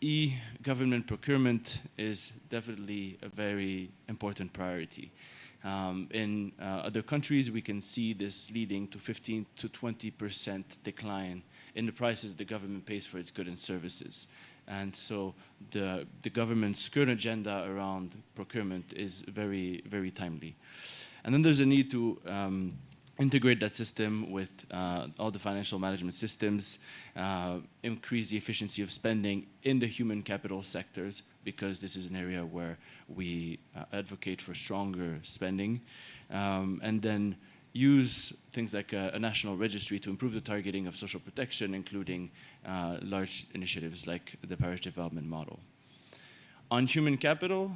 E-government procurement is definitely a very important priority. In other countries, we can see this leading to 15 to 20% decline in the prices the government pays for its goods and services. And so the government's current agenda around procurement is very, very timely. And then there's a need to integrate that system with all the financial management systems, increase the efficiency of spending in the human capital sectors, because this is an area where we advocate for stronger spending, and then use things like a national registry to improve the targeting of social protection, including large initiatives like the parish development model. On human capital,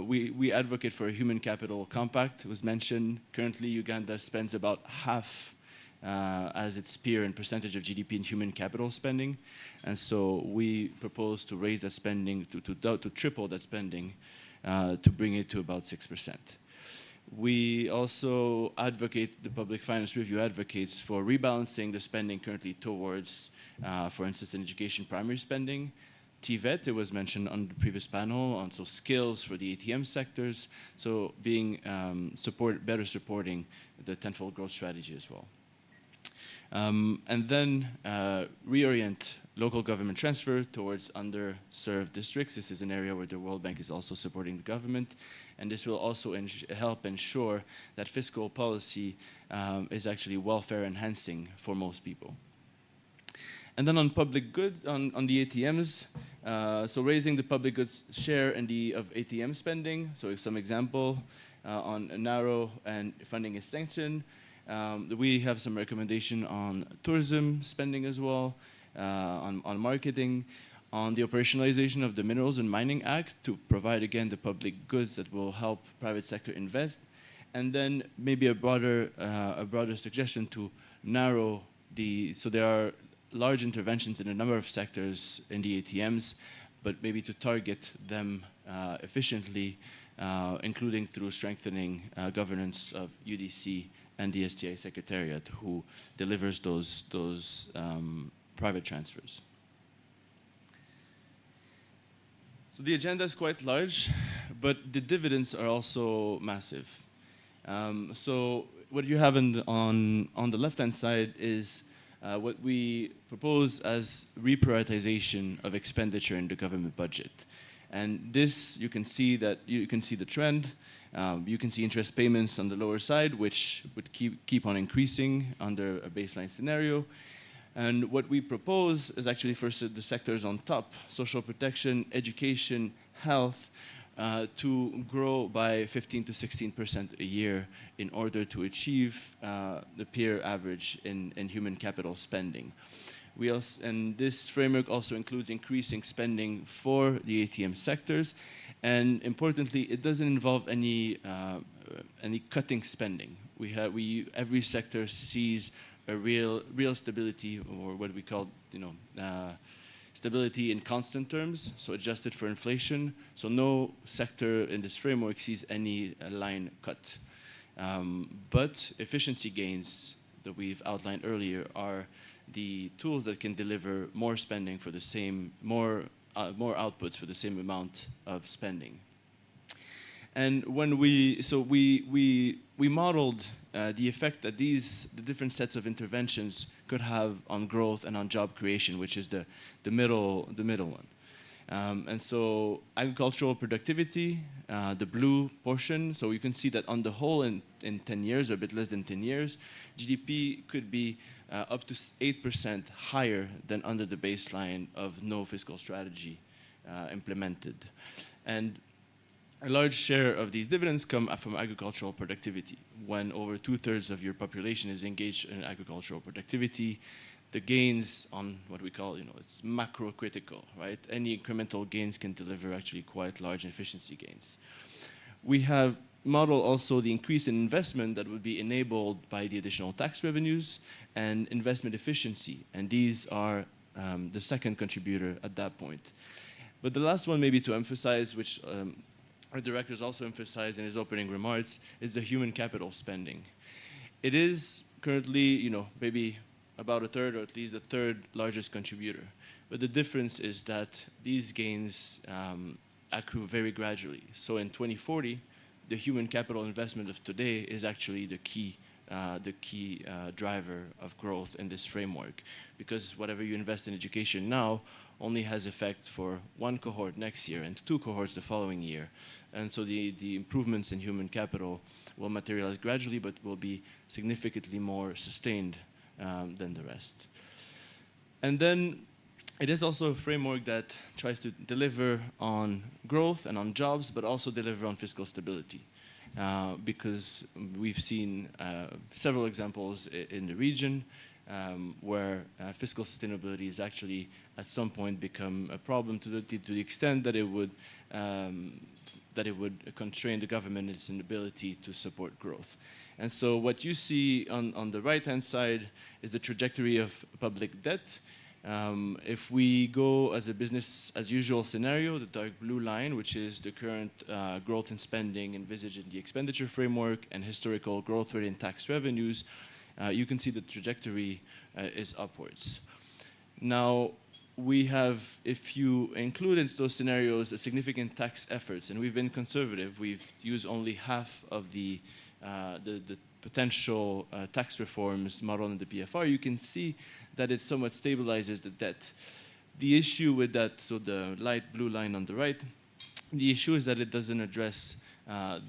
we advocate for a human capital compact. It was mentioned, currently Uganda spends about half as its peer in percentage of GDP in human capital spending. And so we propose to raise that spending, to triple that spending, to bring it to about 6%. We also advocate, the Public Finance Review advocates for rebalancing the spending currently towards, for instance, in education primary spending, TVET, it was mentioned on the previous panel, on so skills for the ATM sectors, so being better supporting the tenfold growth strategy as well. And then reorient local government transfer towards underserved districts. This is an area where the World Bank is also supporting the government, and this will also help ensure that fiscal policy is actually welfare enhancing for most people. And then on public goods, on the ATMs, so raising the public goods share of ATM spending. So some example on a narrow and funding extension. We have some recommendation on tourism spending as well, on marketing, on the operationalization of the Minerals and Mining Act to provide, again, the public goods that will help private sector invest. And then maybe a broader suggestion to narrow so there are large interventions in a number of sectors in the ATMs, but maybe to target them efficiently, including through strengthening governance of UDC and the STI Secretariat, who delivers those private transfers. So the agenda is quite large, but the dividends are also massive. So what you have on the left-hand side is what we propose as reprioritization of expenditure in the government budget. And this, you can see the trend. You can see interest payments on the lower side, which would keep on increasing under a baseline scenario. And what we propose is actually for the sectors on top, social protection, education, health, to grow by 15 to 16% a year in order to achieve the peer average in human capital spending. And this framework also includes increasing spending for the ATM sectors. And importantly, it doesn't involve any cutting spending. Every sector sees a real stability, or what we call, stability in constant terms, so adjusted for inflation. So no sector in this framework sees any line cut. But efficiency gains that we've outlined earlier are the tools that can deliver more spending for the same, more outputs for the same amount of spending. And when we modeled the effect that the different sets of interventions could have on growth and on job creation, which is the middle one. And so agricultural productivity, the blue portion, so you can see that on the whole in 10 years, or a bit less than 10 years, GDP could be up to 8% higher than under the baseline of no fiscal strategy implemented. And a large share of these dividends come from agricultural productivity. When over 2/3 of your population is engaged in agricultural productivity, the gains on what we call, it's macro critical, right? Any incremental gains can deliver actually quite large efficiency gains. We have modeled also the increase in investment that would be enabled by the additional tax revenues and investment efficiency. And these are the second contributor at that point. But the last one maybe to emphasize, which our directors also emphasized in his opening remarks, is the human capital spending. It is currently, maybe about a third, or at least the third largest contributor. But the difference is that these gains accrue very gradually. So in 2040, the human capital investment of today is actually the key driver of growth in this framework, because whatever you invest in education now only has effect for one cohort next year and 2 cohorts the following year. And so the improvements in human capital will materialize gradually, but will be significantly more sustained than the rest. And then it is also a framework that tries to deliver on growth and on jobs, but also deliver on fiscal stability. Because we've seen several examples in the region where fiscal sustainability has actually at some point become a problem to the extent that it would constrain the government in its inability to support growth. And so what you see on the right-hand side is the trajectory of public debt. If we go as a business as usual scenario, the dark blue line, which is the current growth in spending envisaged in the expenditure framework and historical growth rate in tax revenues, you can see the trajectory is upwards. Now, we have, if you include in those scenarios, a significant tax efforts, and we've been conservative. We've used only half of the potential tax reforms modeled in the PFR. You can see that it somewhat stabilizes the debt. The issue with that, so the light blue line on the right, the issue is that it doesn't address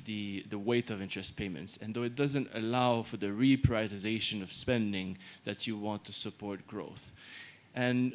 the weight of interest payments. And though it doesn't allow for the reprioritization of spending that you want to support growth. And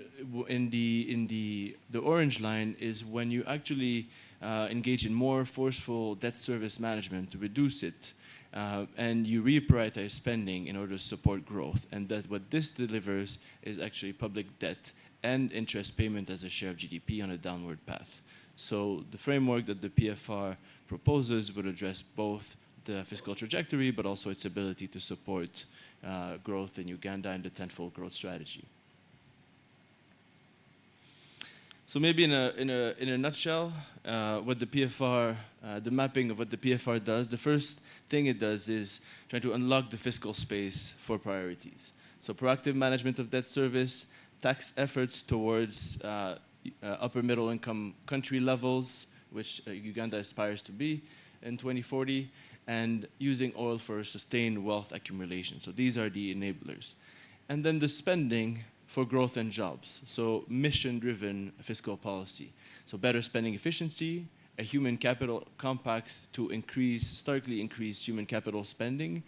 in the orange line is when you actually engage in more forceful debt service management to reduce it, and you reprioritize spending in order to support growth. And that what this delivers is actually public debt and interest payment as a share of GDP on a downward path. So the framework that the PFR proposes would address both the fiscal trajectory, but also its ability to support growth in Uganda and the tenfold growth strategy. So maybe in a nutshell, what the PFR, the mapping of what the PFR does, the first thing it does is try to unlock the fiscal space for priorities. So proactive management of debt service, tax efforts towards upper middle income country levels, which Uganda aspires to be in 2040, and using oil for sustained wealth accumulation. So these are the enablers. And then the spending for growth and jobs. So mission-driven fiscal policy. So better spending efficiency, a human capital compact to starkly increase human capital spending,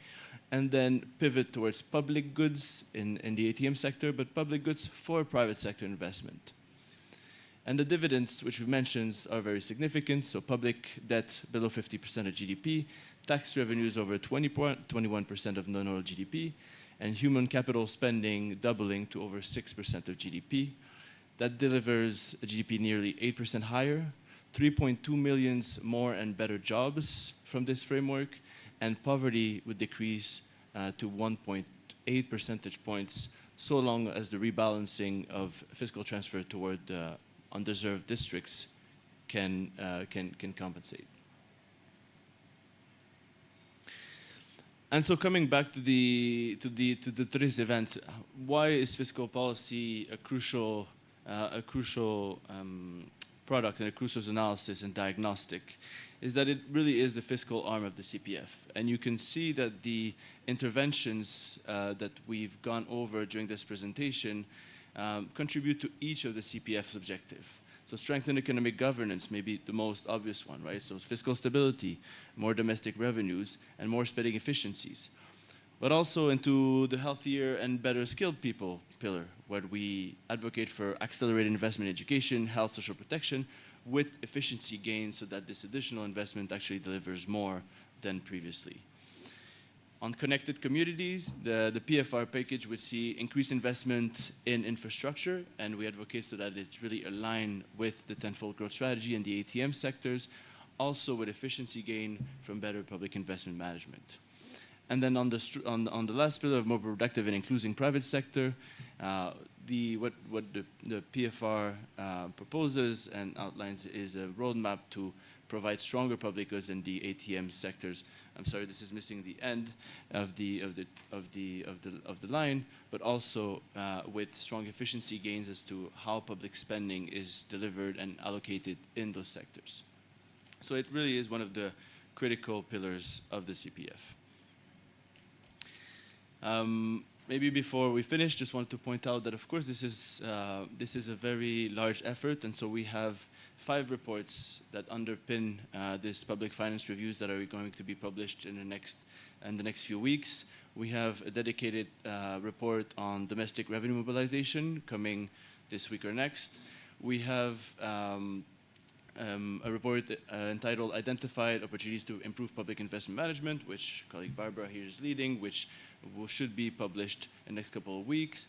and then pivot towards public goods in the ATM sector, but public goods for private sector investment. And the dividends, which we mentioned, are very significant. So public debt below 50% of GDP, tax revenues over 21% of non-oil GDP, and human capital spending doubling to over 6% of GDP. That delivers a GDP nearly 8% higher, 3.2 million more and better jobs from this framework, and poverty would decrease to 1.8 percentage points, so long as the rebalancing of fiscal transfer toward underserved districts can compensate. And so coming back to today's event, why is fiscal policy a crucial product and a crucial analysis and diagnostic? Is that it really is the fiscal arm of the CPF. And you can see that the interventions that we've gone over during this presentation contribute to each of the CPF's objectives. So strengthen economic governance may be the most obvious one, right? So fiscal stability, more domestic revenues, and more spending efficiencies. But also into the healthier and better skilled people pillar, where we advocate for accelerated investment in education, health, social protection, with efficiency gains so that this additional investment actually delivers more than previously. On connected communities, the PFR package would see increased investment in infrastructure, and we advocate so that it's really aligned with the tenfold growth strategy in the ATM sectors, also with efficiency gain from better public investment management. And then on the last pillar of more productive and including private sector, what the PFR proposes and outlines is a roadmap to provide stronger public goods in the ATM sectors. I'm sorry, this is missing the end of the line, but also with strong efficiency gains as to how public spending is delivered and allocated in those sectors. So it really is one of the critical pillars of the CPF. Maybe before we finish, just wanted to point out that, of course, this is a very large effort, and so we have 5 reports that underpin this public finance reviews that are going to be published in the next few weeks. We have a dedicated report on domestic revenue mobilization coming this week or next. We have a report entitled Identified Opportunities to Improve Public Investment Management, which colleague Barbara here is leading, which should be published in the next couple of weeks.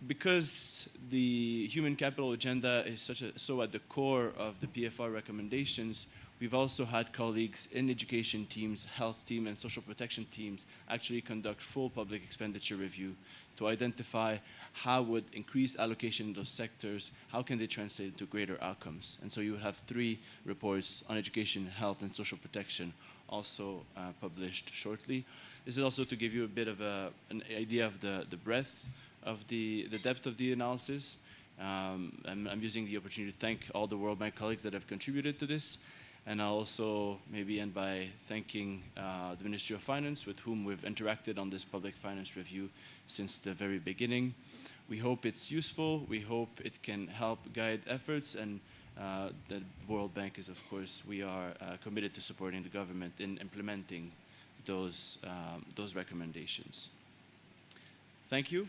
Because the human capital agenda is so at the core of the PFR recommendations, we've also had colleagues in education teams, health team, and social protection teams actually conduct full public expenditure review to identify how would increased allocation in those sectors, how can they translate into greater outcomes. And so you would have 3 reports on education, health, and social protection also published shortly. This is also to give you a bit of an idea of the breadth of the depth of the analysis. I'm using the opportunity to thank all the World Bank colleagues that have contributed to this. And I'll also maybe end by thanking the Ministry of Finance, with whom we've interacted on this public finance review since the very beginning. We hope it's useful. We hope it can help guide efforts. And the World Bank is, of course, we are committed to supporting the government in implementing those recommendations. Thank you.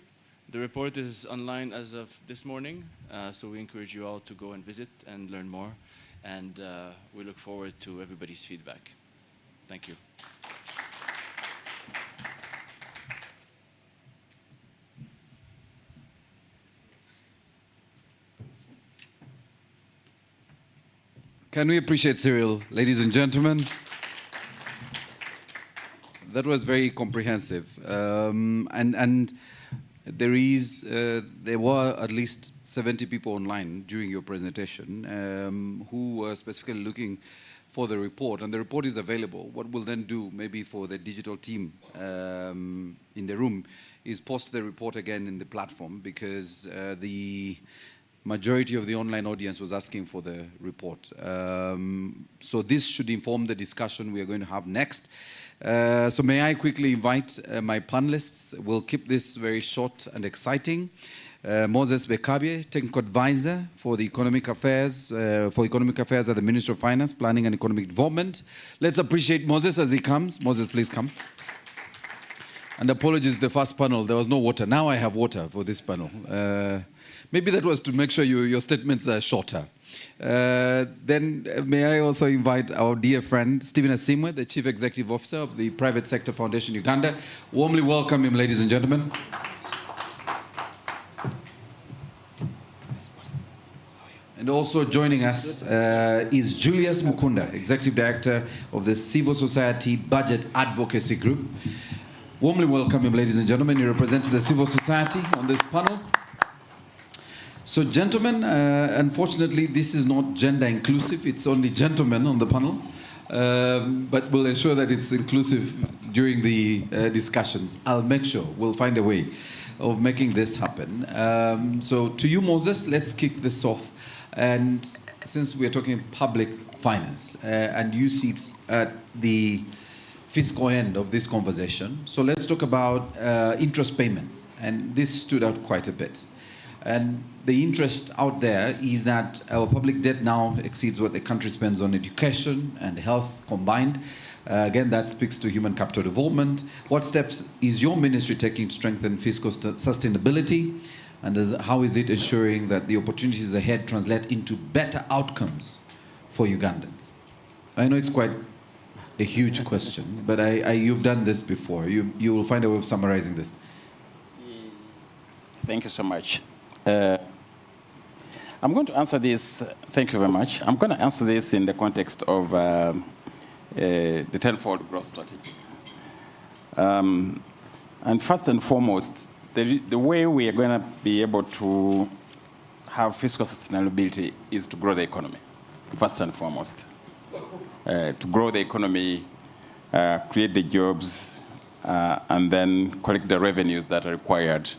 The report is online as of this morning, so we encourage you all to go and visit and learn more. And we look forward to everybody's feedback. Thank you.
Can we appreciate Cyril, ladies and gentlemen? That was very comprehensive. And there were at least 70 people online during your presentation who were specifically looking for the report, and the report is available. What we'll then do, maybe for the digital team in the room, is post the report again in the platform, because majority of the online audience was asking for the report. So this should inform the discussion we are going to have next. So may I quickly invite my panelists. We'll keep this very short and exciting. Moses Bekabye, Technical Advisor for the Economic Affairs, at the Ministry of Finance, Planning and Economic Development. Let's appreciate Moses as he comes. Moses, please come. And apologies, the first panel, there was no water. Now I have water for this panel. Maybe that was to make sure your statements are shorter. Then may I also invite our dear friend, Stephen Asimwe, the Chief Executive Officer of the Private Sector Foundation Uganda. Warmly welcome him, ladies and gentlemen. And also joining us is Julius Mukunda, Executive Director of the Civil Society Budget Advocacy Group. Warmly welcome him, ladies and gentlemen. He represents the civil society on this panel. So gentlemen, unfortunately, this is not gender inclusive. It's only gentlemen on the panel. But we'll ensure that it's inclusive during the discussions. I'll make sure we'll find a way of making this happen. So to you, Moses, let's kick this off. And since we're talking public finance, and you sit at the fiscal end of this conversation, so let's talk about interest payments. And this stood out quite a bit. And the interest out there is that our public debt now exceeds what the country spends on education and health combined. Again, that speaks to human capital development. What steps is your ministry taking to strengthen fiscal sustainability? And how is it ensuring that the opportunities ahead translate into better outcomes for Ugandans? I know it's quite a huge question, but you've done this before. You will find a way of summarizing this.
Thank you so much. I'm going to answer this, thank you very much. I'm going to answer this in the context of the tenfold growth strategy. And first and foremost, the way we are going to be able to have fiscal sustainability is to grow the economy, first and foremost. To grow the economy, create the jobs, and then collect the revenues that are required,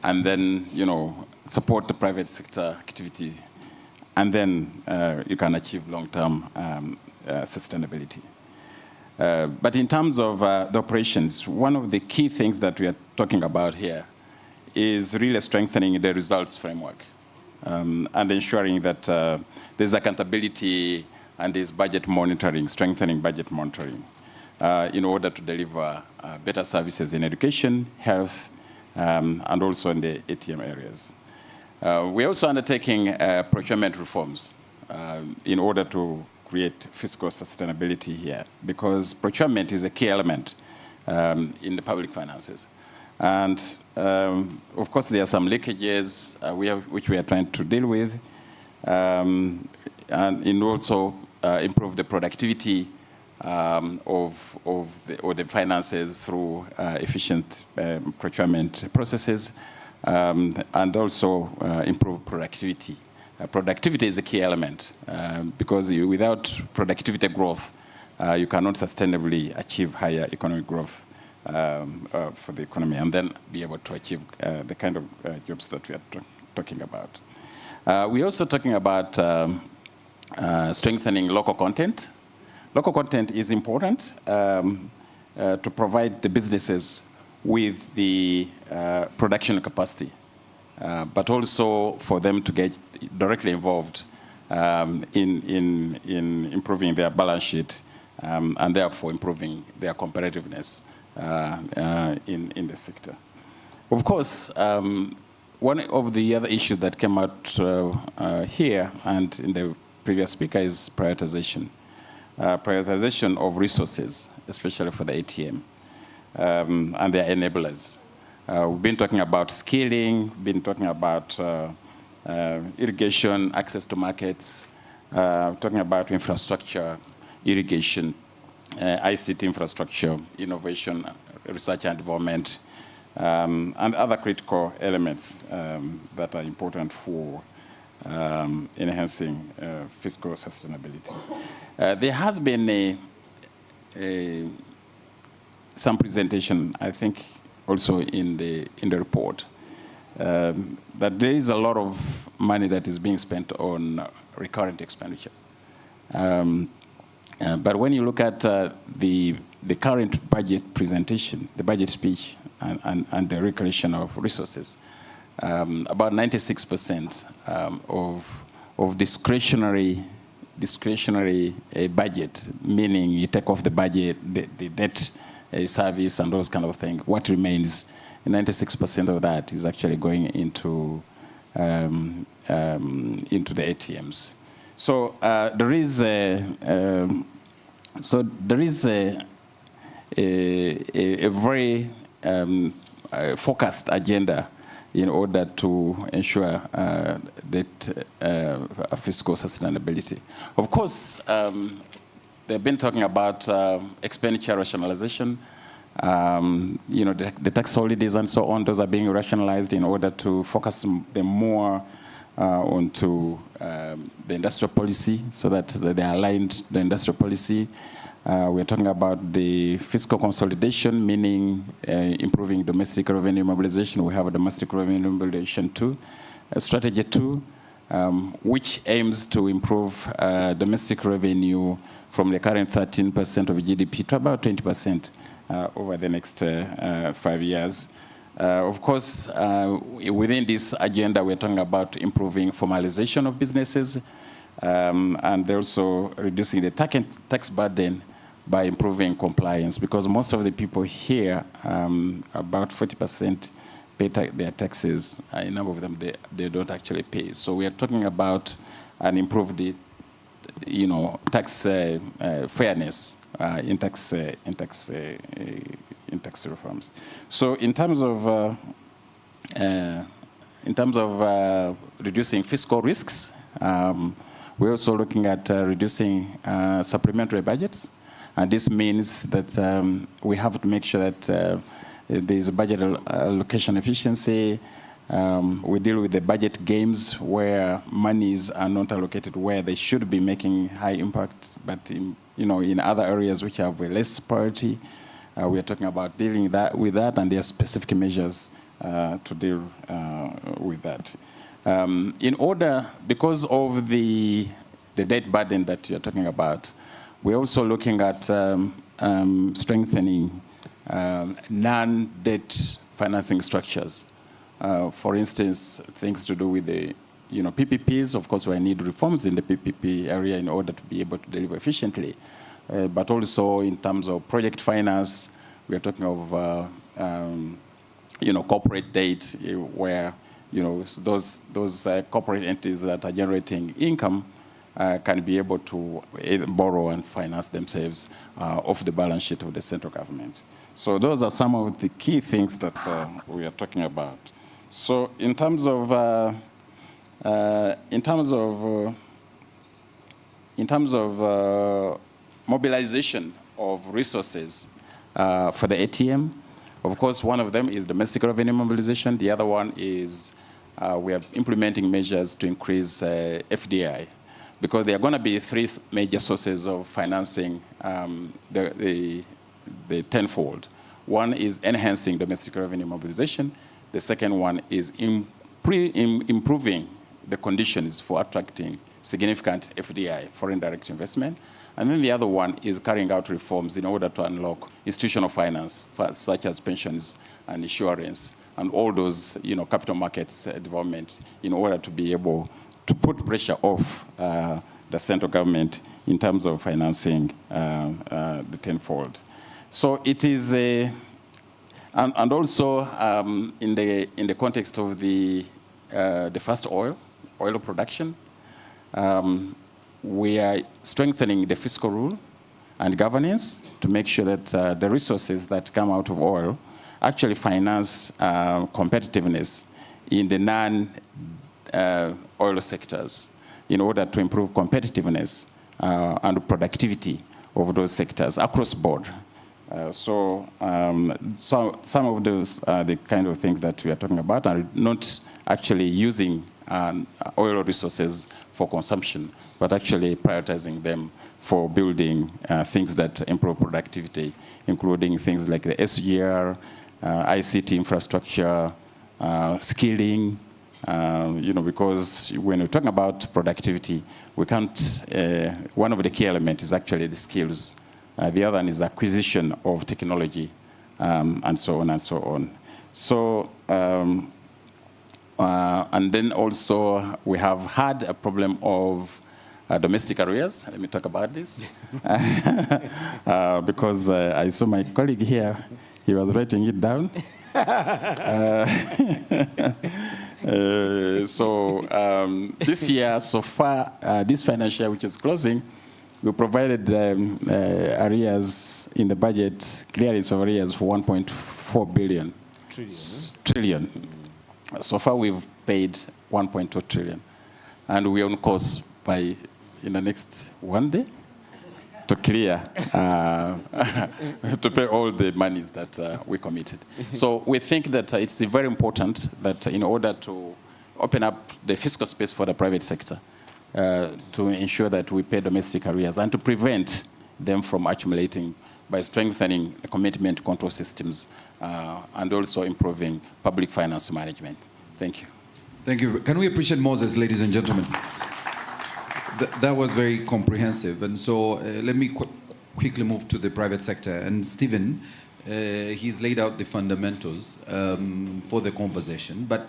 and then, support the private sector activity, and then you can achieve long-term sustainability. But in terms of the operations, one of the key things that we are talking about here is really strengthening the results framework and ensuring that there's accountability and there's budget monitoring, strengthening budget monitoring in order to deliver better services in education, health, and also in the ATM areas. We're also undertaking procurement reforms in order to create fiscal sustainability here, because procurement is a key element in the public finances. And of course, there are some leakages which we are trying to deal with, and also improve the productivity of the finances through efficient procurement processes, and also improve productivity. Productivity is a key element because without productivity growth, you cannot sustainably achieve higher economic growth for the economy and then be able to achieve the kind of jobs that we are talking about. We're also talking about strengthening local content. Local content is important to provide the businesses with the production capacity, but also for them to get directly involved in improving their balance sheet and therefore improving their competitiveness in the sector. Of course, one of the other issues that came out here and in the previous speaker is prioritization. Prioritization of resources, especially for the ATM, and their enablers. We've been talking about skilling, been talking about irrigation, access to markets, talking about infrastructure, irrigation, ICT infrastructure, innovation, research and development, and other critical elements that are important for enhancing fiscal sustainability. There has been some presentation, I think, also in the report, that there is a lot of money that is being spent on recurrent expenditure. But when you look at the current budget presentation, the budget speech, and the recreation of resources, about 96% of discretionary budget, meaning you take off the budget, the debt service, and those kind of things. What remains, 96% of that is actually going into the ATMs. So there is a very focused agenda in order to ensure that fiscal sustainability. Of course, they've been talking about expenditure rationalization. The tax holidays and so on, those are being rationalized in order to focus them more onto the industrial policy, so that they are aligned to the industrial policy. We're talking about the fiscal consolidation, meaning improving domestic revenue mobilization. We have a domestic revenue mobilization strategy 2, which aims to improve domestic revenue from the current 13% of GDP to about 20% over the next 5 years. Of course, within this agenda, we're talking about improving formalization of businesses and also reducing the tax burden by improving compliance, because most of the people here, about 40%, pay their taxes. A number of them, they don't actually pay. So we are talking about an improved, tax fairness in tax reforms. So in terms of reducing fiscal risks, we're also looking at reducing supplementary budgets. And this means that we have to make sure that there's budget allocation efficiency. We deal with the budget games where monies are not allocated where they should be making high impact, but in other areas which have less priority. We are talking about dealing with that, and there are specific measures to deal with that. Because of the debt burden that you're talking about, we're also looking at strengthening non-debt financing structures. For instance, things to do with the PPPs. Of course, we need reforms in the PPP area in order to be able to deliver efficiently. But also in terms of project finance, we are talking of corporate debt, where those corporate entities that are generating income can be able to borrow and finance themselves off the balance sheet of the central government. So those are some of the key things that we are talking about. So in terms of mobilization of resources for the ATM, of course, one of them is domestic revenue mobilization. The other one is we are implementing measures to increase FDI, because there are going to be 3 major sources of financing the tenfold. One is enhancing domestic revenue mobilization. The second one is improving the conditions for attracting significant FDI, foreign direct investment. And then the other one is carrying out reforms in order to unlock institutional finance, such as pensions and insurance, and all those capital markets development, in order to be able to put pressure off the central government in terms of financing the tenfold. So it is and also in the context of the first oil production, we are strengthening the fiscal rule and governance to make sure that the resources that come out of oil actually finance competitiveness in the non-oil sectors, in order to improve competitiveness and productivity of those sectors across board. So some of those are the kind of things that we are talking about, are not actually using oil resources for consumption, but actually prioritizing them for building things that improve productivity, including things like the SGR, ICT infrastructure, skilling, because when we're talking about productivity, we can't, one of the key elements is actually the skills. The other one is acquisition of technology, and so on and so on. So, and then also we have had a problem of domestic arrears. Let me talk about this. Because I saw my colleague here, he was writing it down. This year, so far, this financial year, which is closing, we provided arrears in the budget, clearance of arrears for 1.4 billion. Trillion. So far, we've paid 1.2 trillion. And we're on course by, in the next one day, to clear, to pay all the monies that we committed. So we think that it's very important that in order to open up the fiscal space for the private sector, to ensure that we pay domestic arrears and to prevent them from accumulating by strengthening the commitment control systems and also improving public finance management. Thank you.
Thank you. Can we appreciate Moses, ladies and gentlemen? That was very comprehensive. And so let me quickly move to the private sector. And Stephen, he's laid out the fundamentals for the conversation. But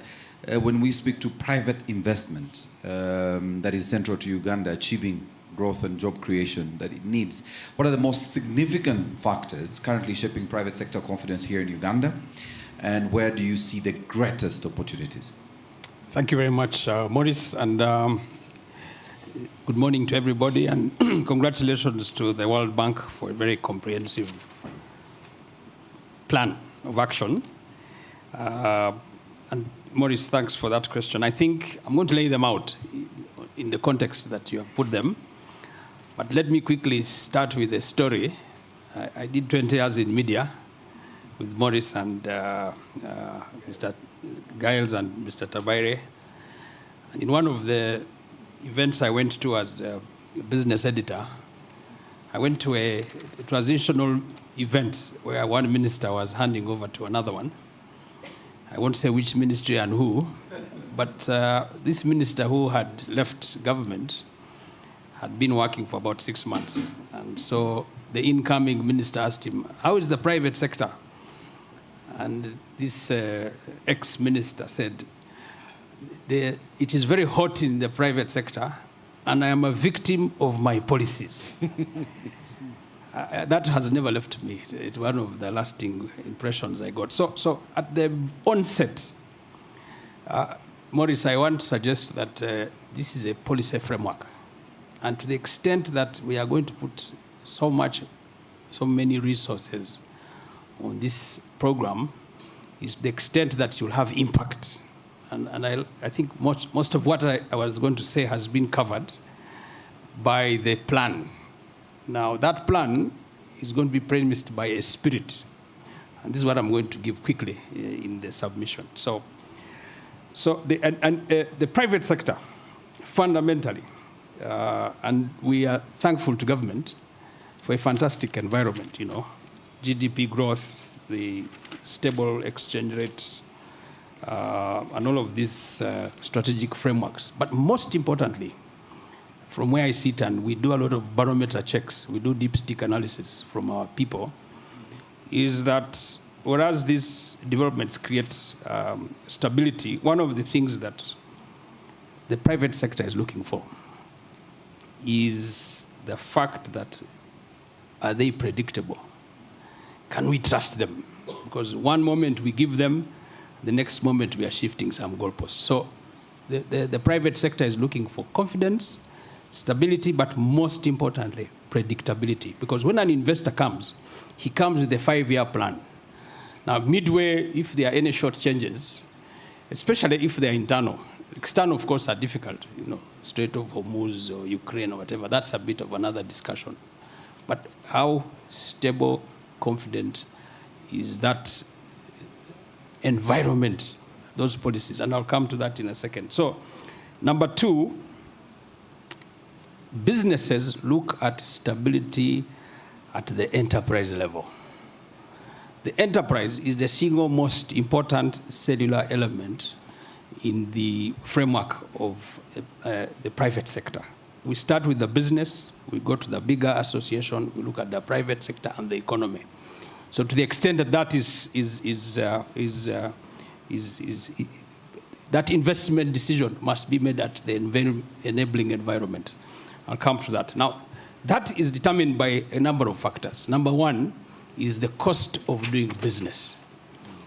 when we speak to private investment that is central to Uganda achieving growth and job creation that it needs, what are the most significant factors currently shaping private sector confidence here in Uganda? And where do you see the greatest opportunities?
Thank you very much, Maurice, and good morning to everybody, and congratulations to the World Bank for a very comprehensive plan of action. And Maurice, thanks for that question. I think I'm going to lay them out in the context that you have put them, but let me quickly start with a story. I did 20 years in media with Maurice and Mr. Giles and Mr. Tabaire. And in one of the events I went to as a business editor, I went to a transitional event where one minister was handing over to another one. I won't say which ministry and who, but this minister who had left government had been working for about 6 months. And so the incoming minister asked him, how is the private sector? And this ex-minister said, it is very hot in the private sector, and I am a victim of my policies. That has never left me. It's one of the lasting impressions I got. So at the onset, Maurice, I want to suggest that this is a policy framework. And to the extent that we are going to put so many resources on this program, is the extent that you'll have impact. And I think most of what I was going to say has been covered by the plan. Now, that plan is going to be premised by a spirit. And this is what I'm going to give quickly in the submission. So the private sector, fundamentally, and we are thankful to government for a fantastic environment, GDP growth, the stable exchange rate, and all of these strategic frameworks. But most importantly, from where I sit, and we do a lot of barometer checks, we do deep stick analysis from our people, is that whereas these developments create stability, one of the things that the private sector is looking for is the fact that are they predictable? Can we trust them? Because one moment we give them, the next moment we are shifting some goalposts. So the private sector is looking for confidence, stability, but most importantly, predictability. Because when an investor comes, he comes with a 5-year plan. Now, midway, if there are any short changes, especially if they're internal, external, of course, are difficult, Strait of Hormuz or Ukraine or whatever, that's a bit of another discussion. But how stable, confident is that environment, those policies? And I'll come to that in a second. So, number 2, businesses look at stability at the enterprise level. the enterprise is the single most important cellular element in the framework of the private sector. We start with the business, we go to the bigger association, we look at the private sector and the economy. So to the extent that that investment decision must be made at the enabling environment. I'll come to that. Now, that is determined by a number of factors. Number one is the cost of doing business.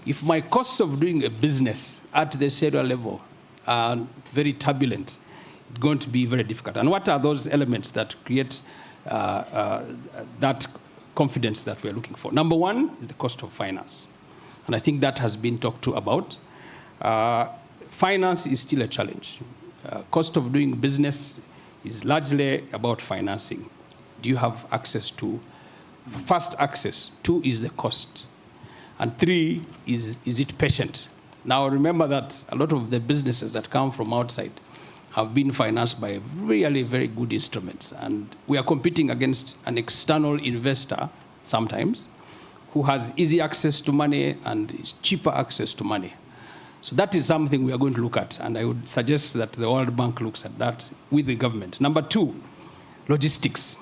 If my costs of doing a business at the cellular level are very turbulent, it's going to be very difficult. And what are those elements that create that confidence that we're looking for? Number one is the cost of finance. And I think that has been talked to about. Finance is still a challenge. Cost of doing business is largely about financing. Do you have access to fast access? 2 is the cost. And 3 is it patient? Now remember that a lot of the businesses that come from outside have been financed by really very good instruments. And we are competing against an external investor sometimes who has easy access to money and cheaper access to money. So that is something we are going to look at. And I would suggest that the World Bank looks at that with the government. Number 2, logistics,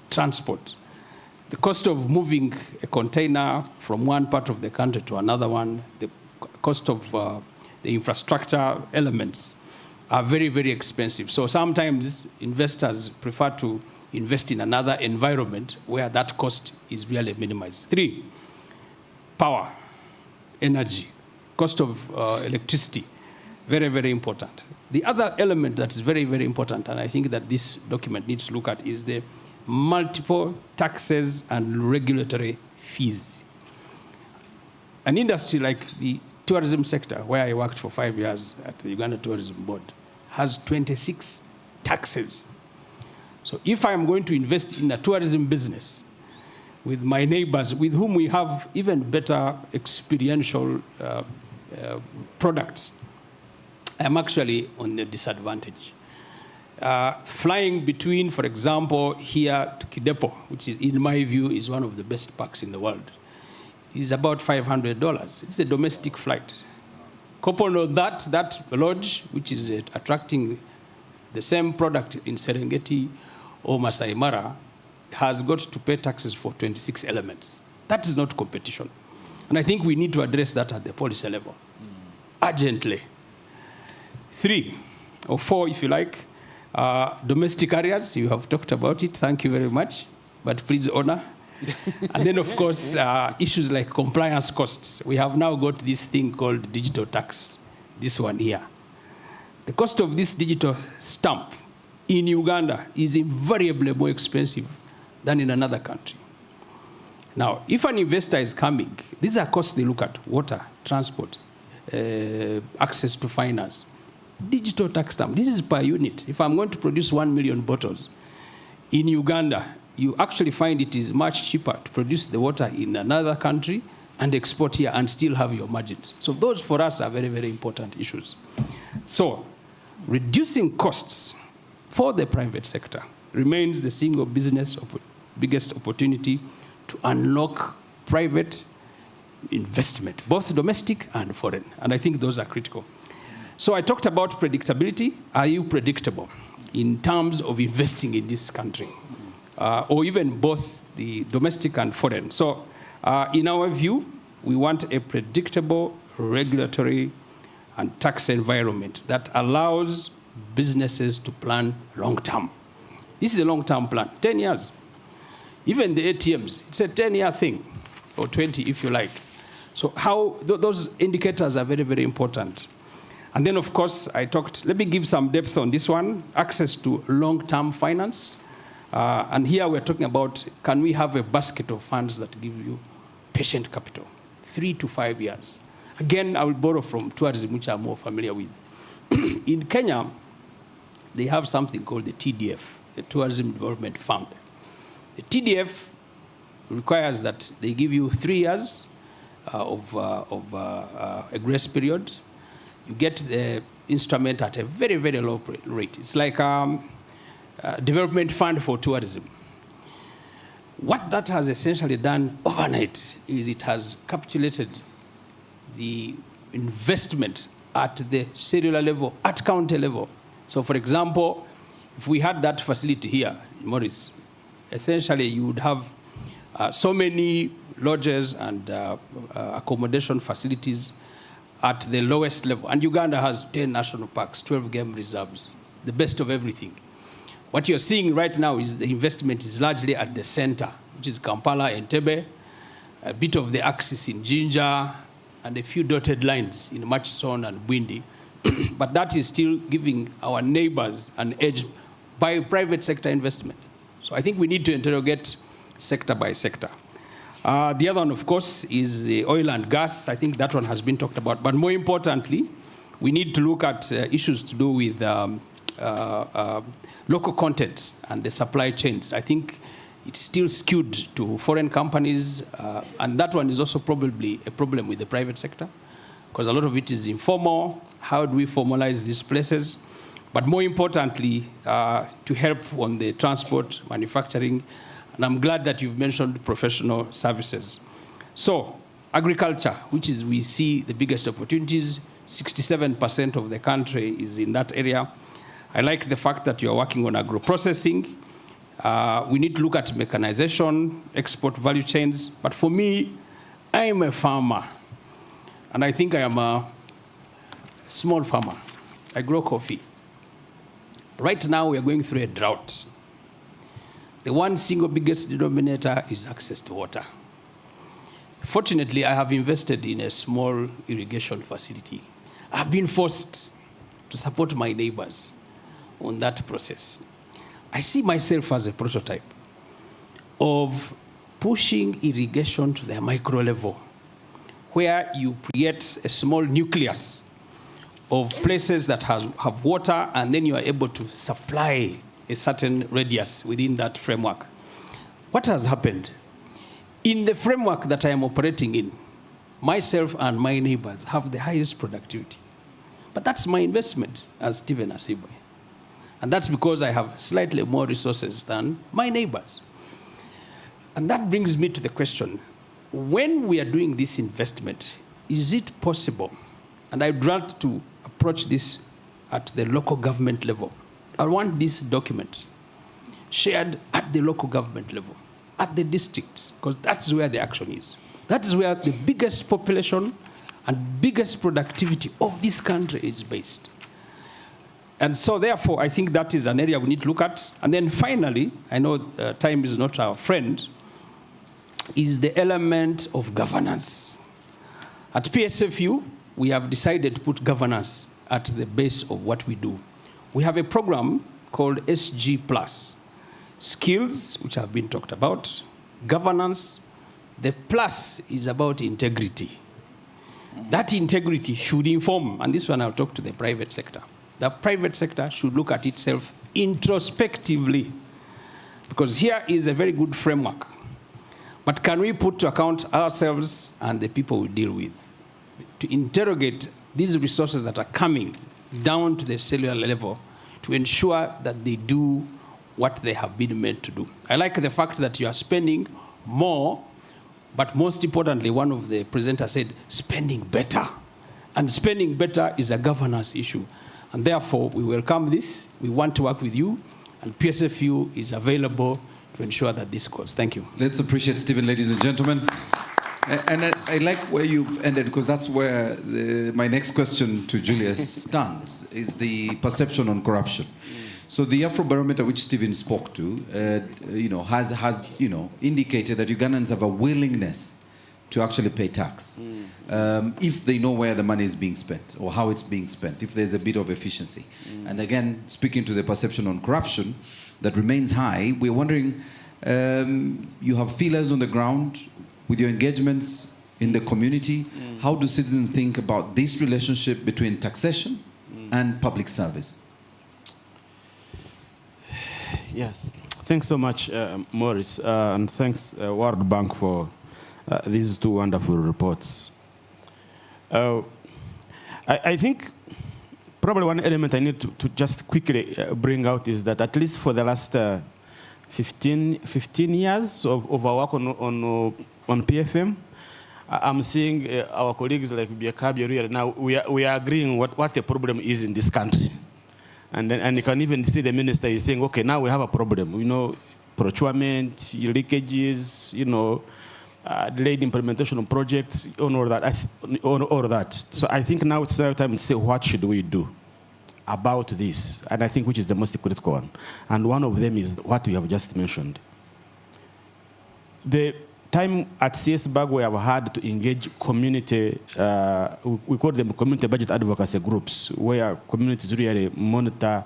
transport. The cost of moving a container from one part of the country to another one, the cost of the infrastructure elements are very, very expensive. So sometimes investors prefer to invest in another environment where that cost is really minimized. 3, power, energy, cost of electricity, very, very important. The other element that is very, very important, and I think that this document needs to look at, is the multiple taxes and regulatory fees. An industry like the tourism sector, where I worked for 5 years at the Uganda Tourism Board, has 26 taxes. So if I'm going to invest in a tourism business with my neighbors, with whom we have even better experiential products, I'm actually on the disadvantage. Flying between, for example, here to Kidepo, which is, in my view, is one of the best parks in the world, is about $500. It's a domestic flight. Coupled on that lodge, which is attracting the same product in Serengeti or Masai Mara, has got to pay taxes for 26 elements. That is not competition. And I think we need to address that at the policy level, urgently. 3 or 4, if you like, domestic areas. You have talked about it. Thank you very much. But please honor. And then, of course, issues like compliance costs. We have now got this thing called digital tax, this one here. The cost of this digital stamp in Uganda is invariably more expensive than in another country. Now, if an investor is coming, these are costs they look at: water, transport, access to finance. Digital tax stamp, this is per unit. If I'm going to produce 1 million bottles in Uganda, you actually find it is much cheaper to produce the water in another country and export here and still have your margins. So those for us are very, very important issues. So reducing costs for the private sector remains the single biggest opportunity to unlock private investment, both domestic and foreign. And I think those are critical. So I talked about predictability. Are you predictable in terms of investing in this country? Or even both the domestic and foreign. So in our view, we want a predictable regulatory and tax environment that allows businesses to plan long-term. This is a long-term plan, 10 years. Even the ATMs, it's a 10-year thing, or 20 if you like. So how those indicators are very, very important. And then, of course, let me give some depth on this one, access to long-term finance. And here we're talking about, can we have a basket of funds that give you patient capital, 3 to 5 years? Again, I will borrow from tourism, which I'm more familiar with. In Kenya, they have something called the TDF, the Tourism Development Fund. The TDF requires that they give you 3 years of a grace period. You get the instrument at a very, very low rate. It's like a development fund for tourism. What that has essentially done overnight is it has capitulated the investment at the cellular level, at county level. So for example, if we had that facility here, Maurice, essentially you would have so many lodges and accommodation facilities at the lowest level. And Uganda has 10 national parks, 12 game reserves, the best of everything. What you're seeing right now is the investment is largely at the center, which is Kampala and Entebbe, a bit of the axis in Jinja, and a few dotted lines in Murchison and Bwindi. But that is still giving our neighbors an edge by private sector investment. So I think we need to interrogate sector by sector. The other one, of course, is the oil and gas. I think that one has been talked about. But more importantly, we need to look at issues to do with local content and the supply chains. I think it's still skewed to foreign companies, and that one is also probably a problem with the private sector, because a lot of it is informal. How do we formalize these places? But more importantly, to help on the transport, manufacturing, and I'm glad that you've mentioned professional services. So agriculture, which is we see the biggest opportunities, 67% of the country is in that area. I like the fact that you're working on agro-processing. We need to look at mechanization, export value chains. But for me, I am a farmer. And I think I am a small farmer. I grow coffee. Right now, we are going through a drought. The one single biggest denominator is access to water. Fortunately, I have invested in a small irrigation facility. I've been forced to support my neighbors on that process. I see myself as a prototype of pushing irrigation to the micro level, where you create a small nucleus of places that have water, and then you are able to supply a certain radius within that framework. What has happened? In the framework that I am operating in, myself and my neighbors have the highest productivity. But that's my investment as Stephen Asibwe. And that's because I have slightly more resources than my neighbors. And that brings me to the question, when we are doing this investment, is it possible, and I'd like to approach this at the local government level. I want this document shared at the local government level, at the districts, because that's where the action is. That is where the biggest population and biggest productivity of this country is based. And so therefore, I think that is an area we need to look at. And then finally, I know time is not our friend, is the element of governance. At PSFU, we have decided to put governance at the base of what we do. We have a program called SG+. Skills, which have been talked about, governance. The plus is about integrity. That integrity should inform, and this one I'll talk to the private sector. The private sector should look at itself introspectively, because here is a very good framework. But can we put to account ourselves and the people we deal with to interrogate these resources that are coming down to the cellular level to ensure that they do what they have been meant to do? I like the fact that you are spending more, but most importantly, one of the presenters said, spending better. And spending better is a governance issue. And therefore, we welcome this. We want to work with you, and PSFU is available to ensure that this goes. Thank you.
Let's appreciate Stephen, ladies and gentlemen. And I like where you've ended, because that's where my next question to Julius stands, is the perception on corruption. So the Afrobarometer, which Stephen spoke to, has indicated that Ugandans have a willingness to actually pay tax if they know where the money is being spent or how it's being spent, if there's a bit of efficiency. And again, speaking to the perception on corruption that remains high, we're wondering, you have feelers on the ground with your engagements in the community. How do citizens think about this relationship between taxation and public service?
Yes, thanks so much, Maurice, and thanks World Bank for these two wonderful reports. I think probably one element I need to just quickly bring out is that at least for the last 15 years of our work on PFM. I'm seeing our colleagues like Biakabi here now, we are agreeing what the problem is in this country. And you can even see the minister is saying, okay, now we have a problem. You know, procurement, leakages, you know, delayed implementation of projects, all that. So I think now it's time to say, what should we do about this? And I think which is the most critical one. And one of them is what you have just mentioned. The time at CS-BAG we have had to engage community, we call them community budget advocacy groups, where communities really monitor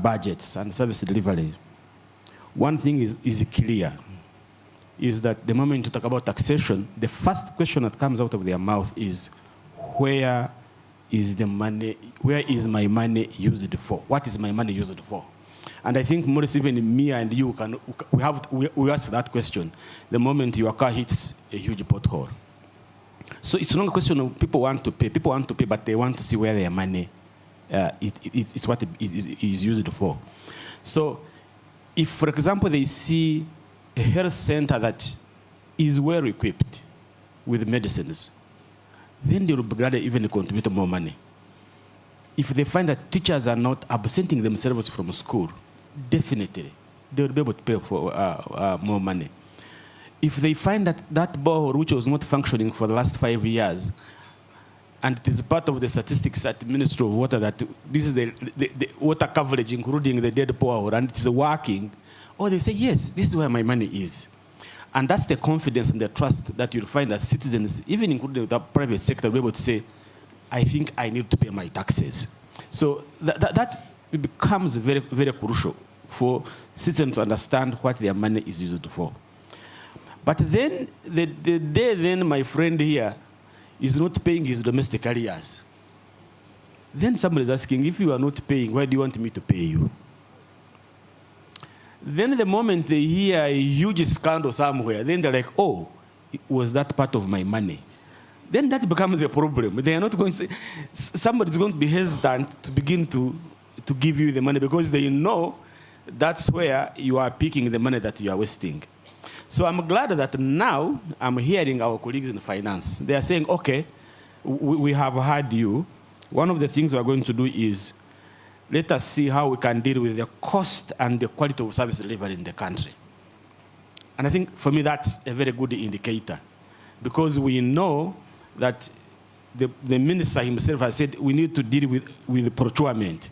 budgets and service delivery. One thing is clear, is that the moment you talk about taxation, the first question that comes out of their mouth is, where is the money, where is my money used for? What is my money used for? And I think, Maurice, even me and you, we ask that question the moment your car hits a huge pothole. So it's not a question of people want to pay, but they want to see where their money it's what it is used for. So if, for example, they see a health center that is well equipped with medicines, then they will be glad to even contribute more money. If they find that teachers are not absenting themselves from school, definitely they will be able to pay for more money. If they find that that borehole, which was not functioning for the last 5 years, and it is part of the statistics at the Ministry of Water that this is the water coverage, including the dead borehole, and it is working, or they say, yes, this is where my money is. And that's the confidence and the trust that you'll find that citizens, even including the private sector, will be able to say, I think I need to pay my taxes. So that becomes very, very crucial for citizens to understand what their money is used for. But then, the day then my friend here is not paying his domestic arrears, then somebody is asking, if you are not paying, why do you want me to pay you? Then the moment they hear a huge scandal somewhere, then they're like, oh, was that part of my money? Then that becomes a problem. They are not going to say, somebody's going to be hesitant to begin to give you the money because they know that's where you are picking the money that you are wasting. So I'm glad that now I'm hearing our colleagues in finance. They are saying, okay, we have heard you. One of the things we're going to do is let us see how we can deal with the cost and the quality of service delivery in the country. And I think for me that's a very good indicator because we know that the minister himself has said we need to deal with procurement.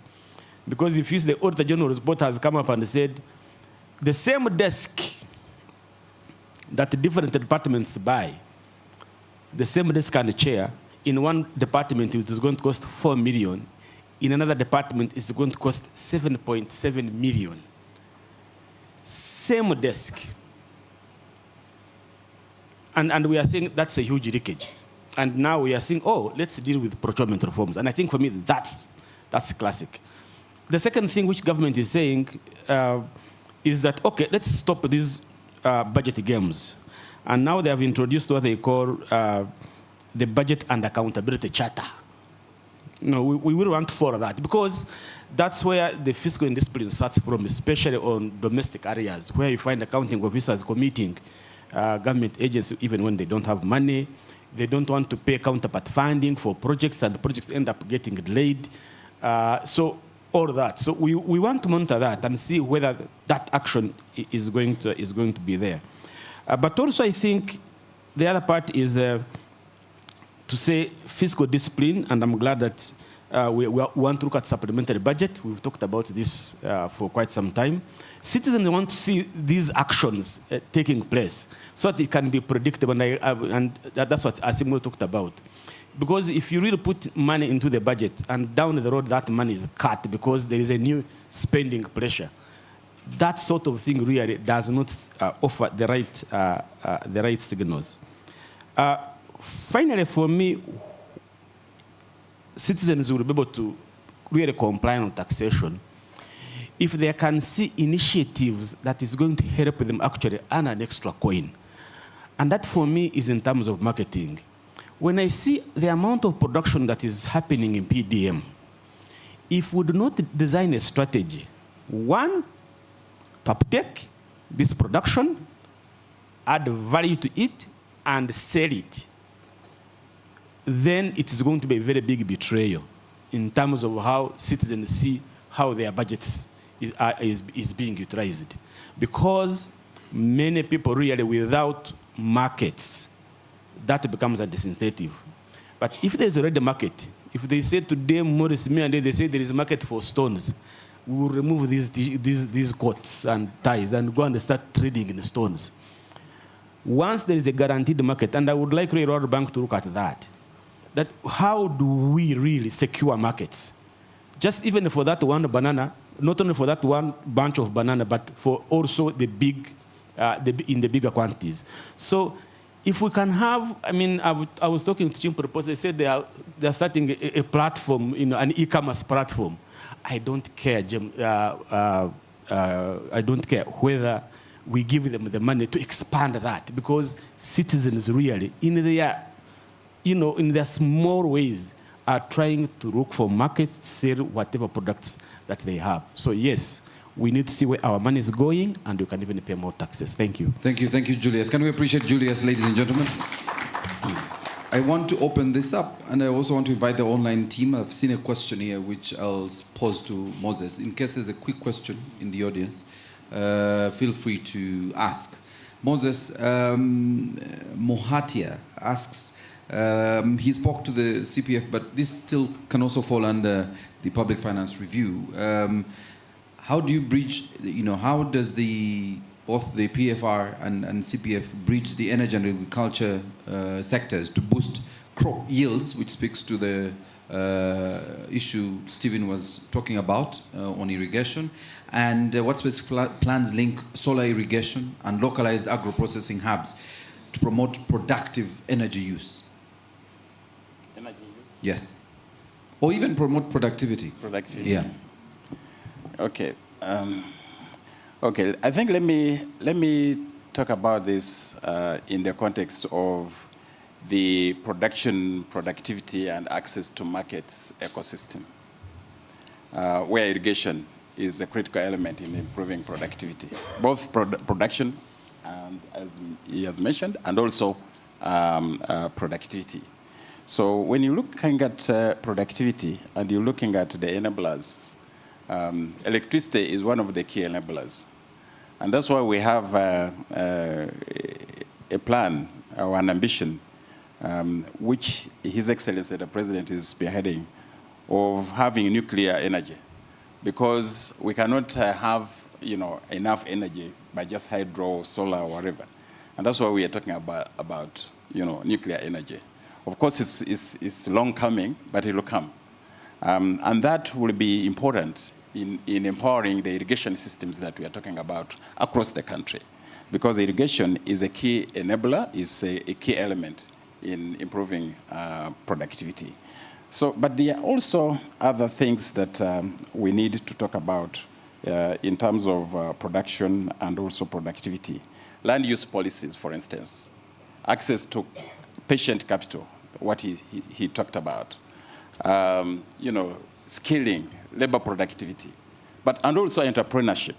Because if you see the Auditor General's report has come up and said the same desk that the different departments buy, the same desk and chair, in one department it is going to cost 4 million, in another department it's going to cost 7.7 million. Same desk. And we are saying that's a huge leakage. And now we are saying, oh, let's deal with procurement reforms. And I think for me, that's classic. The second thing which government is saying is that, okay, let's stop these budget games. And now they have introduced what they call the Budget and Accountability Charter. No, we will want for that because that's where the fiscal discipline starts from, especially on domestic areas, where you find accounting officers committing government agencies even when they don't have money. They don't want to pay counterpart funding for projects, and projects end up getting delayed. So all that. So we want to monitor that and see whether that action is going to be there. But also, I think the other part is to say fiscal discipline, and I'm glad that we want to look at supplementary budget. We've talked about this for quite some time. Citizens want to see these actions taking place so that it can be predictable, and that's what Asimo talked about. Because if you really put money into the budget and down the road that money is cut because there is a new spending pressure, that sort of thing really does not offer the right signals. Finally, for me, citizens will be able to really comply on taxation if they can see initiatives that is going to help them actually earn an extra coin. And that for me is in terms of marketing. When I see the amount of production that is happening in PDM, if we do not design a strategy, one, to uptake, this production, add value to it, and sell it, then it is going to be a very big betrayal in terms of how citizens see how their budgets is being utilized. Because many people really, without markets, that becomes a disincentive. But if there's already a market, if they say today, Morris, me and they say there is a market for stones, we will remove these coats and ties and go and start trading in stones. Once there is a guaranteed market, and I would like the World Bank to look at that how do we really secure markets? Just even for that one banana, not only for that one bunch of banana, but for also the big, in the bigger quantities. So if we can have, I mean, I was talking to Team Propose, they said they are starting a platform, an e-commerce platform. I don't care, Jim, I don't care whether we give them the money to expand that, because citizens really, in their small ways, are trying to look for markets to sell whatever products that they have. So yes, we need to see where our money is going, and we can even pay more taxes. Thank you.
Thank you, Julius. Can we appreciate Julius, ladies and gentlemen? I want to open this up, and I also want to invite the online team. I've seen a question here, which I'll pose to Moses. In case there's a quick question in the audience, feel free to ask. Moses, Mohatia asks, he spoke to the CPF, but this still can also fall under the Public Finance Review. How do you bridge, how does both the PFR and CPF bridge the energy and agriculture sectors to boost crop yields, which speaks to the issue Stephen was talking about on irrigation, and what specific plans link solar irrigation and localized agro-processing hubs to promote productive energy use?
Energy use?
Yes. Or even promote productivity.
Productivity.
Yeah.
Okay. Okay. I think let me talk about this in the context of the production, productivity, and access to markets ecosystem, where irrigation is a critical element in improving productivity, both production, and as he has mentioned, and also productivity. So when you're looking at productivity and you're looking at the enablers, electricity is one of the key enablers. And that's why we have a plan or an ambition, which His Excellency the President is spearheading, of having nuclear energy. Because we cannot have enough energy by just hydro, solar, or whatever. And that's why we are talking about nuclear energy. Of course, it's long coming, but it will come. And that will be important in empowering the irrigation systems that we are talking about across the country. Because irrigation is a key enabler, is a key element in improving productivity. So, but there are also other things that we need to talk about in terms of production and also productivity. Land use policies, for instance. Access to patient capital, what he talked about. Skilling, labor productivity, and also entrepreneurship.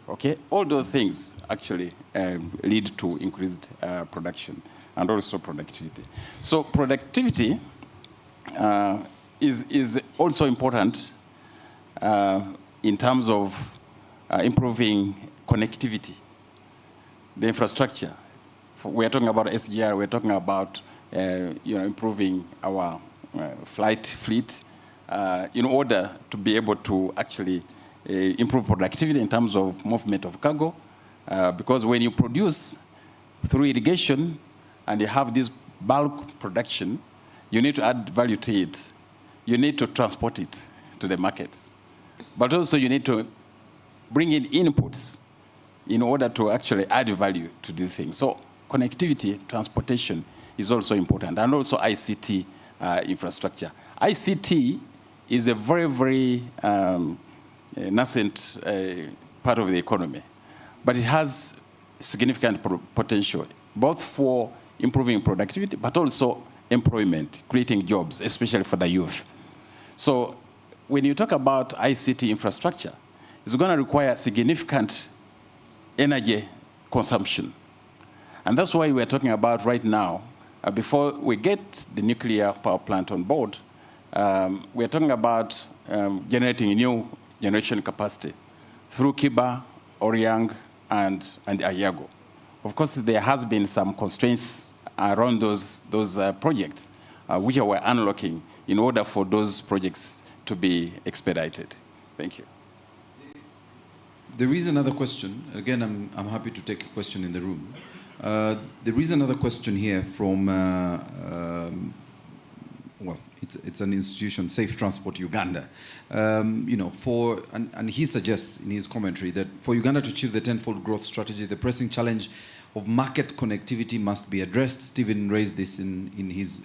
Okay, all those things actually lead to increased production and also productivity. So productivity is also important in terms of improving connectivity, the infrastructure. We're talking about SGR. We're talking about improving our flight fleet in order to be able to actually improve productivity in terms of movement of cargo. Because when you produce through irrigation and you have this bulk production, you need to add value to it. You need to transport it to the markets. But also you need to bring in inputs in order to actually add value to these things. So connectivity, transportation is also important, and also ICT infrastructure. ICT is a very, very nascent part of the economy, but it has significant potential, both for improving productivity, but also employment, creating jobs, especially for the youth. So when you talk about ICT infrastructure, it's going to require significant energy consumption. And that's why we're talking about right now, before we get the nuclear power plant on board, we're talking about generating new generation capacity through Kiba, Oriang, and Ayago. Of course, there has been some constraints around those projects, which we're unlocking in order for those projects to be expedited. Thank you.
There is another question. Again, I'm happy to take a question in the room. There is another question here from, well, it's an institution, Safe Transport Uganda. You know, and he suggests in his commentary that for Uganda to achieve the tenfold growth strategy, the pressing challenge of market connectivity must be addressed. Stephen raised this in his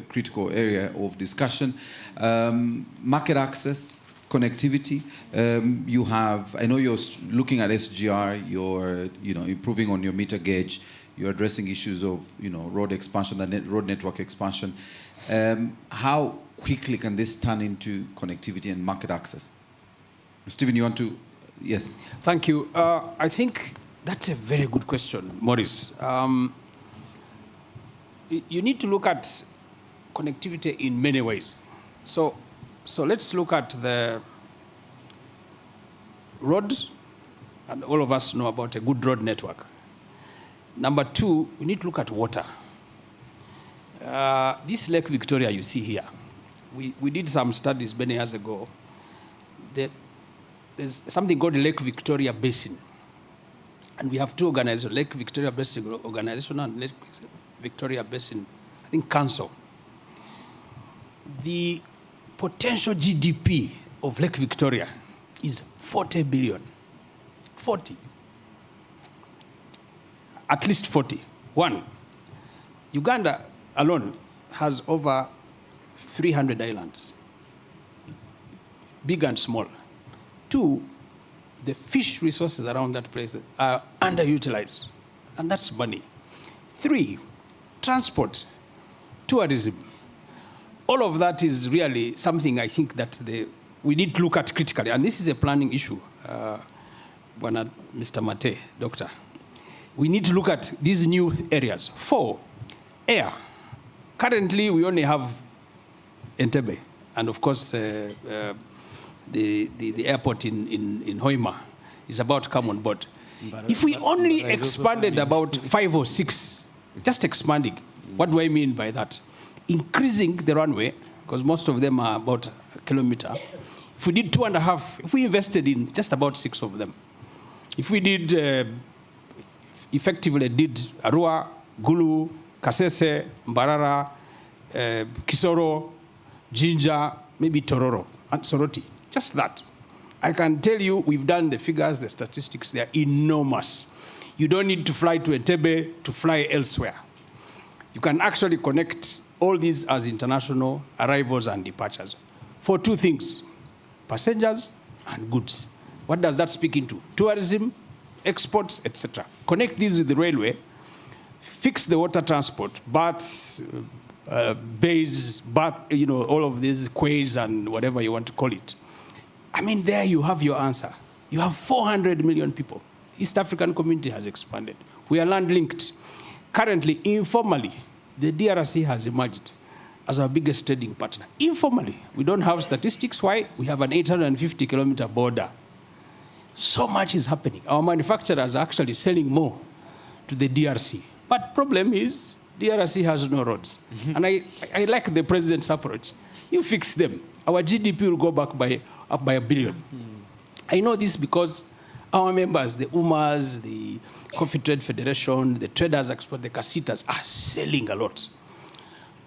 critical area of discussion. Market access, connectivity. You have, I know you're looking at SGR, you're improving on your meter gauge, you're addressing issues of road expansion, road network expansion. How quickly can this turn into connectivity and market access? Stephen, you want to? Yes.
Thank you. I think that's a very good question, Maurice. You need to look at connectivity in many ways. So let's look at the road, and all of us know about a good road network. Number two, we need to look at water. This Lake Victoria you see here, we did some studies many years ago. There's something called the Lake Victoria Basin. And we have two organizations, Lake Victoria Basin Organization and Lake Victoria Basin, I think, Council. The potential GDP of Lake Victoria is 40 billion. 40. At least 40. One, Uganda alone has over 300 islands, big and small. Two, the fish resources around that place are underutilized, and that's money. Three, transport, tourism. All of that is really something I think that we need to look at critically, and this is a planning issue, Mr. Mate, Doctor. We need to look at these new areas. Four, air. Currently, we only have Entebbe, and of course, the airport in Hoima is about to come on board. If we only expanded about 5 or 6, just expanding, what do I mean by that? Increasing the runway, because most of them are about a kilometer. If we did 2.5, if we invested in just about 6 of them, if we did, effectively did Arua, Gulu, Kasese, Mbarara, Kisoro, Jinja, maybe Tororo, and Soroti. Just that. I can tell you, we've done the figures, the statistics, they're enormous. You don't need to fly to Entebbe to fly elsewhere. You can actually connect all these as international arrivals and departures for 2 things, passengers and goods. What does that speak into? Tourism, exports, etc. Connect these with the railway, fix the water transport, baths, bays, all of these quays and whatever you want to call it. I mean, there you have your answer. You have 400 million people. East African community has expanded. We are land-linked. Currently, informally, the DRC has emerged as our biggest trading partner. Informally, we don't have statistics. Why? We have an 850-kilometer border. So much is happening. Our manufacturers are actually selling more to the DRC. But problem is, DRC has no roads. And I like the president's approach. You fix them. Our GDP will go back up by $1 billion. I know this because our members, the UMAs, the Coffee Trade Federation, the Traders Export, the Casitas, are selling a lot.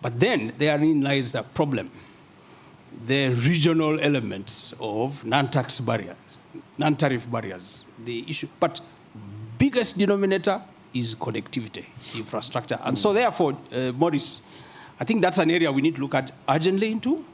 But then therein lies a problem. The regional elements of non-tax barriers, non-tariff barriers, the issue. But biggest denominator is connectivity, it's infrastructure. And so therefore, Maurice, I think that's an area we need to look at urgently into.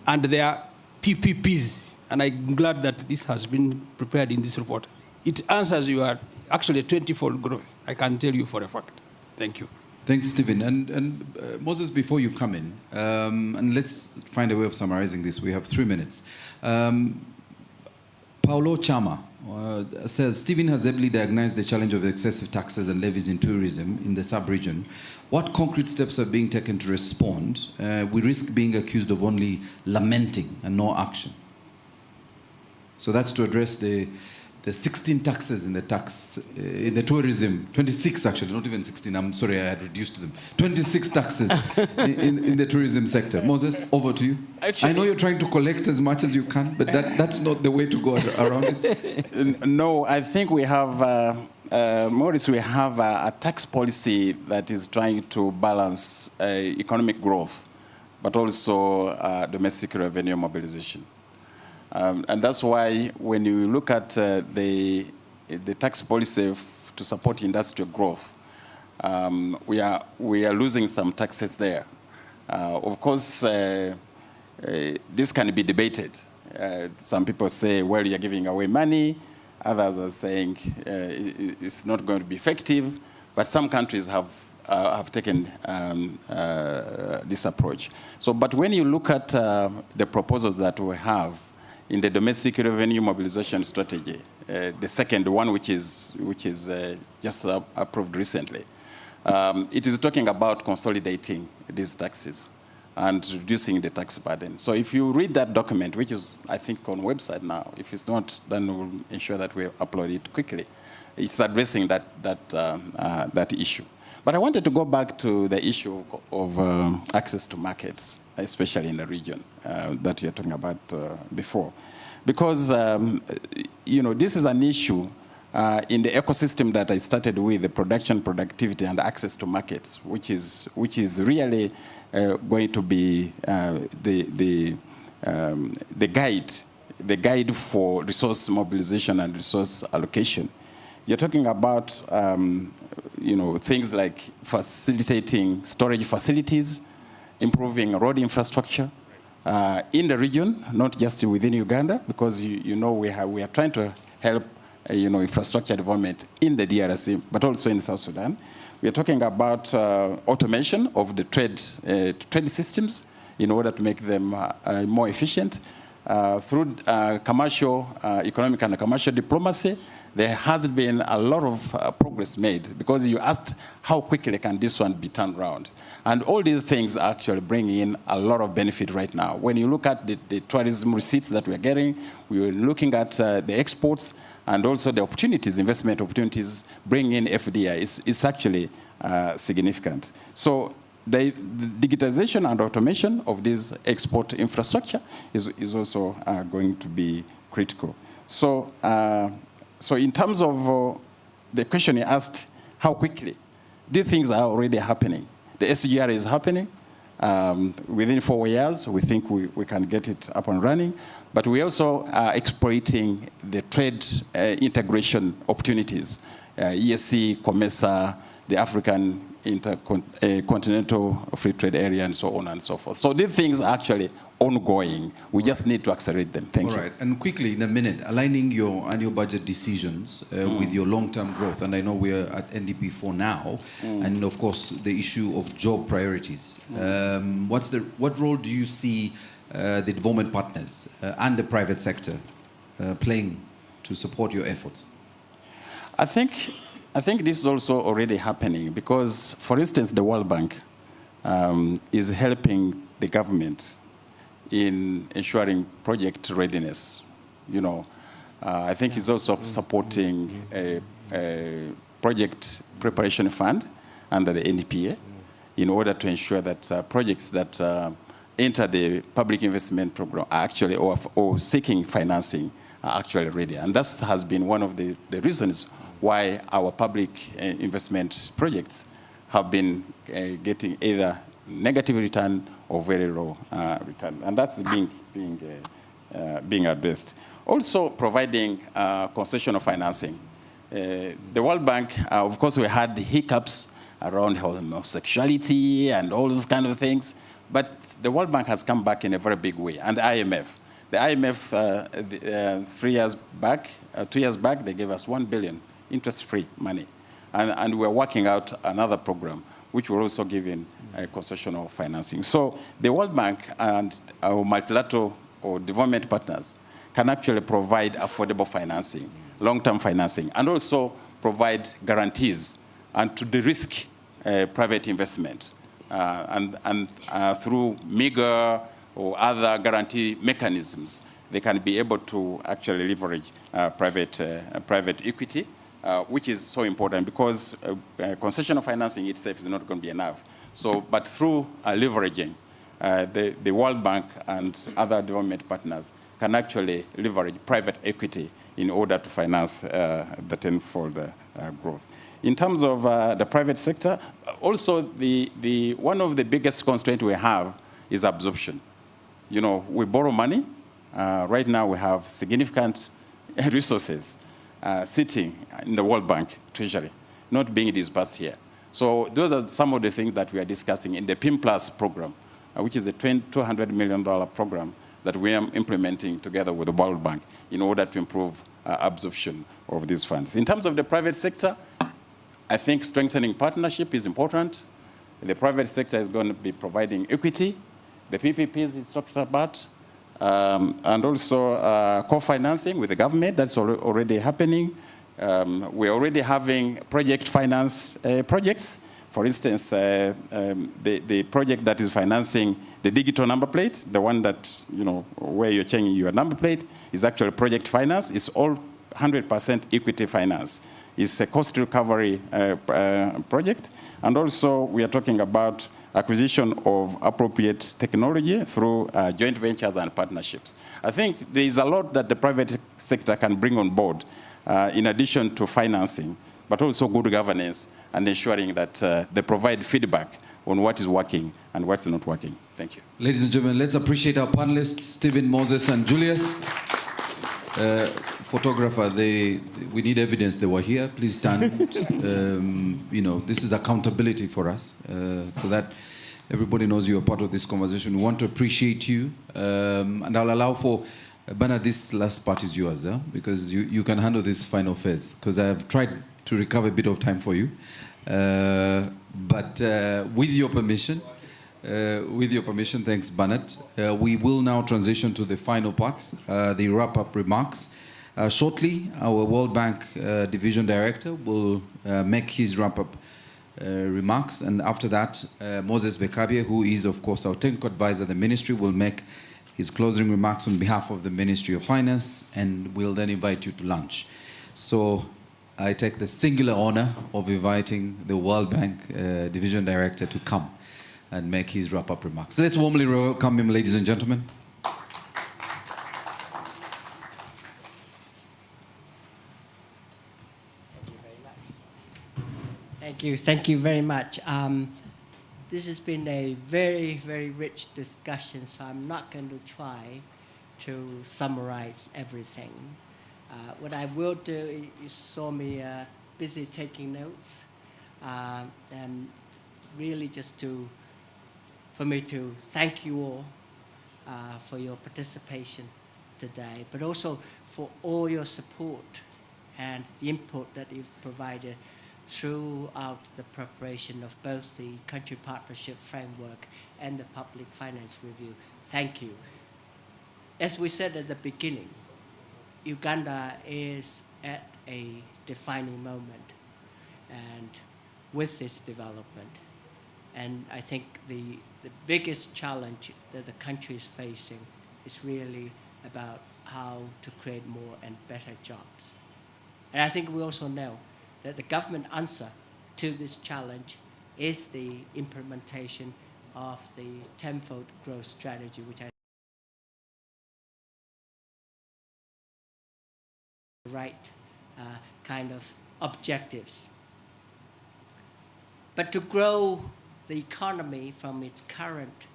And there are PPPs, and I'm glad that this has been prepared in this report. It answers your actually 20-fold growth, I can tell you for a fact. Thank you.
Thanks, Stephen. And Moses, before you come in, and let's find a way of summarizing this. We have 3 minutes. Paulo Chama, says, Stephen has ably diagnosed the challenge of excessive taxes and levies in tourism in the sub-region. What concrete steps are being taken to respond? We risk being accused of only lamenting and no action. So that's to address the 16 taxes in the tourism, 26 actually, not even 16, I'm sorry, I had reduced them. 26 taxes in the tourism sector. Moses, over to you. Actually, I know you're trying to collect as much as you can, but that's not the way to go around it.
No, I think we have, Maurice, we have a tax policy that is trying to balance economic growth, but also domestic revenue mobilization. And that's why when you look at the tax policy to support industrial growth, we are losing some taxes there. Of course, this can be debated. Some people say, well, you're giving away money. Others are saying it's not going to be effective. But some countries have taken this approach. So, but when you look at the proposals that we have in the domestic revenue mobilization strategy, the second one, which is just approved recently, it is talking about consolidating these taxes and reducing the tax burden. So if you read that document, which is, I think, on website now, if it's not, then we'll ensure that we upload it quickly. It's addressing that issue. But I wanted to go back to the issue of access to markets, especially in the region that you're talking about before. Because, this is an issue in the ecosystem that I started with, the production, productivity, and access to markets, which is really going to be the guide for resource mobilization and resource allocation. You're talking about things like facilitating storage facilities, improving road infrastructure in the region, not just within Uganda, because we are trying to help infrastructure development in the DRC, but also in South Sudan. We are talking about automation of the trade systems in order to make them more efficient. Through commercial, economic and commercial diplomacy, there has been a lot of progress made, because you asked how quickly can this one be turned around. And all these things are actually bringing in a lot of benefit right now. When you look at the tourism receipts that we're getting, we're looking at the exports and also the opportunities, investment opportunities, bringing in FDI is actually significant. So the digitization and automation of this export infrastructure is also going to be critical. So, so in terms of the question you asked, how quickly? These things are already happening. The SGR is happening. Within 4 years, we think we can get it up and running. But we also are exploiting the trade integration opportunities, ESC, COMESA, the African Intercontinental Free Trade Area, and so on and so forth. So these things are actually ongoing. We just need to accelerate them. Thank you.
All right. And quickly, in a minute, aligning your annual budget decisions with your long-term growth. And I know we're at NDP for now. And of course, the issue of job priorities. What role do you see the development partners and the private sector playing to support your efforts?
I think this is also already happening, because, for instance, the World Bank is helping the government in ensuring project readiness. I think it's also supporting a project preparation fund under the NDPA in order to ensure that projects that enter the public investment program are actually, or seeking financing, are actually ready. And that has been one of the reasons why our public investment projects have been getting either negative return or very low return. And that's being addressed. Also providing concessional financing. The World Bank, of course, we had the hiccups around homosexuality and all those kind of things, but the World Bank has come back in a very big way, and the IMF. The IMF, 2 years back, they gave us 1 billion interest-free money. And we're working out another program, which will also give in concessional financing. So the World Bank and our multilateral or development partners can actually provide affordable financing long-term financing, and also provide guarantees and to de-risk private investment. And through meager or other guarantee mechanisms, they can be able to actually leverage private equity, which is so important because concessional financing itself is not going to be enough. So, but through leveraging, the World Bank and other development partners can actually leverage private equity in order to finance the tenfold growth. In terms of the private sector, also one of the biggest constraints we have is absorption. You know, we borrow money. Right now we have significant resources sitting in the World Bank Treasury, not being disbursed here. So those are some of the things that we are discussing in the PIM Plus program, which is a $200 million program that we are implementing together with the World Bank in order to improve absorption of these funds. In terms of the private sector, I think strengthening partnership is important. The private sector is going to be providing equity. The PPPs is talked about, and also co-financing with the government. That's already happening. We're already having project finance projects. For instance, the project that is financing the digital number plate, the one that, you know, where you're changing your number plate, is actually project finance. It's all 100% equity finance. It's a cost recovery project. And also, we are talking about acquisition of appropriate technology through joint ventures and partnerships. I think there is a lot that the private sector can bring on board in addition to financing, but also good governance and ensuring that they provide feedback on what is working and what's not working. Thank you.
Ladies and gentlemen, let's appreciate our panelists, Stephen, Moses, and Julius. Photographer, we need evidence they were here. Please stand. You know, this is accountability for us, so that everybody knows you are part of this conversation. We want to appreciate you, and I'll allow for Bernard, this last part is yours, because you can handle this final phase, because I have tried to recover a bit of time for you. But with your permission, thanks, Bernard. We will now transition to the final parts, the wrap-up remarks. Shortly, our World Bank Division Director will make his wrap-up remarks, and after that, Moses Bekabie, who is, of course, our technical advisor at the Ministry, will make his closing remarks on behalf of the Ministry of Finance, and we'll then invite you to lunch. So I take the singular honor of inviting the World Bank Division Director to come and make his wrap-up remarks. So let's warmly welcome him, ladies and gentlemen.
Thank you very much. This has been a very, very rich discussion, so I'm not going to try to summarize everything. What I will do is saw me busy taking notes, and really just for me to thank you all for your participation today, but also for all your support and the input that you've provided throughout the preparation of both the country partnership framework and the public finance review. Thank you. As we said at the beginning, Uganda is at a defining moment, and with this development, and I think the biggest challenge that the country is facing is really about how to create more and better jobs. And I think we also know that the government answer to this challenge is the implementation of the tenfold growth strategy, which I right kind of objectives. But to grow the economy from its current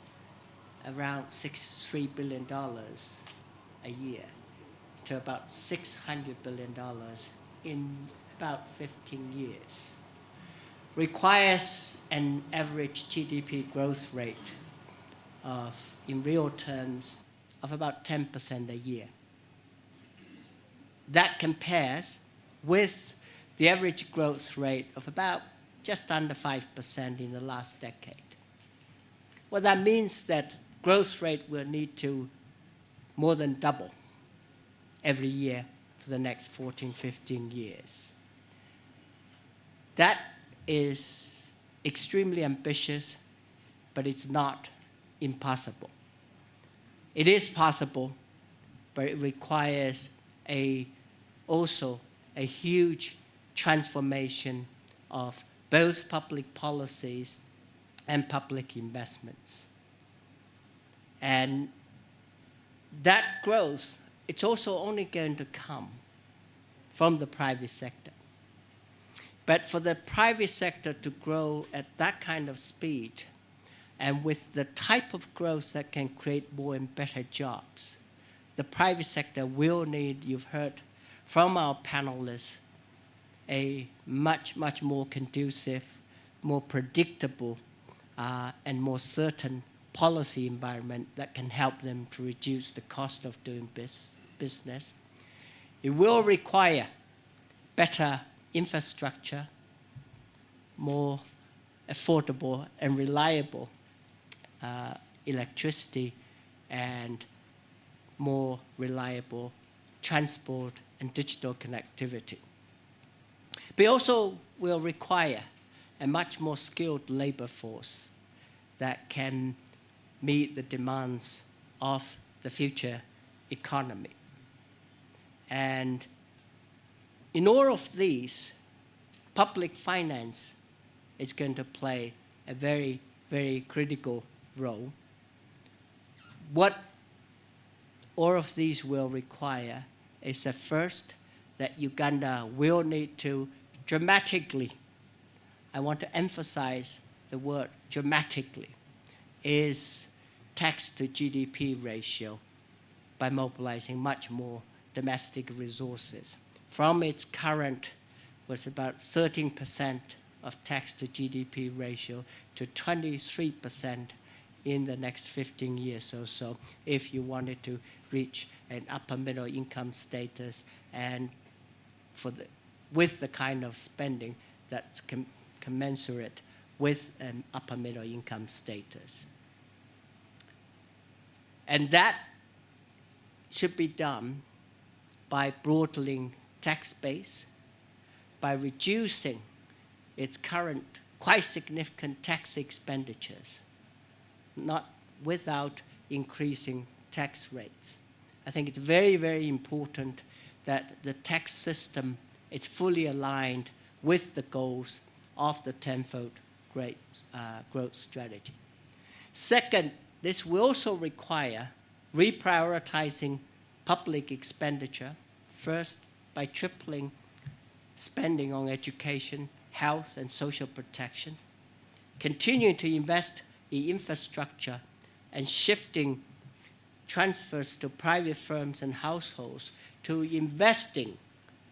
around $63 billion a year to about $600 billion in about 15 years requires an average GDP growth rate of, in real terms, of about 10% a year. That compares with the average growth rate of about just under 5% in the last decade. Well, that means that growth rate will need to more than double every year for for the next 14, 15 years. That is extremely ambitious, but it's not impossible. It is possible, but it requires also a huge transformation of both public policies and public investments. And that growth, it's also only going to come from the private sector. But for the private sector to grow at that kind of speed, and with the type of growth that can create more and better jobs, the private sector will need, you've heard from our panelists, a much, much more conducive, more predictable, and more certain policy environment that can help them to reduce the cost of doing business. It will require better infrastructure, more affordable and reliable electricity, and more reliable transport and digital connectivity. But it also will require a much more skilled labor force that can meet the demands of the future economy. And in all of these, public finance is going to play a very, very critical role. What all of these will require is that first, that Uganda will need to dramatically, I want to emphasize the word dramatically, is tax to GDP ratio by mobilizing much more domestic resources. From its current, was about 13% of tax to GDP ratio to 23% in the next 15 years or so, if you wanted to reach an upper middle income status and with the kind of spending that's commensurate with an upper middle income status. And that should be done by broadening tax base, by reducing its current quite significant tax expenditures, not without increasing tax rates. I think it's very, very important that the tax system is fully aligned with the goals of the tenfold growth strategy. Second, this will also require reprioritizing public expenditure, first by tripling spending on education, health, and social protection, continuing to invest in infrastructure, and shifting transfers to private firms and households to investing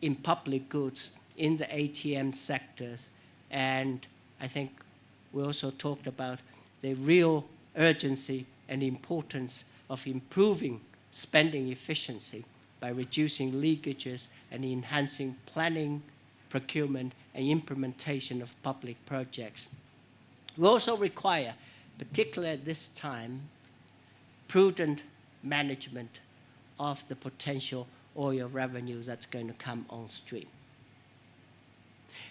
in public goods in the ATM sectors. And I think we also talked about the real urgency and importance of improving spending efficiency by reducing leakages and enhancing planning, procurement, and implementation of public projects. We also require, particularly at this time, prudent management of the potential oil revenue that's going to come on stream.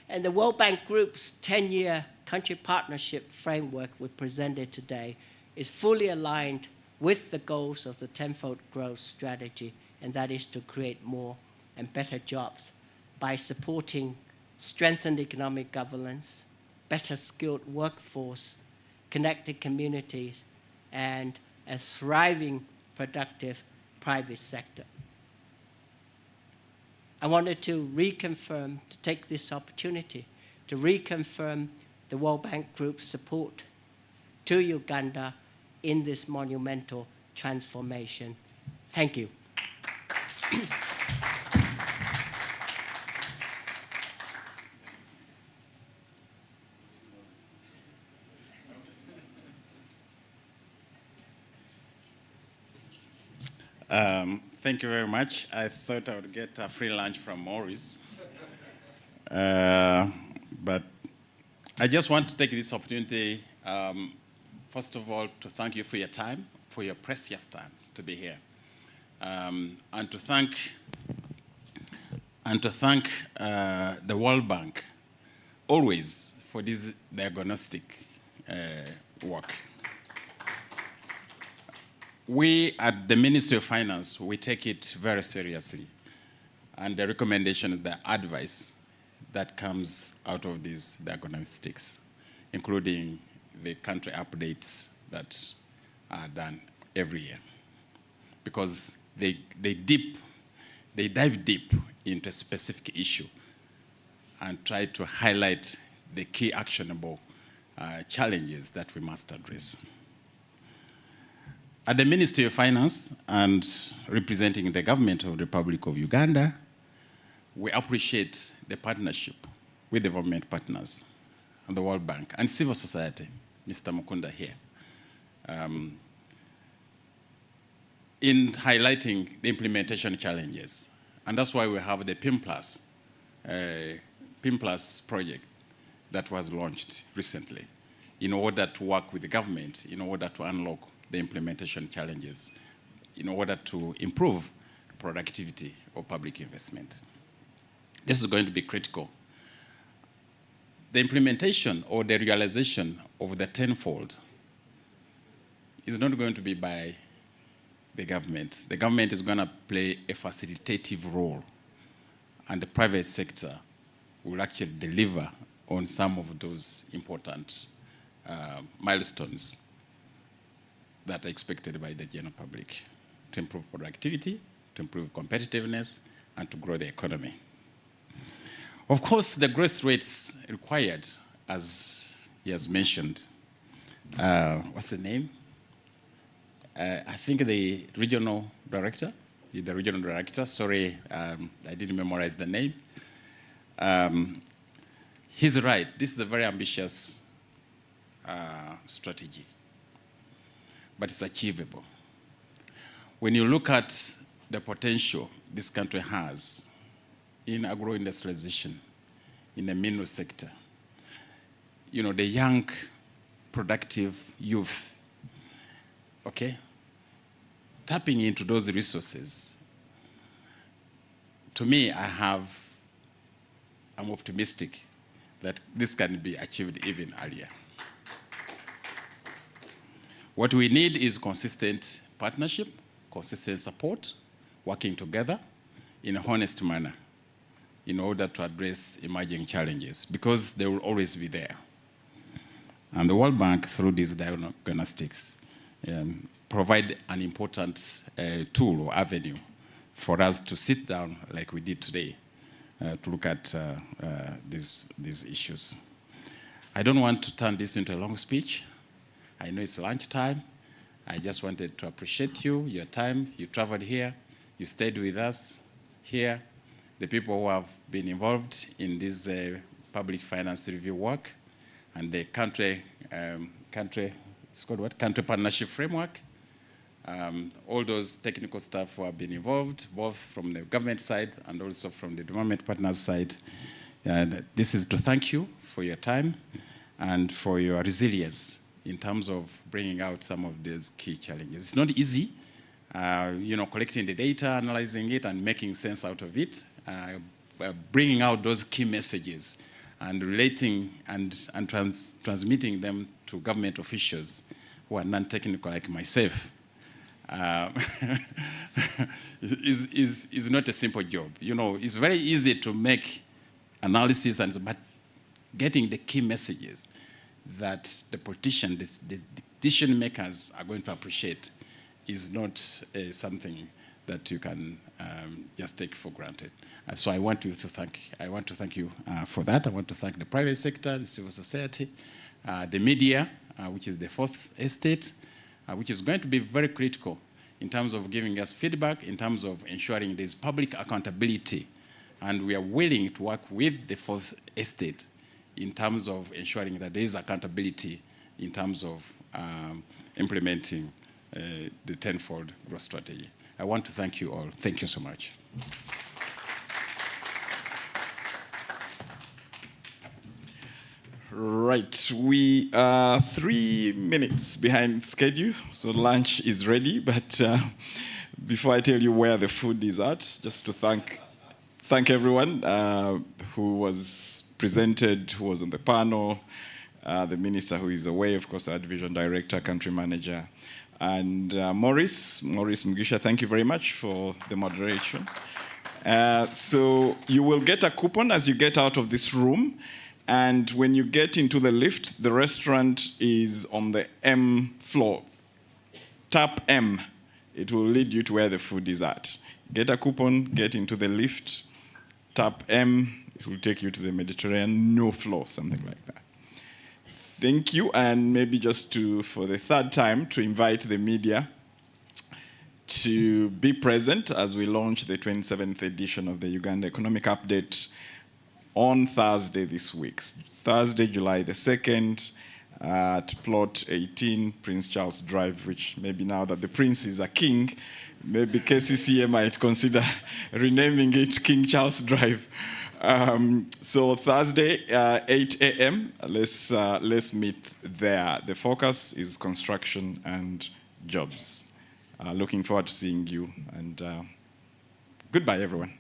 And the World Bank Group's 10-year country partnership framework we presented today is fully aligned with the goals of the tenfold growth strategy, and that is to create more and better jobs by supporting strengthened economic governance, better skilled workforce, connected communities, and a thriving, productive private sector. I wanted to reconfirm, to take this opportunity to reconfirm the World Bank Group's support to Uganda in this monumental transformation. Thank you.
Thank you very much. I thought I would get a free lunch from Maurice. But I just want to take this opportunity, first of all, to thank you for your time, for your precious time to be here. And to thank and to thank the World Bank always for this diagnostic work. We at the Ministry of Finance, we take it very seriously. And the recommendations, the advice that comes out of these diagnostics, including the country updates that are done every year. Because they dive deep into a specific issue and try to highlight the key actionable challenges that we must address. At the Ministry of Finance and representing the government of the Republic of Uganda, we appreciate the partnership with the government partners and the World Bank and civil society, Mr. Mukunda here, in highlighting the implementation challenges. And that's why we have the PIM Plus project that was launched recently in order to work with the government, in order to unlock the implementation challenges, in order to improve productivity of public investment. This is going to be critical. The implementation or the realization of the tenfold is not going to be by the government. The government is going to play a facilitative role, and the private sector will actually deliver on some of those important milestones that are expected by the general public to improve productivity, to improve competitiveness, and to grow the economy. Of course, the growth rates required, as he has mentioned, what's the name? I think the regional director, sorry, I didn't memorize the name. He's right, this is a very ambitious strategy, but it's achievable. When you look at the potential this country has in agro-industrialization, in the mineral sector, you know, the young, productive youth, okay, tapping into those resources, to me, I'm optimistic that this can be achieved even earlier. What we need is consistent partnership, consistent support, working together in a honest manner in order to address emerging challenges, because they will always be there. And the World Bank, through these diagnostics, provide an important tool or avenue for us to sit down like we did today to look at these issues. I don't want to turn this into a long speech. I know it's lunchtime. I just wanted to appreciate you, your time. You traveled here. You stayed with us here. The people who have been involved in this public finance review work and the country partnership framework. All those technical staff who have been involved, both from the government side and also from the development partners side. This is to thank you for your time and for your resilience in terms of bringing out some of these key challenges. It's not easy, collecting the data, analyzing it, and making sense out of it, bringing out those key messages and relating and transmitting them to government officials who are non-technical like myself. Is not a simple job. You know, it's very easy to make analysis, but getting the key messages that the politicians, the decision makers are going to appreciate is not something that you can just take for granted. So I want to thank you for that. I want to thank the private sector, the civil society, the media, which is the fourth estate, which is going to be very critical in terms of giving us feedback, in terms of ensuring there's public accountability. And we are willing to work with the fourth estate in terms of ensuring that there is accountability in terms of implementing the tenfold growth strategy. I want to thank you all. Thank you so much.
Right, we are 3 minutes behind schedule, so lunch is ready. But before I tell you where the food is at, just to thank thank everyone who was presented, who was on the panel, the minister who is away, of course, our division director, country manager, and Maurice Mugisha, thank you very much for the moderation. So you will get a coupon as you get out of this room. And when you get into the lift, the restaurant is on the M floor. Tap M. It will lead you to where the food is at. Get a coupon, get into the lift, tap M. It will take you to the Mediterranean, no floor, something like that. Thank you, and maybe just for the third time, to invite the media to be present as we launch the 27th edition of the Uganda Economic Update on Thursday this week. Thursday, July the 2nd, at plot 18, Prince Charles Drive, which maybe now that the Prince is a king, maybe KCCA might consider renaming it King Charles Drive. So Thursday, 8 a.m., let's meet there. The focus is construction and jobs. Looking forward to seeing you, and goodbye, everyone.